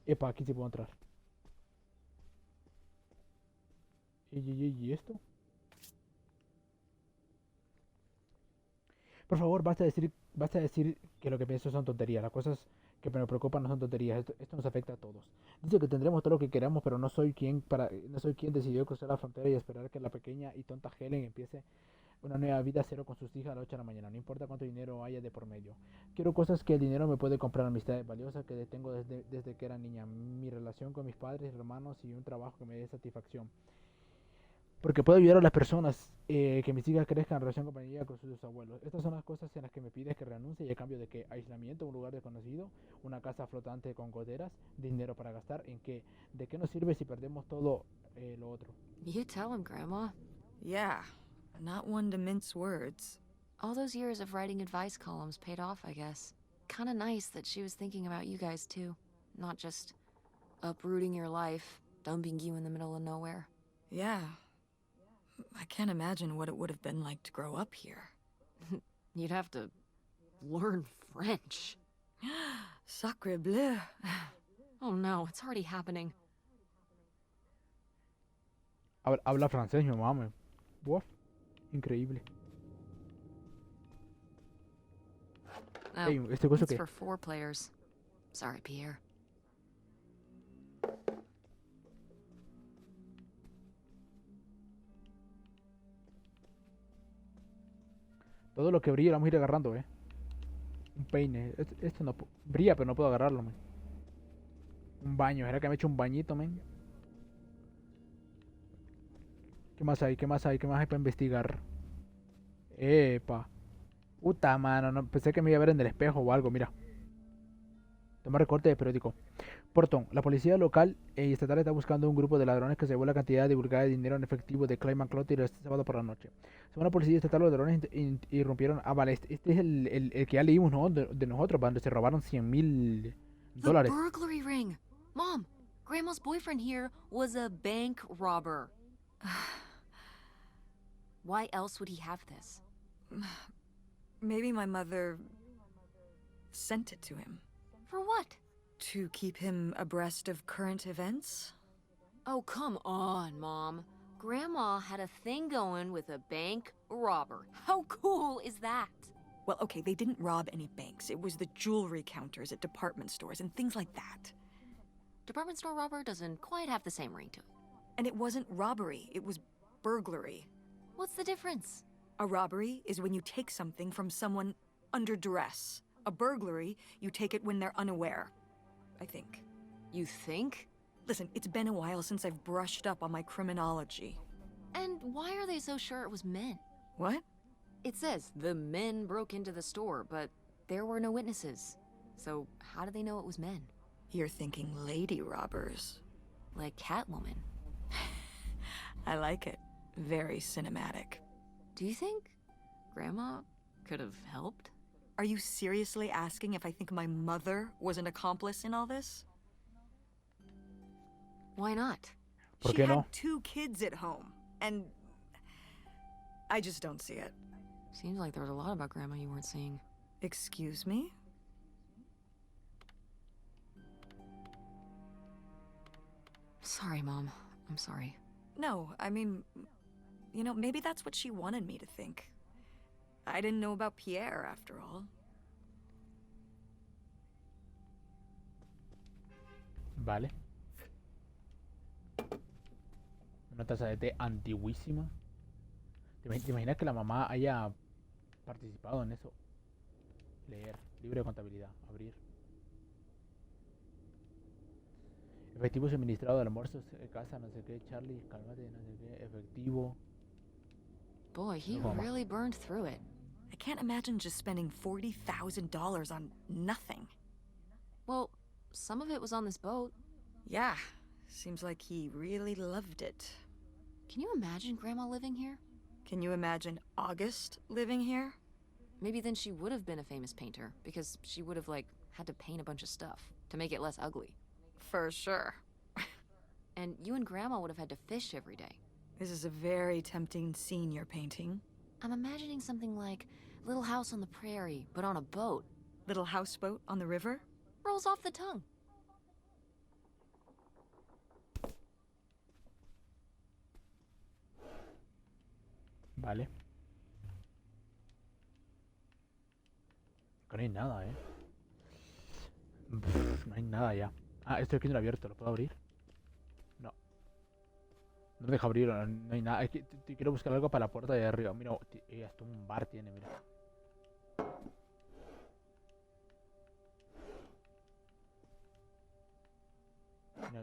Epa, aquí sí puedo entrar. ¿Y esto? Por favor, basta decir que lo que pienso son tonterías. Las cosas que me preocupan no son tonterías. Esto nos afecta a todos. Dice que tendremos todo lo que queramos, pero no soy quien decidió cruzar la frontera y esperar que la pequeña y tonta Helen empiece una nueva vida cero con sus hijas a las 8 de la mañana. No importa cuánto dinero haya de por medio. Quiero cosas que el dinero me puede comprar, amistades valiosas que tengo desde que era niña. Mi relación con mis padres, hermanos y un trabajo que me dé satisfacción. Porque puedo ayudar a las personas, que mis hijas crezcan en relación compañía con sus abuelos. Estas son las cosas en las que me pides que renuncie y a cambio de que aislamiento, un lugar desconocido, una casa flotante con goteras, dinero para gastar, ¿de qué nos sirve si perdemos todo lo otro? You tell him, Grandma. Yeah, not one to mince words. All those years of writing advice columns paid off, I guess. Kinda nice that she was thinking about you guys, too. Not just uprooting your life, dumping you in the middle of nowhere. Yeah. I can't imagine what it would have been like to grow up here. You'd have to learn French. Sacre bleu. Oh no, it's already happening. Habla francés, mi mamá. Buah, increíble. Oh, Ey, ¿este coso it's qué? for 4 players. Sorry, Pierre. Todo lo que brilla lo vamos a ir agarrando, Un peine. Esto no brilla, pero no puedo agarrarlo, man. Un baño. ¿Será que me he hecho un bañito, man? ¿Qué más hay? ¿Qué más hay? ¿Qué más hay para investigar? Epa. Puta, mano. No, pensé que me iba a ver en el espejo o algo, mira. Toma recorte de periódico. Portón. La policía local y estatal está buscando un grupo de ladrones que se llevó la cantidad divulgada de dinero en efectivo de Clyde McCloud este sábado por la noche. Según la policía estatal, los ladrones irrumpieron... Ah, vale. Este es el que ya leímos, ¿no? De nosotros, donde se robaron $100,000. The burglary ring! Mom, Grandma's boyfriend here was a bank robber. Why else would he have this? Maybe my mother sent it to him. For what? To keep him abreast of current events? Oh, come on, Mom. Grandma had a thing going with a bank robber. How cool is that? Well, okay, they didn't rob any banks. It was the jewelry counters at department stores and things like that. Department store robber doesn't quite have the same ring to it. And it wasn't robbery, it was burglary. What's the difference? A robbery is when you take something from someone under duress. A burglary, you take it when they're unaware. I think. You think? Listen, it's been a while since I've brushed up on my criminology. And why are they so sure it was men? What? It says the men broke into the store, but there were no witnesses. So how do they know it was men? You're thinking lady robbers. Like Catwoman. I like it. Very cinematic. Do you think Grandma could have helped? Are you seriously asking if I think my mother was an accomplice in all this? Why not? ¿Por She qué had no? 2 kids at home, and I just don't see it. Seems like there was a lot about Grandma you weren't seeing. Excuse me? Sorry, Mom. I'm sorry. No, I mean, you know, maybe that's what she wanted me to think. I didn't know about Pierre, after all. Vale. Una taza de té antiguísima. ¿Te imaginas que la mamá haya participado en eso? Leer. Libro de contabilidad. Abrir. Efectivo suministrado de almuerzos, casa, no sé qué. Charlie, cálmate, no sé qué. Efectivo. Boy, he No, Mama. really burned through it. I can't imagine just spending $40,000 on nothing. Well, some of it was on this boat. Yeah, seems like he really loved it. Can you imagine Grandma living here? Can you imagine August living here? Maybe then she would have been a famous painter, because she would have, like, had to paint a bunch of stuff to make it less ugly. For sure. And you and Grandma would have had to fish every day. This is a very tempting scene you're painting. I'm imagining something like Little House on the Prairie, but on a boat. Little houseboat on the river? Rolls off the tongue. Vale. No hay nada, no hay nada ya. Ah, esto aquí no lo he abierto, ¿lo puedo abrir? No. No me deja abrirlo, no hay nada. Es que quiero buscar algo para la puerta de arriba. Mira, esto un bar tiene, mira.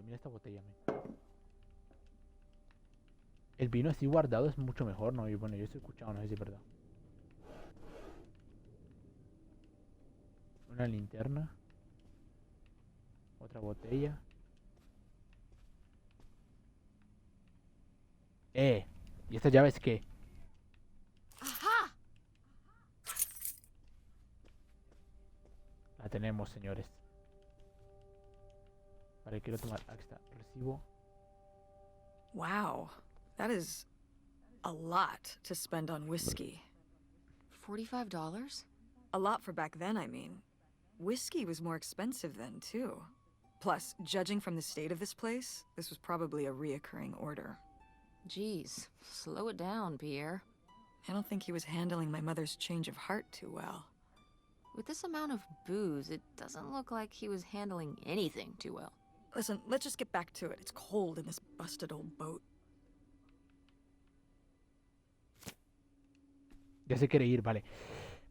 Mira esta botella, mira. El vino así guardado es mucho mejor, ¿no? Y bueno, yo estoy escuchando, no sé si es verdad. Una linterna. Otra botella. ¿Y esta llave es qué? ¡Ajá! La tenemos, señores. Vale, quiero tomar. Aquí está. Recibo. Wow. That is a lot to spend on whiskey. $45? A lot for back then, I mean. Whiskey was more expensive then, too. Plus, judging from the state of this place, this was probably a reoccurring order. Geez, slow it down, Pierre. I don't think he was handling my mother's change of heart too well. With this amount of booze, it doesn't look like he was handling anything too well. Listen, let's just get back to it. It's cold in this busted old boat. Ya se quiere ir, vale.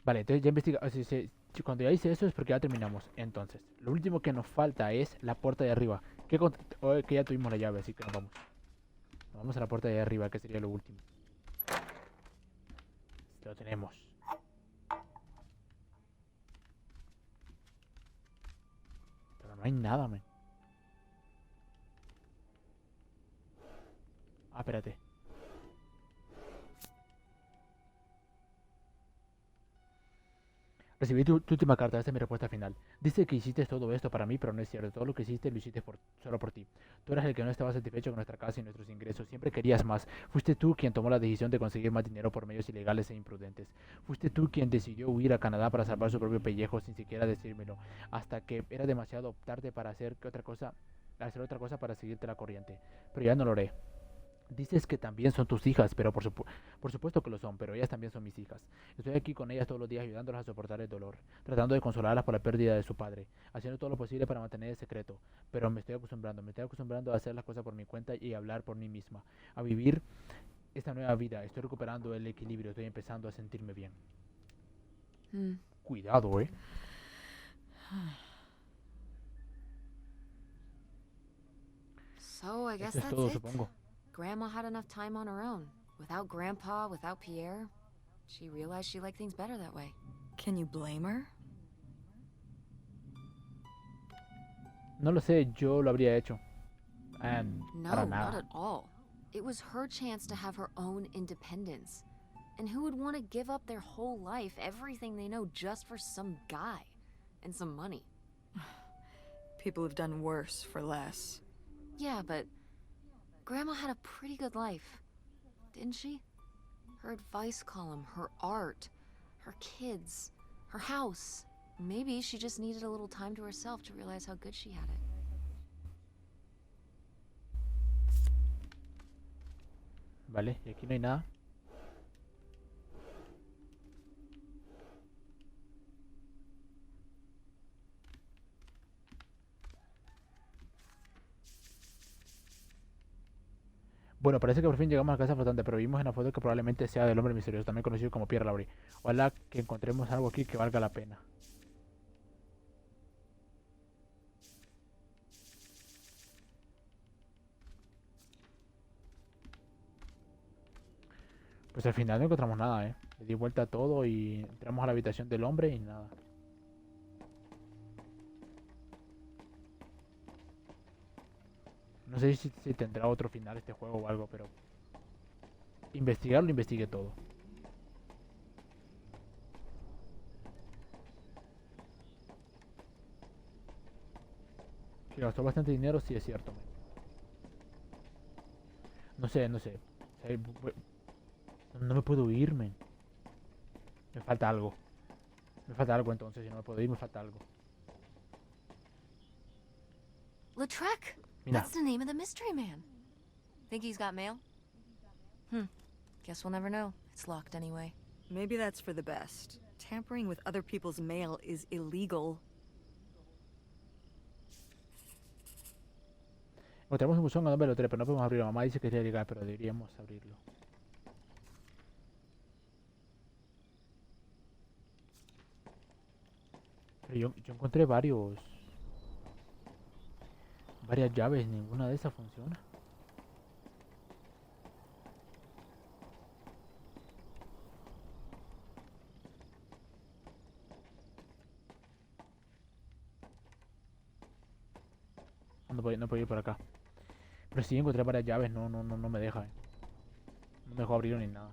Vale, entonces ya investiga. O sea, cuando ya hice eso es porque ya terminamos. Entonces, lo último que nos falta es la puerta de arriba. Que ya tuvimos la llave, así que nos vamos. Nos vamos a la puerta de arriba, que sería lo último. Lo tenemos. Pero no hay nada, man. Ah, espérate. Recibí tu última carta, esta es mi respuesta final. Dice que hiciste todo esto para mí, pero no es cierto. Todo lo que hiciste lo hiciste solo por ti. Tú eras el que no estaba satisfecho con nuestra casa y nuestros ingresos. Siempre querías más. Fuiste tú quien tomó la decisión de conseguir más dinero por medios ilegales e imprudentes. Fuiste tú quien decidió huir a Canadá para salvar su propio pellejo sin siquiera decírmelo. Hasta que era demasiado tarde para hacer otra cosa para seguirte la corriente. Pero ya no lo haré. Dices que también son tus hijas, pero por supuesto que lo son, pero ellas también son mis hijas. Estoy aquí con ellas todos los días ayudándolas a soportar el dolor, tratando de consolarlas por la pérdida de su padre, haciendo todo lo posible para mantener el secreto, pero me estoy acostumbrando a hacer las cosas por mi cuenta y a hablar por mí misma, a vivir esta nueva vida. Estoy recuperando el equilibrio, estoy empezando a sentirme bien. Cuidado, So, I guess Eso es that's todo, it. supongo. Grandma had enough time on her own. Without Grandpa, without Pierre. She realized she liked things better that way. Can you blame her? No lo sé, yo lo habría hecho. No, Para not nada. at all. It was her chance to have her own independence. And who would want to give up their whole life, everything they know, just for some guy and some money? People have done worse for less. Yeah, but Grandma had a pretty good life, didn't she? Her advice column, her art, her kids, her house. Maybe she just needed a little time to herself to realize how good she had it. Vale, y aquí no hay nada. Bueno, parece que por fin llegamos a la casa flotante, pero vimos en la foto que probablemente sea del hombre misterioso, también conocido como Pierre Laurie. Ojalá que encontremos algo aquí que valga la pena. Pues al final no encontramos nada, Le di vuelta a todo y entramos a la habitación del hombre y nada. No sé si tendrá otro final este juego o algo, pero investigar, lo investigué todo. Que gastó bastante dinero, sí es cierto. No sé, no sé. O sea, no me puedo ir, men. Me falta algo. Me falta algo entonces, si no me puedo ir, me falta algo. Lautrec! Mira, That's the name of the mystery man. Think he's got mail? Guess we'll never know. It's locked anyway. Maybe that's for the best. Tampering with other people's mail is illegal. encontramos un buzón a nombre de hotel, pero no podemos abrirlo. Mamá dice que es legal, pero deberíamos abrirlo. Pero yo encontré varias llaves, ninguna de esas funciona. No puedo ir por acá. Pero sí encontré varias llaves, no me deja. No me dejó abrirlo ni nada.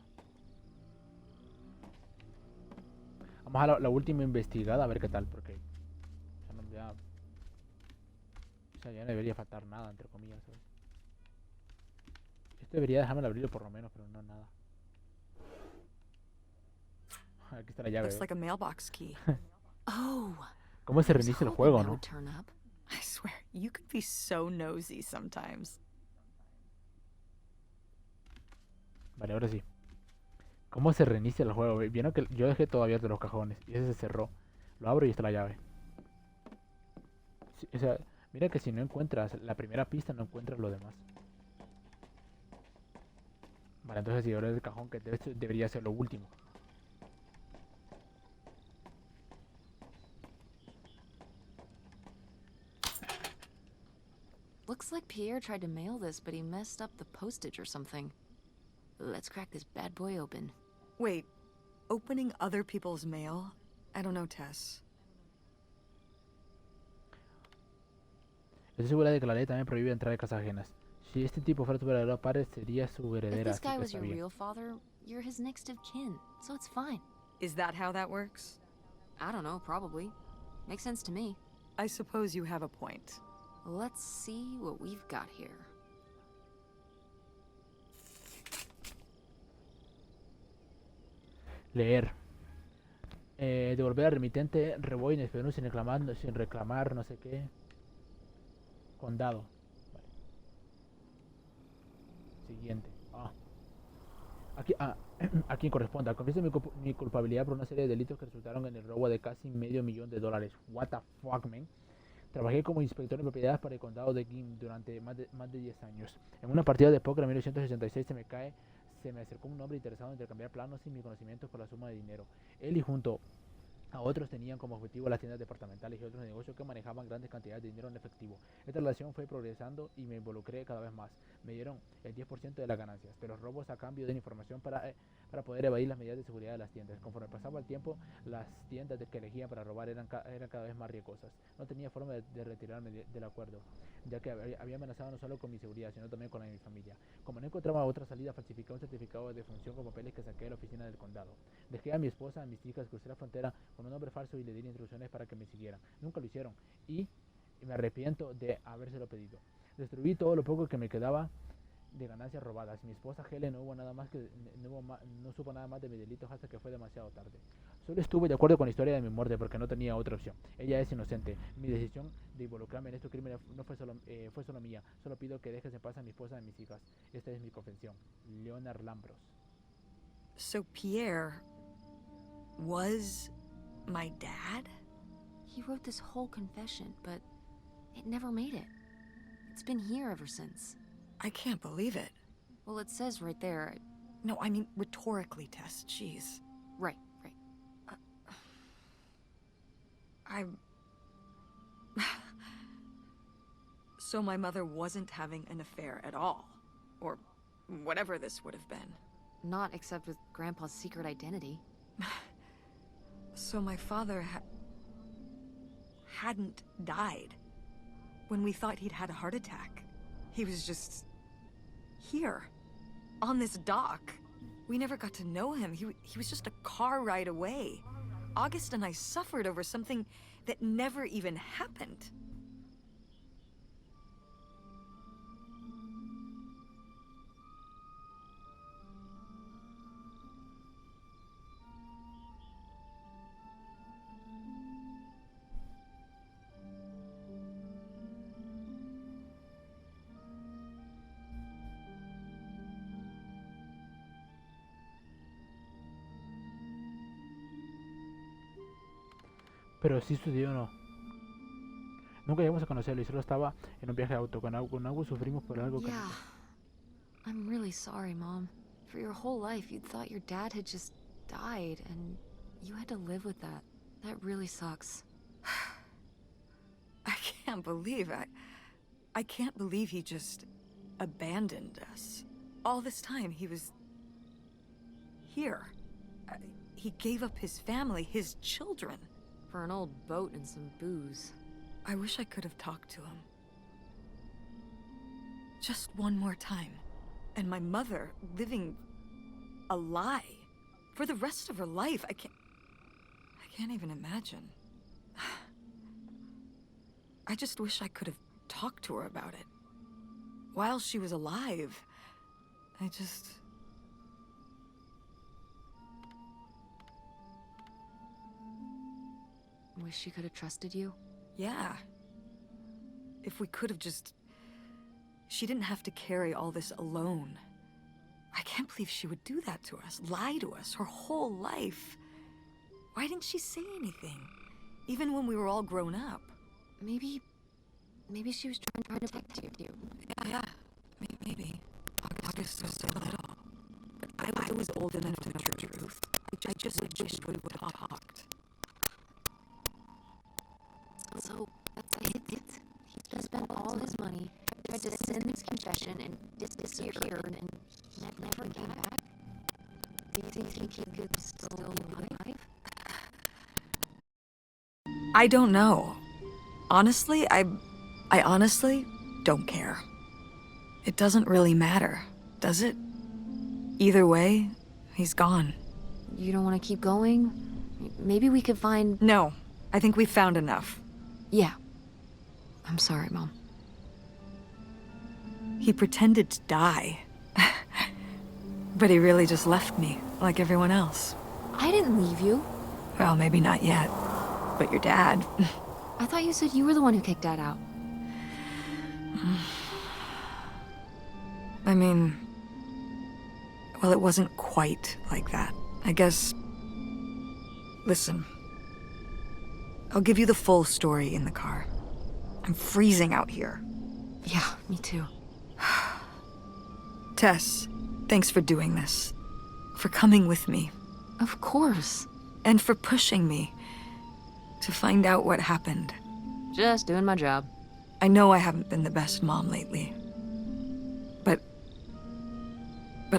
Vamos a la última investigada a ver qué tal, porque o sea, ya no debería faltar nada, entre comillas, ¿sabes? Esto debería dejarme abrirlo por lo menos, pero no nada. Aquí está la llave. Looks like a mailbox key. Oh! ¿Cómo se I was reinicia el hoping juego, that no? would turn up. I swear, you could be so nosy sometimes. Vale, ahora sí. ¿Cómo se reinicia el juego? Vieron que yo dejé todo abierto los cajones y ese se cerró. Lo abro y está la llave. Sí, o sea, mira que si no encuentras la primera pista, no encuentras lo demás. Vale, entonces si abres el cajón, que debería ser lo último. Looks like Pierre tried to mail this, but he messed up the postage or something. Let's crack this bad boy open. Wait, opening other people's mail? I don't know, Tess. Estoy segura de que la ley también prohíbe entrar en casas ajenas. Si este tipo fuera tu verdadero padre, sería su If heredera. this Así guy que was está your bien. real father, you're his next of kin, so it's fine. Is that how that works? I don't know, probably. Makes sense to me. I suppose you have a point. Let's see what we've got here. Leer. Devolver al remitente Reboin, esperando sin reclamar, no sé qué. Condado. Vale. Siguiente. A quien corresponda. Confieso mi culpabilidad por una serie de delitos que resultaron en el robo de casi $500,000. What the fuck, man. Trabajé como inspector de propiedades para el condado de Kim durante más de 10 años. En una partida de póker en 1966 se me acercó un hombre interesado en intercambiar planos y mis conocimientos por la suma de dinero. Él y junto a otros tenían como objetivo las tiendas departamentales y otros negocios que manejaban grandes cantidades de dinero en efectivo. Esta relación fue progresando y me involucré cada vez más. Me dieron el 10% de las ganancias, pero robos a cambio de información para poder evadir las medidas de seguridad de las tiendas. Conforme pasaba el tiempo, las tiendas que elegían para robar eran cada vez más riesgosas. No tenía forma de retirarme del acuerdo, ya que había amenazado no solo con mi seguridad, sino también con la de mi familia. Como no encontraba otra salida, falsificé un certificado de defunción con papeles que saqué de la oficina del condado. Dejé a mi esposa, a mis hijas, crucé la frontera con un nombre falso y le di instrucciones para que me siguieran. Nunca lo hicieron y me arrepiento de habérselo pedido. Destruí todo lo poco que me quedaba de ganancias robadas. Mi esposa Helen no supo nada más de mis delitos hasta que fue demasiado tarde. Solo estuve de acuerdo con la historia de mi muerte porque no tenía otra opción. Ella es inocente. Mi decisión de involucrarme en estos crímenes no fue solo mía. Solo pido que dejes en paz a mi esposa y a mis hijas. Esta es mi confesión. Leonard Lambros. So Pierre was my dad? He wrote this whole confession, but it never made it. It's been here ever since. I can't believe it. Well, it says right there. No, I mean rhetorically, Tess. Jeez. Right. So my mother wasn't having an affair at all. Or whatever this would have been. Not except with Grandpa's secret identity. So my father hadn't died. When we thought he'd had a heart attack. He was just here. On this dock. We never got to know him. He was just a car ride away. August and I suffered over something that never even happened. Pero sí sucedió o no. Nunca llegamos a conocerlo y solo estaba en un viaje de auto. Con algo sufrimos por algo que... Yeah. I'm really sorry, Mom. For your whole life, you'd thought your dad had just died, and you had to live with that. That really sucks. I can't believe I can't believe he just abandoned us. All this time he was here. He gave up his family, his children. For an old boat and some booze. I wish I could have talked to him. Just one more time. And my mother living a lie for the rest of her life. I can't even imagine. I just wish I could have talked to her about it. While she was alive. Wish she could have trusted you? Yeah. If we could have just... She didn't have to carry all this alone. I can't believe she would do that to us, lie to us, her whole life. Why didn't she say anything? Even when we were all grown up. Maybe she was trying to protect you. Yeah, maybe. August was so little. But I was old enough to know the truth. I just wished we would have talked. So, that's it. He spent all his money, tried to send his confession, and disappeared, and never came back? Do you think he could still be alive? I don't know. Honestly, I honestly don't care. It doesn't really matter, does it? Either way, he's gone. You don't want to keep going? Maybe we could find... No, I think we've found enough. Yeah. I'm sorry, Mom. He pretended to die. But he really just left me, like everyone else. I didn't leave you. Well, maybe not yet. But your dad... I thought you said you were the one who kicked Dad out. I mean... Well, it wasn't quite like that. I guess... Listen. I'll give you the full story in the car. I'm freezing out here. Yeah, me too. Tess, thanks for doing this. For coming with me. Of course. And for pushing me to find out what happened. Just doing my job. I know I haven't been the best mom lately. But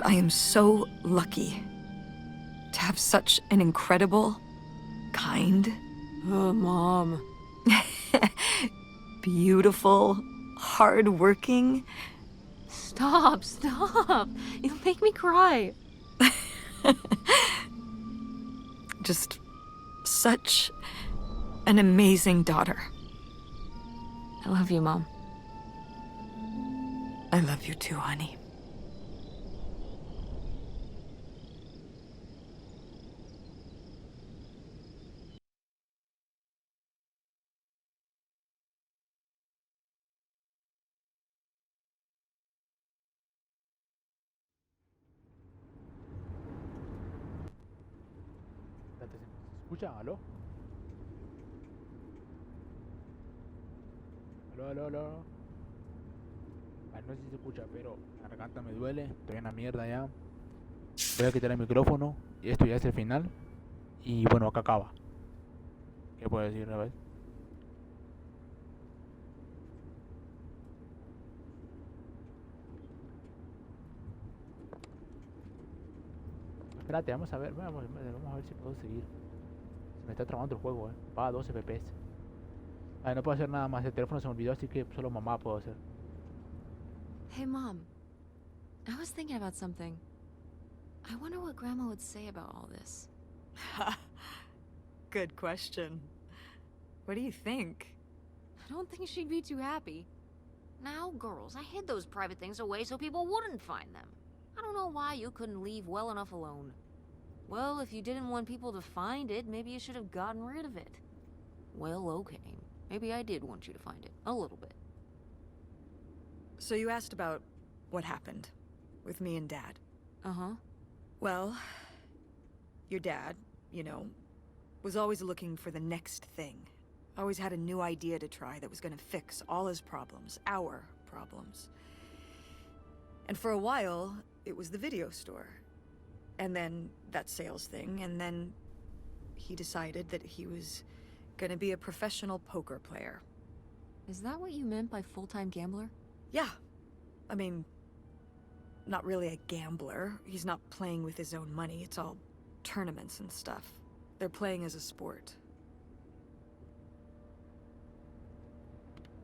I am so lucky to have such an incredible, kind, Oh, Mom. beautiful, hardworking... Stop. You'll make me cry. just such an amazing daughter. I love you, Mom. I love you too, honey. Espérate, ¿se escucha? ¿Aló? ¿Aló? Ah, no sé si se escucha, pero la garganta me duele, estoy en la mierda ya. Voy a quitar el micrófono y esto ya es el final. Y bueno, acá acaba. ¿Qué puedo decir, a ver? Espérate, vamos a ver si puedo seguir. Se me está trabando el juego, va a 12 FPS. Ay, no puedo hacer nada más, el teléfono se me olvidó, así que solo mamá puedo hacer. Hey, Mom. I was thinking about something. I wonder what Grandma would say about all this. Good question. What do you think? I don't think she'd be too happy. Now, girls, I hid those private things away so people wouldn't find them. I don't know why you couldn't leave well enough alone. Well, if you didn't want people to find it, maybe you should have gotten rid of it. Well, okay. Maybe I did want you to find it. A little bit. So you asked about what happened with me and Dad. Uh-huh. Well, your dad, you know, was always looking for the next thing. Always had a new idea to try that was gonna fix all his problems, our problems. And for a while, it was the video store. And then that sales thing, and then he decided that he was gonna be a professional poker player. Is that what you meant by full-time gambler? Yeah. I mean, not really a gambler. He's not playing with his own money. It's all tournaments and stuff. They're playing as a sport.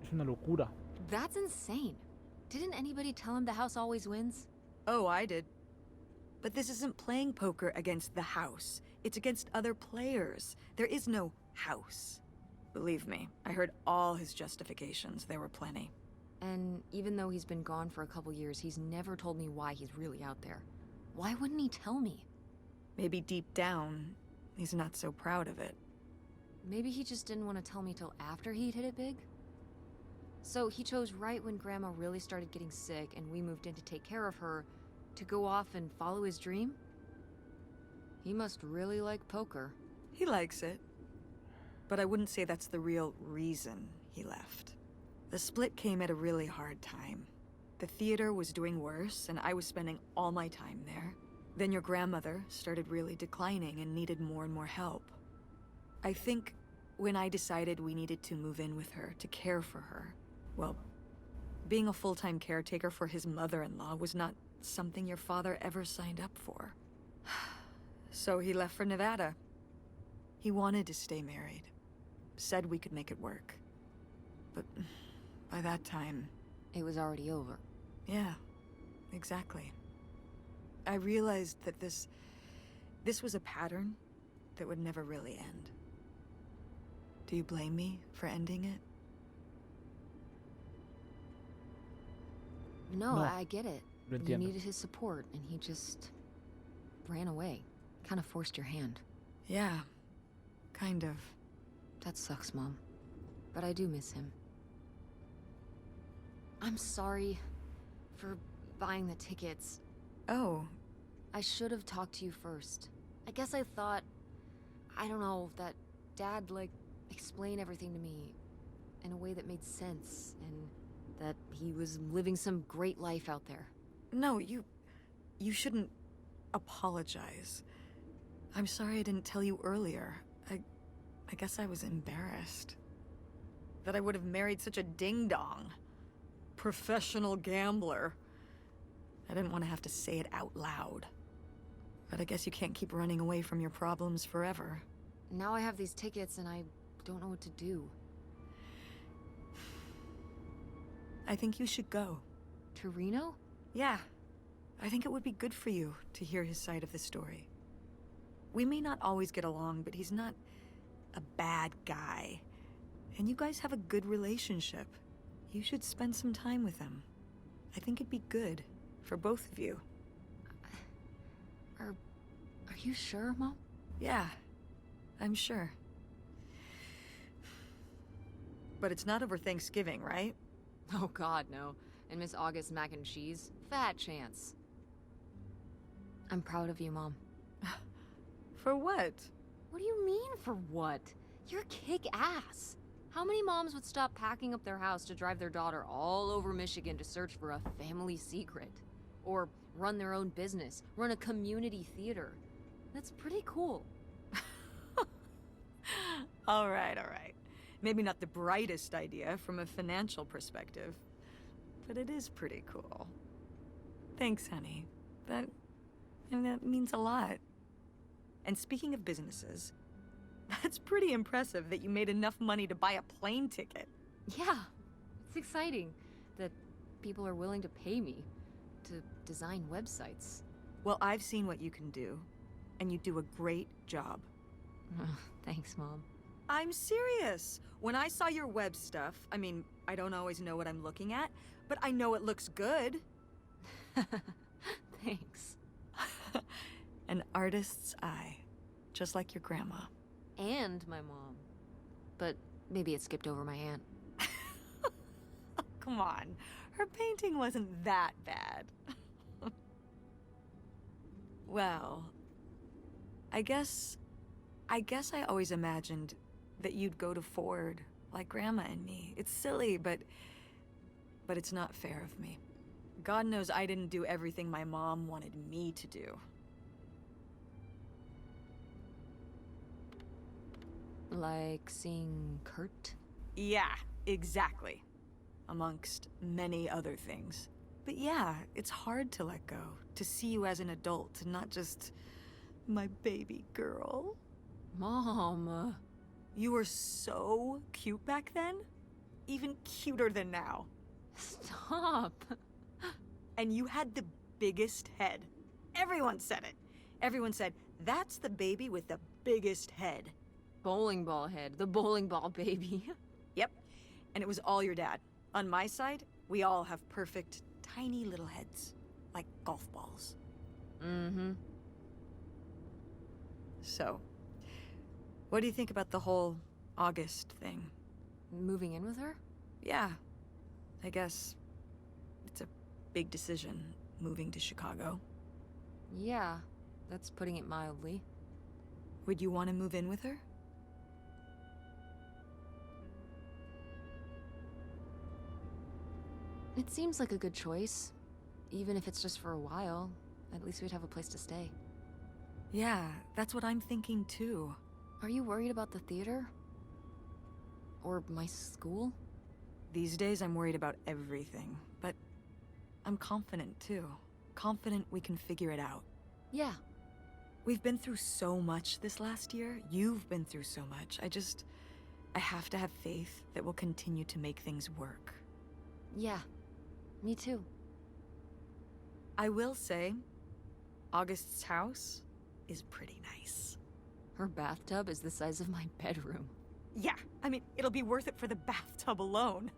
Es una locura. That's insane. Didn't anybody tell him the house always wins? Oh, I did. But this isn't playing poker against the house. It's against other players. There is no house. Believe me, I heard all his justifications. There were plenty. And even though he's been gone for a couple years, he's never told me why he's really out there. Why wouldn't he tell me? Maybe deep down, he's not so proud of it. Maybe he just didn't want to tell me till after he'd hit it big? So he chose right when Grandma really started getting sick and we moved in to take care of her, to go off and follow his dream? He must really like poker. He likes it. But I wouldn't say that's the real reason he left. The split came at a really hard time. The theater was doing worse, and I was spending all my time there. Then your grandmother started really declining and needed more and more help. I think when I decided we needed to move in with her to care for her, well, being a full-time caretaker for his mother-in-law was not something your father ever signed up for. So he left for Nevada. He wanted to stay married. Said we could make it work. But by that time... It was already over. Yeah, exactly. I realized that this was a pattern that would never really end. Do you blame me for ending it? No, No. I get it. Lo You entiendo. needed his support, and he just ran away. Kind of forced your hand. Yeah, kind of. That sucks, Mom. But I do miss him. I'm sorry for buying the tickets. Oh, I should have talked to you first. I guess I thought, I don't know, that Dad, explain everything to me in a way that made sense, and that he was living some great life out there. no, you shouldn't apologize. I'm sorry I didn't tell you earlier. I guess I was embarrassed. That I would have married such a ding-dong. Professional gambler. I didn't want to have to say it out loud. But I guess you can't keep running away from your problems forever. Now I have these tickets, and I don't know what to do. I think you should go. To Reno? Yeah. I think it would be good for you to hear his side of the story. We may not always get along, but he's not a bad guy. And you guys have a good relationship. You should spend some time with him. I think it'd be good for both of you. Are you sure, Mom? Yeah, I'm sure. But it's not over Thanksgiving, right? Oh God, no. And Miss August mac and cheese? Fat chance. I'm proud of you, Mom. For what? What do you mean, for what? You're kick-ass. How many moms would stop packing up their house to drive their daughter all over Michigan to search for a family secret? Or run their own business, run a community theater? That's pretty cool. All right, all right. Maybe not the brightest idea from a financial perspective, but it is pretty cool. Thanks, honey. That means a lot. And speaking of businesses, that's pretty impressive that you made enough money to buy a plane ticket. Yeah, it's exciting that people are willing to pay me to design websites. Well, I've seen what you can do, and you do a great job. Thanks, Mom. I'm serious. When I saw your web stuff, I mean, I don't always know what I'm looking at, but I know it looks good. Thanks. An artist's eye, just like your grandma. And my mom. But maybe it skipped over my aunt. Come on, her painting wasn't that bad. Well, I guess I always imagined that you'd go to Ford like Grandma and me. It's silly, but it's not fair of me. God knows I didn't do everything my mom wanted me to do. Like seeing Kurt? Yeah, exactly. Amongst many other things. But yeah, it's hard to let go, to see you as an adult, and not just my baby girl. Mom. You were so cute back then, even cuter than now. Stop. And you had the biggest head. Everyone said it. Everyone said, that's the baby with the biggest head. Bowling ball head, the bowling ball baby. Yep, and it was all your dad. On my side, we all have perfect, tiny little heads, like golf balls. Mm-hmm. So, what do you think about the whole August thing? Moving in with her? Yeah, I guess it's a big decision, moving to Chicago. Yeah, that's putting it mildly. Would you want to move in with her? It seems like a good choice. Even if it's just for a while, at least we'd have a place to stay. Yeah, that's what I'm thinking too. Are you worried about the theater? Or my school? These days I'm worried about everything, but I'm confident too. Confident we can figure it out. Yeah. We've been through so much this last year. You've been through so much. I have to have faith that we'll continue to make things work. Yeah. Me too. I will say, August's house is pretty nice. Her bathtub is the size of my bedroom. Yeah, I mean, it'll be worth it for the bathtub alone.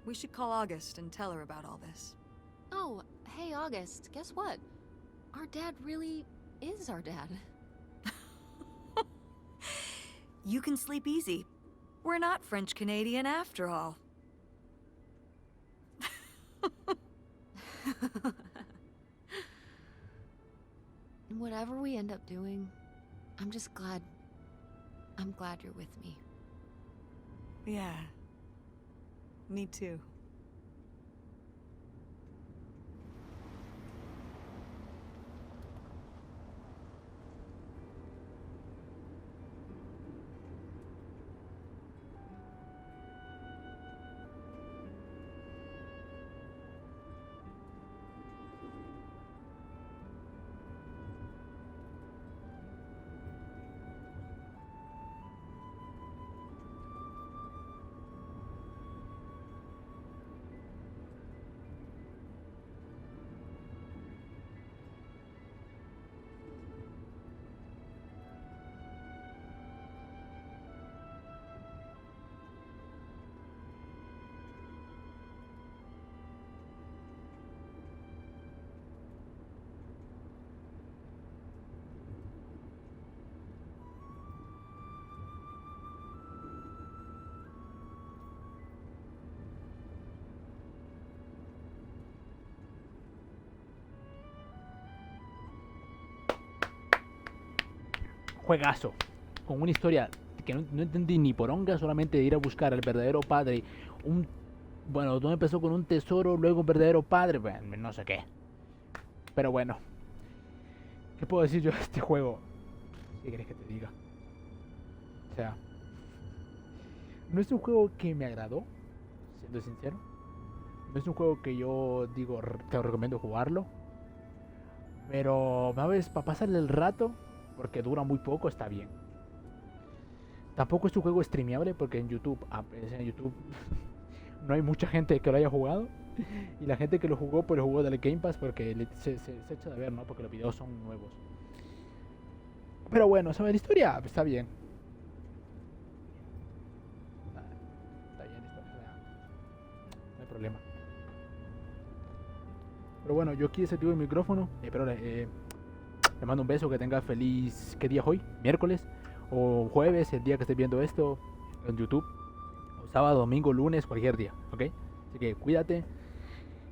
We should call August and tell her about all this. Oh, hey August, guess what? Our dad really is our dad. You can sleep easy. We're not French-Canadian after all. Whatever we end up doing, I'm glad you're with me. Yeah, me too. Juegazo. Con una historia que no entendí ni por onga, solamente de ir a buscar al verdadero padre. Bueno, todo empezó con un tesoro, luego un verdadero padre, bueno, no sé qué. Pero bueno, ¿qué puedo decir yo de este juego? ¿Qué querés que te diga? O sea, no es un juego que me agradó, siendo sincero. No es un juego que yo digo, te recomiendo jugarlo. Pero, ¿sabes? Para pasarle el rato, porque dura muy poco, está bien. Tampoco es un juego streameable, porque en YouTube no hay mucha gente que lo haya jugado. Y la gente que lo jugó, pues lo jugó del Game Pass porque se echa de ver, ¿no? Porque los videos son nuevos. Pero bueno, ¿sabes? La historia está bien. Está bien, no hay problema. Pero bueno, yo aquí desactivo el micrófono. Pero le mando un beso, que tenga feliz... ¿Qué día es hoy? ¿Miércoles? O jueves, el día que estés viendo esto en YouTube. O sábado, domingo, lunes, cualquier día, ¿ok? Así que cuídate.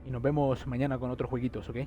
Y nos vemos mañana con otros jueguitos, ¿ok?